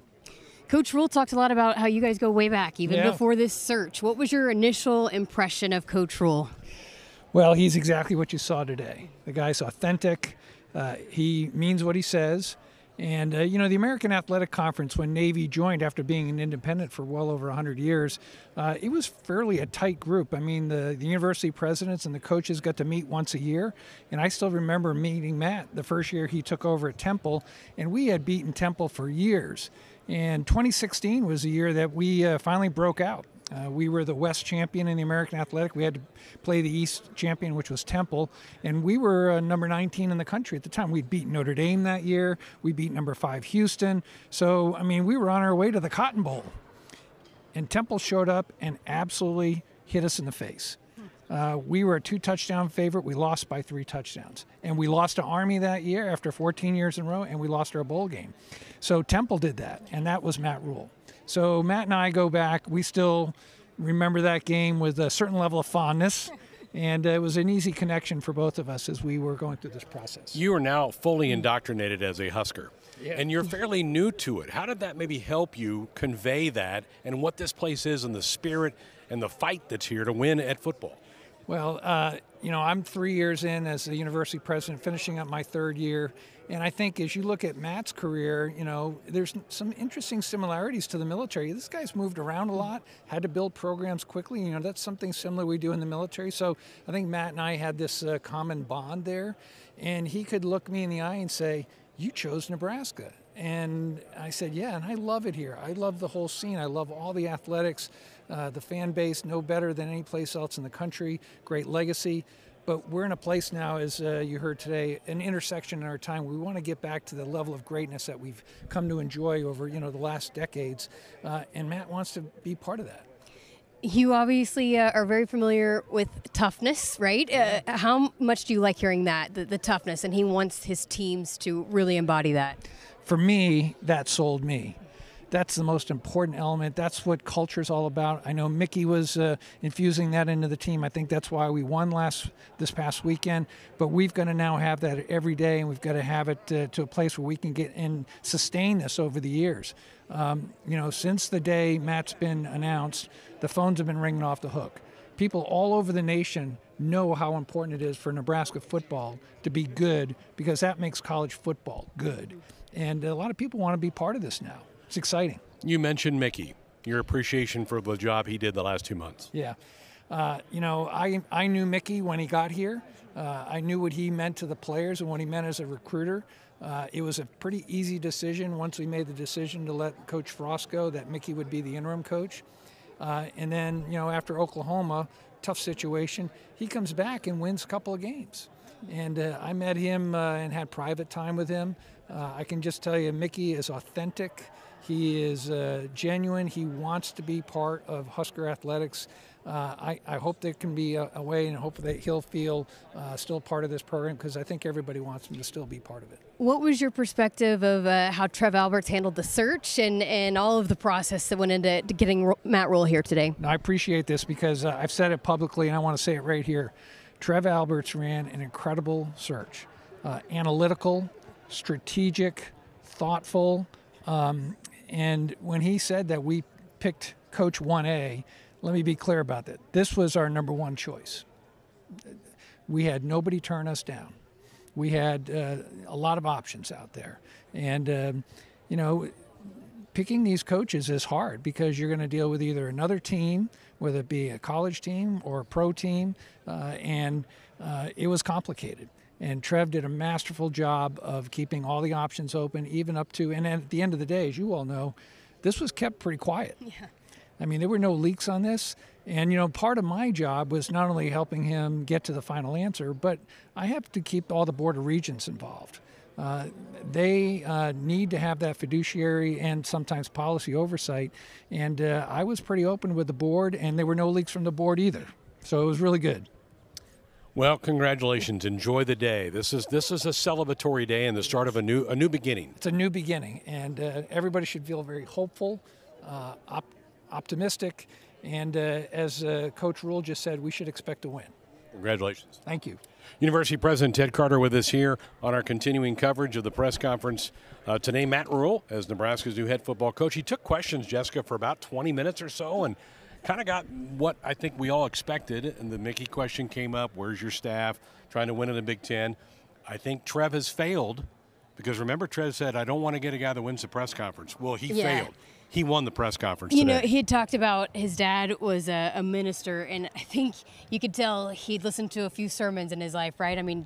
Speaker 1: Coach Rhule talked a lot about how you guys go way back, even before this search. What was your initial impression of Coach Rhule?
Speaker 4: Well, he's exactly what you saw today. The guy's authentic. He means what he says. And, the American Athletic Conference, when Navy joined after being an independent for well over 100 years, it was fairly a tight group. I mean, the university presidents and the coaches got to meet once a year. And I still remember meeting Matt the first year he took over at Temple, and we had beaten Temple for years. And 2016 was the year that we finally broke out. We were the West champion in the American Athletic. We had to play the East champion, which was Temple, and we were number 19 in the country at the time. We'd beat Notre Dame that year. We beat number 5 Houston. So, I mean, we were on our way to the Cotton Bowl. And Temple showed up and absolutely hit us in the face. We were a 2-touchdown favorite. We lost by 3 touchdowns. And we lost to Army that year after 14 years in a row, and we lost our bowl game. So Temple did that, and that was Matt Rhule. So Matt and I go back. We still remember that game with a certain level of fondness, and it was an easy connection for both of us as we were going through this process.
Speaker 2: You are now fully indoctrinated as a Husker, and you're fairly new to it. How did that maybe help you convey that and what this place is and the spirit and the fight that's here to win at football?
Speaker 4: Well, I'm 3 years in as the university president, finishing up my 3rd year. And I think as you look at Matt's career, there's some interesting similarities to the military. This guy's moved around a lot, had to build programs quickly. That's something similar we do in the military. So I think Matt and I had this common bond there. And he could look me in the eye and say, "You chose Nebraska." And I said, "Yeah, and I love it here. I love the whole scene. I love all the athletics, the fan base, no better than any place else in the country, great legacy. But we're in a place now, as you heard today, an intersection in our time. We want to get back to the level of greatness that we've come to enjoy over, the last decades. And Matt wants to be part of that."
Speaker 1: You obviously are very familiar with toughness, right? How much do you like hearing that, the toughness? And he wants his teams to really embody that.
Speaker 4: For me, that sold me. That's the most important element. That's what culture's all about. I know Mickey was infusing that into the team. I think that's why we won this past weekend. But we've got to now have that every day, and we've got to have it to a place where we can get and sustain this over the years. Since the day Matt's been announced, the phones have been ringing off the hook. People all over the nation know how important it is for Nebraska football to be good, because that makes college football good. And a lot of people want to be part of this now. It's exciting.
Speaker 2: You mentioned Mickey, your appreciation for the job he did the last 2 months.
Speaker 4: Yeah. I knew Mickey when he got here. I knew what he meant to the players and what he meant as a recruiter. It was a pretty easy decision once we made the decision to let Coach Frost go, that Mickey would be the interim coach. And then, after Oklahoma, tough situation, he comes back and wins a couple of games. And I met him and had private time with him. I can just tell you, Mickey is authentic. He is genuine. He wants to be part of Husker athletics. I hope there can be a way, and hope that he'll feel still part of this program, because I think everybody wants him to still be part of it.
Speaker 1: What was your perspective of how Trev Alberts handled the search and all of the process that went into getting Matt Rhule here today?
Speaker 4: I appreciate this because I've said it publicly, and I want to say it right here. Trev Alberts ran an incredible search, analytical, strategic, thoughtful, and when he said that we picked Coach 1A, let me be clear about that. This was our number one choice. We had nobody turn us down. We had a lot of options out there. And, picking these coaches is hard because you're going to deal with either another team, whether it be a college team or a pro team, and it was complicated. And Trev did a masterful job of keeping all the options open, even up to, and at the end of the day, as you all know, this was kept pretty quiet.
Speaker 1: Yeah.
Speaker 4: I mean, there were no leaks on this. And, part of my job was not only helping him get to the final answer, but I have to keep all the Board of Regents involved. They need to have that fiduciary and sometimes policy oversight. And I was pretty open with the board, and there were no leaks from the board either. So it was really good.
Speaker 2: Well, congratulations. Enjoy the day. This is a celebratory day and the start of a new beginning.
Speaker 4: It's a new beginning, and everybody should feel very hopeful, optimistic, and as Coach Rhule just said, we should expect to win.
Speaker 2: Congratulations.
Speaker 4: Thank you.
Speaker 2: University President Ted Carter with us here on our continuing coverage of the press conference today. Matt Rhule, as Nebraska's new head football coach. He took questions, Jessica, for about 20 minutes or so, and kind of got what I think we all expected. And the Mickey question came up, where's your staff, trying to win in the Big Ten. I think Trev has failed because, remember, Trev said, I don't want to get a guy that wins the press conference. Well, he failed. He won the press conference today.
Speaker 1: He had talked about his dad was a minister, and I think you could tell he'd listened to a few sermons in his life, right? I mean,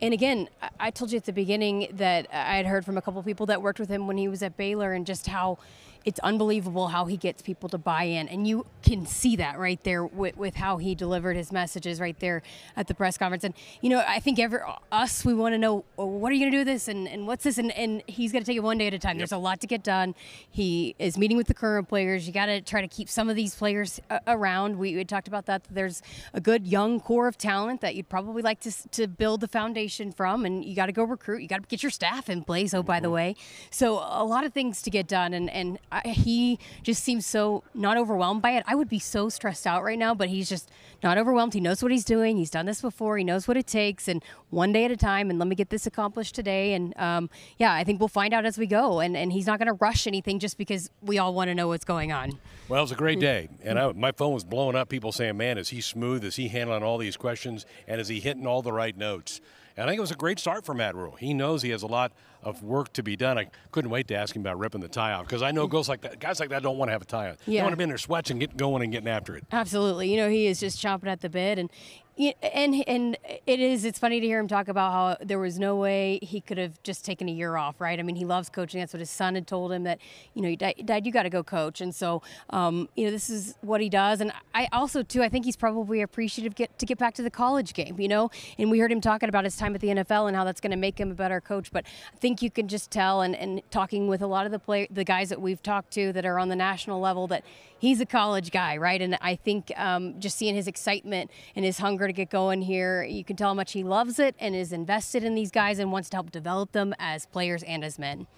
Speaker 1: and again, I told you at the beginning that I had heard from a couple people that worked with him when he was at Baylor, and just how it's unbelievable how he gets people to buy in. And you can see that right there with how he delivered his messages right there at the press conference. And, I think we want to know, what are you going to do with this? And what's this? And he's going to take it one day at a time. Yep. There's a lot to get done. He is meeting with the current players. You got to try to keep some of these players around. We had talked about that. There's a good young core of talent that you'd probably like to build the foundation from. And you got to go recruit. You got to get your staff in place, by the way. So a lot of things to get done. And he just seems so not overwhelmed by it. I would be so stressed out right now, but he's just not overwhelmed. He knows what he's doing. He's done this before. He knows what it takes, and one day at a time, and let me get this accomplished today. And I think we'll find out as we go. And he's not going to rush anything just because we all want to know what's going on.
Speaker 2: Well, it was a great day. And my phone was blowing up, people saying, man, is he smooth? Is he handling all these questions? And is he hitting all the right notes? And I think it was a great start for Matt Rhule. He knows he has a lot of work to be done. I couldn't wait to ask him about ripping the tie off, because I know guys like that don't want to have a tie on. They want to be in their sweats and get going and getting after it.
Speaker 1: Absolutely. He is just chomping at the bit. And it's funny to hear him talk about how there was no way he could have just taken a year off, right? I mean, he loves coaching. That's what his son had told him, that, Dad, you got to go coach. And so, this is what he does. And I also, too, I think he's probably appreciative to get back to the college game, And we heard him talking about his time at the NFL and how that's going to make him a better coach. But I think you can just tell, and talking with a lot of the guys that we've talked to that are on the national level, that he's a college guy, right? And I think just seeing his excitement and his hunger to get going here, you can tell how much he loves it and is invested in these guys and wants to help develop them as players and as men.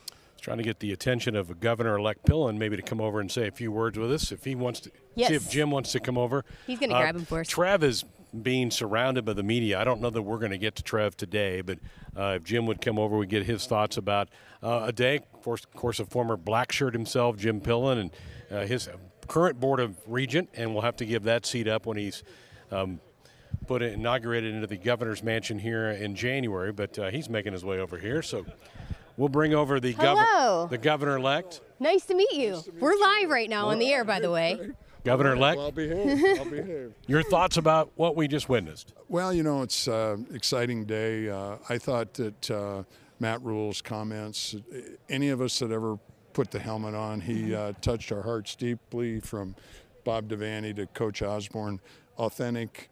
Speaker 2: Trying to get the attention of Governor-elect Pillen maybe to come over and say a few words with us if he wants to.
Speaker 1: Yes.
Speaker 2: See if Jim wants to come over.
Speaker 1: He's going to grab him for us.
Speaker 2: Trev is being surrounded by the media. I don't know that we're going to get to Trev today, but if Jim would come over, we'd get his thoughts about a day. Of course, a former black shirt himself, Jim Pillen, and his current Board of Regent, and we'll have to give that seat up when he's inaugurated into the governor's mansion here in January. But he's making his way over here, so we'll bring over the governor-elect.
Speaker 1: Nice to meet you. We're live right now on the air, by the way.
Speaker 2: Governor-elect.
Speaker 5: Well, I'll behave.
Speaker 2: Your thoughts about what we just witnessed?
Speaker 5: Well, it's an exciting day. I thought that Matt Rhule's comments, any of us that ever put the helmet on, he touched our hearts deeply, from Bob Devaney to Coach Osborne. Authentic,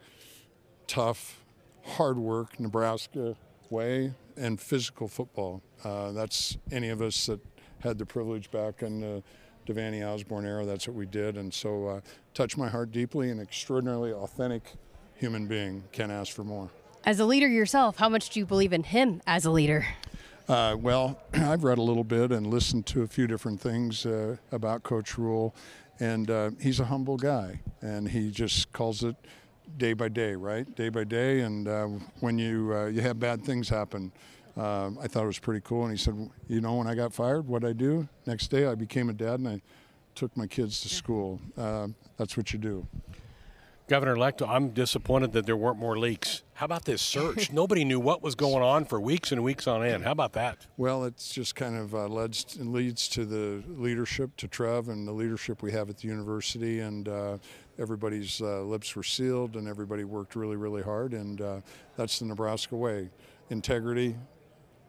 Speaker 5: tough, hard work, Nebraska way, and physical football. That's any of us that had the privilege back in the Devaney Osborne era. That's what we did, and so touched my heart deeply. An extraordinarily authentic human being. Can't ask for more.
Speaker 1: As a leader yourself, how much do you believe in him as a leader?
Speaker 5: Well, I've read a little bit and listened to a few different things about Coach Rhule, and he's a humble guy, and he just calls it day by day, right? Day by day, and when you have bad things happen, I thought it was pretty cool. And he said, you know, when I got fired, what'd I do? Next day I became a dad and I took my kids to school. That's what you do.
Speaker 2: Governor-elect, I'm disappointed that there weren't more leaks. How about this search? Nobody knew what was going on for weeks and weeks on end. How about that?
Speaker 5: Well, it's just kind of leads to the leadership, to Trev, and the leadership we have at the university. And everybody's lips were sealed, and everybody worked really, really hard. And that's the Nebraska way. Integrity,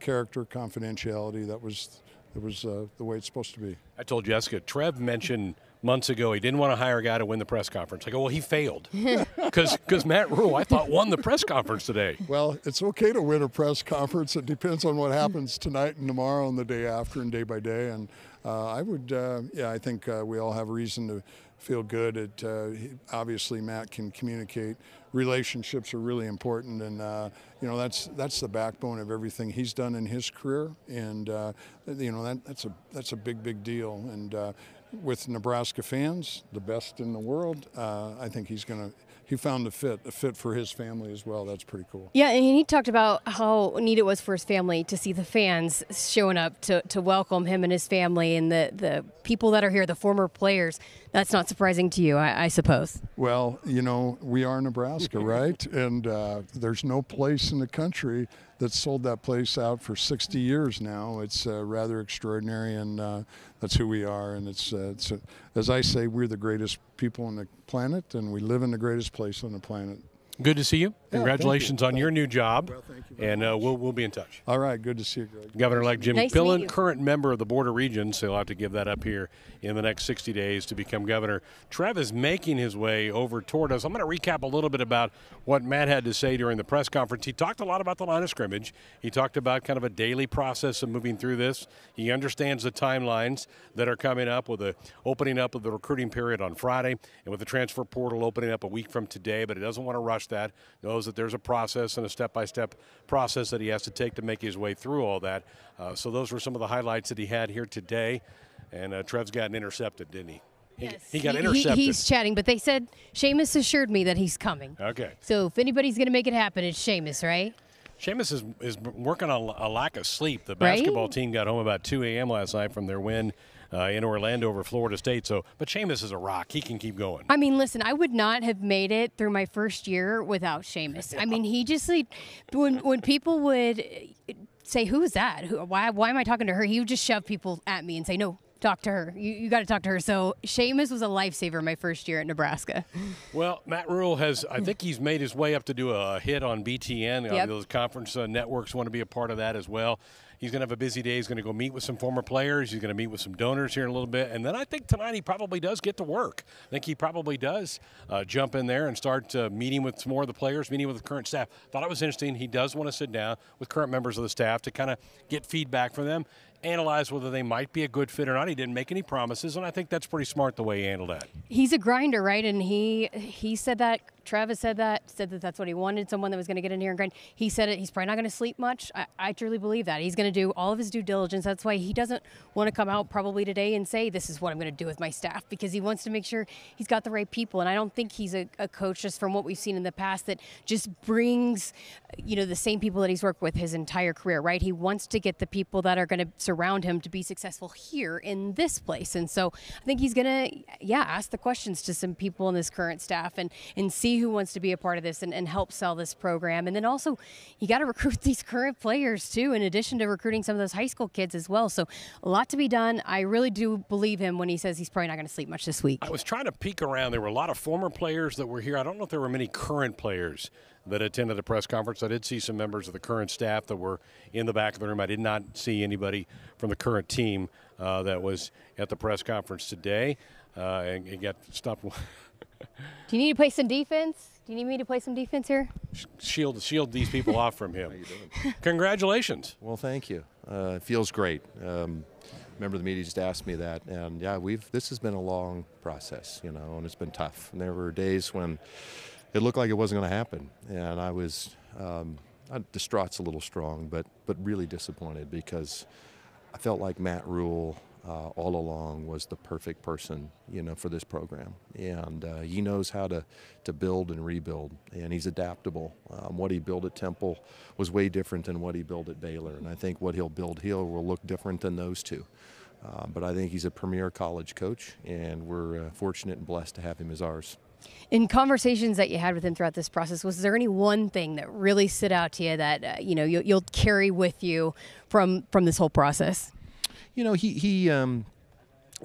Speaker 5: character, confidentiality. That was the way it's supposed to be.
Speaker 2: I told Jessica, Trev mentioned months ago he didn't want to hire a guy to win the press conference. I go, well, he failed. Because Matt Rhule, I thought, won the press conference today.
Speaker 5: Well, it's okay to win a press conference. It depends on what happens tonight and tomorrow and the day after and day by day. And I think we all have reason to feel good. Obviously, Matt can communicate. Relationships are really important, and that's the backbone of everything he's done in his career. And that's a big deal. And with Nebraska fans, the best in the world, I think he found a fit for his family as well. That's pretty cool.
Speaker 1: Yeah, and he talked about how neat it was for his family to see the fans showing up to welcome him and his family, and the people that are here, the former players. That's not surprising to you, I suppose.
Speaker 5: Well, we are Nebraska, right? And there's no place in the country that's sold that place out for 60 years now. It's rather extraordinary, and that's who we are. And it's as I say, we're the greatest people on the planet, and we live in the greatest place on the planet.
Speaker 2: Good to see you.
Speaker 5: Yeah,
Speaker 2: congratulations on your new job.
Speaker 5: Well, thank you
Speaker 2: and we'll be in touch.
Speaker 5: All right, good to see you, Greg.
Speaker 2: Governor-elect Jimmy
Speaker 1: Nice to meet
Speaker 2: Pillen,
Speaker 1: you.
Speaker 2: current member of the Board of Regents. He'll have to give that up here in the next 60 days to become governor. Trev is making his way over toward us. I'm going to recap a little bit about what Matt had to say during the press conference. He talked a lot about the line of scrimmage. He talked about kind of a daily process of moving through this. He understands the timelines that are coming up with the opening up of the recruiting period on Friday and with the transfer portal opening up a week from today, but he doesn't want to rush that. Knows that there's a process and a step-by-step process that he has to take to make his way through all that. So those were some of the highlights that he had here today. And Trev's gotten intercepted, didn't he?
Speaker 1: Yes.
Speaker 2: He got intercepted.
Speaker 1: He's chatting, but they said Seamus assured me that he's coming.
Speaker 2: Okay.
Speaker 1: So if anybody's going to make it happen, it's Seamus, right?
Speaker 2: Seamus is working on a lack of sleep. The
Speaker 1: Right?
Speaker 2: basketball team got home about 2 a.m. last night from their win in Orlando over Florida State. But Seamus is a rock. He can keep going.
Speaker 1: I mean, listen, I would not have made it through my first year without Seamus. I mean, he just, when people would say, who is that? Why am I talking to her? He would just shove people at me and say, no, talk to her. You got to talk to her. So Seamus was a lifesaver my first year at Nebraska.
Speaker 2: Well, Matt Rhule I think he's made his way up to do a hit on BTN.
Speaker 1: Yep.
Speaker 2: Those conference networks want to be a part of that as well. He's going to have a busy day. He's going to go meet with some former players. He's going to meet with some donors here in a little bit. And then I think tonight he probably does get to work. I think he probably does jump in there and start meeting with some more of the players, meeting with the current staff. Thought it was interesting. He does want to sit down with current members of the staff to kind of get feedback from them, analyze whether they might be a good fit or not. He didn't make any promises, and I think that's pretty smart the way he handled that.
Speaker 1: He's a grinder, right? And he said that. Travis said that that's what he wanted, someone that was going to get in here and grind. He said it. He's probably not going to sleep much. I truly believe that. He's going to do all of his due diligence. That's why he doesn't want to come out probably today and say, this is what I'm going to do with my staff, because he wants to make sure he's got the right people. And I don't think he's a coach, just from what we've seen in the past, that just brings, the same people that he's worked with his entire career, right? He wants to get the people that are going to surround him to be successful here in this place. And so I think he's going to, ask the questions to some people in this current staff and see who wants to be a part of this and help sell this program. And then also, you got to recruit these current players too, in addition to recruiting some of those high school kids as well. So a lot to be done. I really do believe him when he says he's probably not going to sleep much this week.
Speaker 2: I was trying to peek around. There were a lot of former players that were here. I don't know if there were many current players that attended the press conference. I did see some members of the current staff that were in the back of the room. I did not see anybody from the current team that was at the press conference today. And it got stopped.
Speaker 1: Do you need to play some defense? Do you need me to play some defense here?
Speaker 2: Shield these people off from him. Congratulations.
Speaker 6: Well, thank you. It feels great. member of the media just asked me that, and yeah, this has been a long process, you know, and it's been tough. And there were days when it looked like it wasn't going to happen, and I was distraught's a little strong, but really disappointed, because I felt like Matt Rhule all along was the perfect person, you know, for this program, and he knows how to build and rebuild, and he's adaptable. What he built at Temple was way different than what he built at Baylor, and I think what he'll build here will look different than those two. But I think he's a premier college coach, and we're fortunate and blessed to have him as ours.
Speaker 1: In conversations that you had with him throughout this process, was there any one thing that really stood out to you that you know you'll carry with you from this whole process?
Speaker 6: You know, he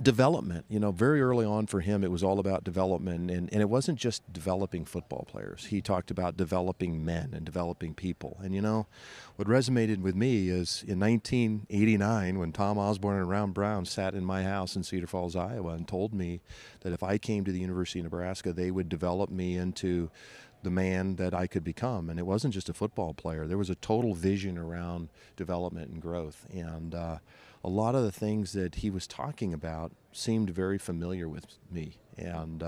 Speaker 6: development, you know, very early on for him, it was all about development, and it wasn't just developing football players. He talked about developing men and developing people. And, you know, what resonated with me is in 1989, when Tom Osborne and Ron Brown sat in my house in Cedar Falls, Iowa, and told me that if I came to the University of Nebraska, they would develop me into the man that I could become. And it wasn't just a football player. There was a total vision around development and growth. And a lot of the things that he was talking about seemed very familiar with me and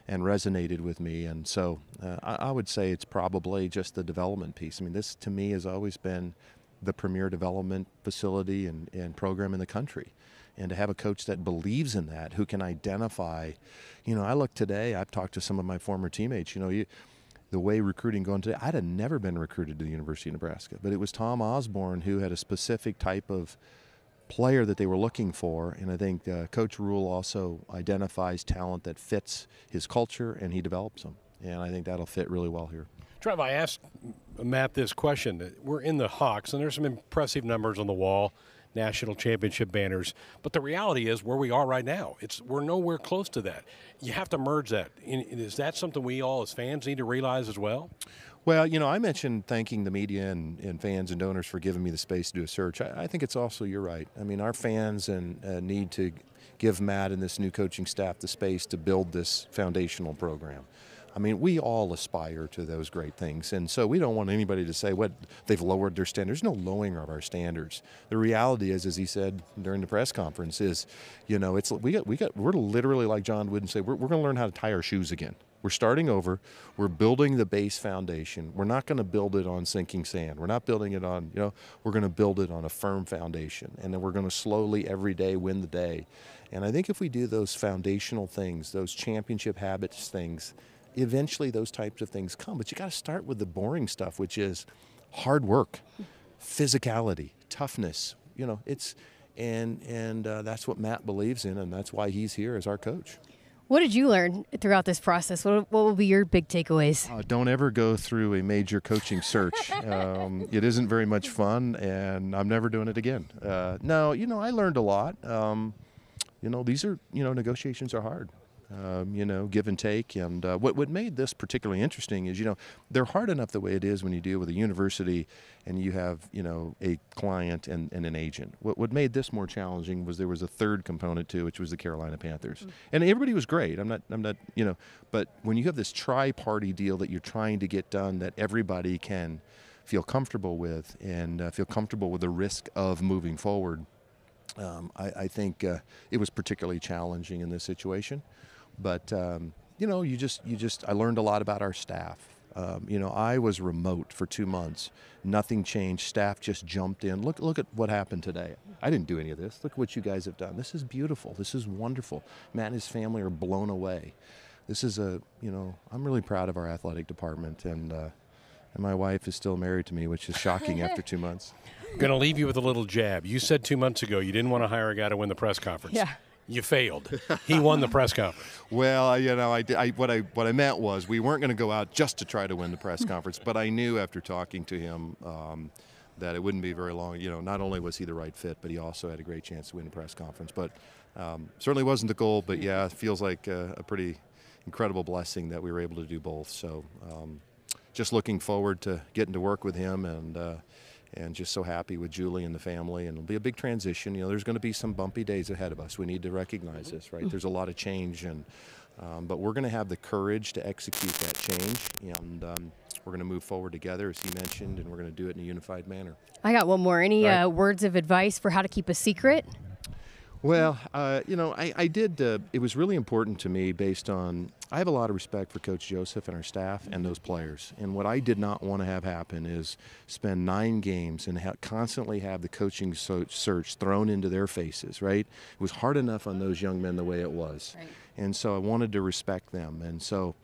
Speaker 6: resonated with me. And so I would say it's probably just the development piece. I mean, this to me has always been the premier development facility and program in the country. And to have a coach that believes in that, who can identify, you know, I look today, I've talked to some of my former teammates, you know, the way recruiting going today, I'd have never been recruited to the University of Nebraska, but it was Tom Osborne who had a specific type of player that they were looking for, and I think Coach Rhule also identifies talent that fits his culture, and he develops them, and I think that'll fit really well here.
Speaker 2: Trev, I asked Matt this question. We're in the Hawks, and there's some impressive numbers on the wall, national championship banners, but the reality is where we are right now. We're nowhere close to that. You have to merge that. Is that something we all as fans need to realize as well?
Speaker 6: Well, you know, I mentioned thanking the media and fans and donors for giving me the space to do a search. I think it's also, you're right. I mean, our fans need to give Matt and this new coaching staff the space to build this foundational program. I mean, we all aspire to those great things, and so we don't want anybody to say what they've lowered their standards. There's no lowering of our standards. The reality is, as he said during the press conference, is, you know, we're literally, like John wouldn't say, we're going to learn how to tie our shoes again. We're starting over. We're building the base foundation. We're not going to build it on sinking sand. We're not building it on, you know, we're going to build it on a firm foundation. And then we're going to slowly every day win the day. And I think if we do those foundational things, those championship habits things, eventually those types of things come. But you got to start with the boring stuff, which is hard work, physicality, toughness. You know, that's what Matt believes in, and that's why he's here as our coach.
Speaker 1: What did you learn throughout this process? What will be your big takeaways?
Speaker 6: Don't ever go through a major coaching search. It isn't very much fun, and I'm never doing it again. No, you know, I learned a lot. You know, these are, you know, negotiations are hard. You know, give and take. And what made this particularly interesting is, you know, they're hard enough the way it is when you deal with a university and you have, you know, a client and an agent. What made this more challenging was there was a third component to it, which was the Carolina Panthers. And everybody was great. I'm not, you know, but when you have this tri-party deal that you're trying to get done that everybody can feel comfortable with and feel comfortable with the risk of moving forward, I think it was particularly challenging in this situation. But, you know, I learned a lot about our staff. You know, I was remote for 2 months. Nothing changed. Staff just jumped in. Look at what happened today. I didn't do any of this. Look what you guys have done. This is beautiful. This is wonderful. Matt and his family are blown away. This is you know, I'm really proud of our athletic department. And my wife is still married to me, which is shocking after 2 months.
Speaker 2: I'm going to leave you with a little jab. You said 2 months ago you didn't want to hire a guy to win the press conference.
Speaker 1: Yeah.
Speaker 2: You failed. He won the press conference.
Speaker 6: Well, you know, what I meant was we weren't going to go out just to try to win the press conference, but I knew after talking to him that it wouldn't be very long. You know, not only was he the right fit, but he also had a great chance to win the press conference. But certainly wasn't the goal, but yeah, it feels like a pretty incredible blessing that we were able to do both. So just looking forward to getting to work with him and just so happy with Julie and the family. And it'll be a big transition. You know, there's going to be some bumpy days ahead of us. We need to recognize this, right? There's a lot of change, and but we're going to have the courage to execute that change, and we're going to move forward together, as he mentioned, and we're going to do it in a unified manner.
Speaker 1: I got one more. Any words of advice for how to keep a secret?
Speaker 6: Well, I did. It was really important to me based on I have a lot of respect for Coach Joseph and our staff and those players. And what I did not want to have happen is spend 9 games and constantly have the coaching search thrown into their faces, right? It was hard enough on those young men the way it was. Right. And so I wanted to respect them. And so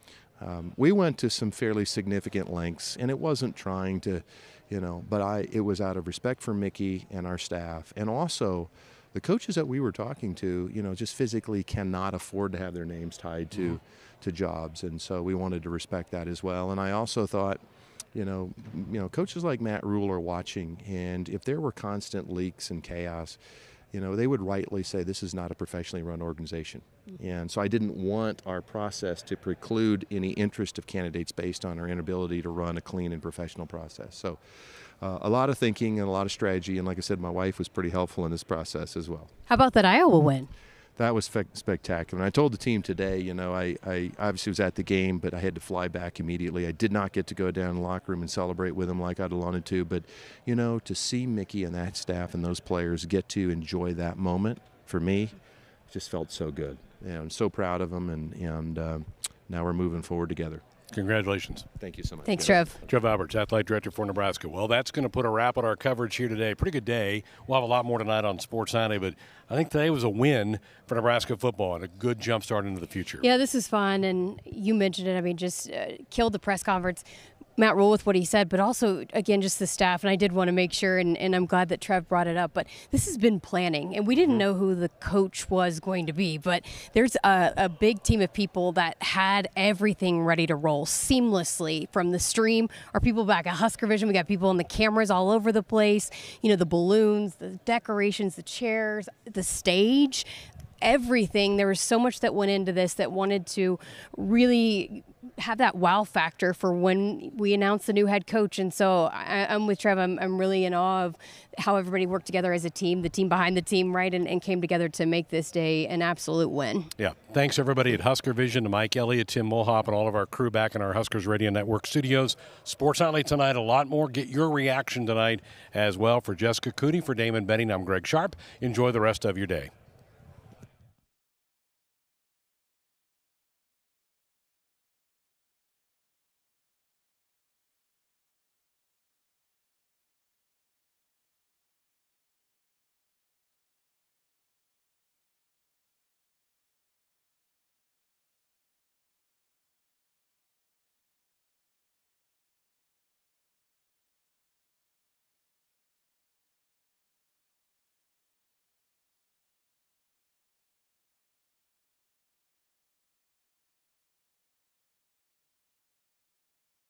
Speaker 6: we went to some fairly significant lengths, and it wasn't trying to, but it was out of respect for Mickey and our staff. And also, the coaches that we were talking to, just physically cannot afford to have their names tied to jobs, and so we wanted to respect that as well. And I also thought, coaches like Matt Rhule are watching, and if there were constant leaks and chaos, they would rightly say this is not a professionally run organization. And so I didn't want our process to preclude any interest of candidates based on our inability to run a clean and professional process. So a lot of thinking and a lot of strategy, and like I said, my wife was pretty helpful in this process as well.
Speaker 1: How about that Iowa win?
Speaker 6: That was spectacular. And I told the team today, I obviously was at the game, but I had to fly back immediately. I did not get to go down in the locker room and celebrate with them like I'd wanted to. But, to see Mickey and that staff and those players get to enjoy that moment, for me, just felt so good. I'm so proud of them, and now we're moving forward together.
Speaker 2: Congratulations.
Speaker 6: Thank you so much.
Speaker 1: Thanks, Trev.
Speaker 2: Trev Alberts, Athletic Director for Nebraska. Well, that's going to put a wrap on our coverage here today. Pretty good day. We'll have a lot more tonight on Sports Sunday, but I think today was a win for Nebraska football and a good jump start into the future.
Speaker 1: Yeah, this is fun, and you mentioned it. I mean, just killed the press conference. Matt Rhule with what he said, but also, again, just the staff. And I did want to make sure, and I'm glad that Trev brought it up, but this has been planning. And we didn't know who the coach was going to be, but there's a big team of people that had everything ready to roll seamlessly from the stream. Our people back at Husker Vision, we got people on the cameras all over the place, the balloons, the decorations, the chairs, the stage, everything. There was so much that went into this that wanted to really have that wow factor for when we announced the new head coach. And so I'm with Trev. I'm really in awe of how everybody worked together as a team, the team behind the team, right, and came together to make this day an absolute win.
Speaker 2: Yeah. Thanks, everybody at Husker Vision, to Mike Elliott, Tim Mulhop, and all of our crew back in our Huskers Radio Network studios. Sports Nightly tonight, a lot more. Get your reaction tonight as well. For Jessica Cooney, for Damon Benning, I'm Greg Sharp. Enjoy the rest of your day.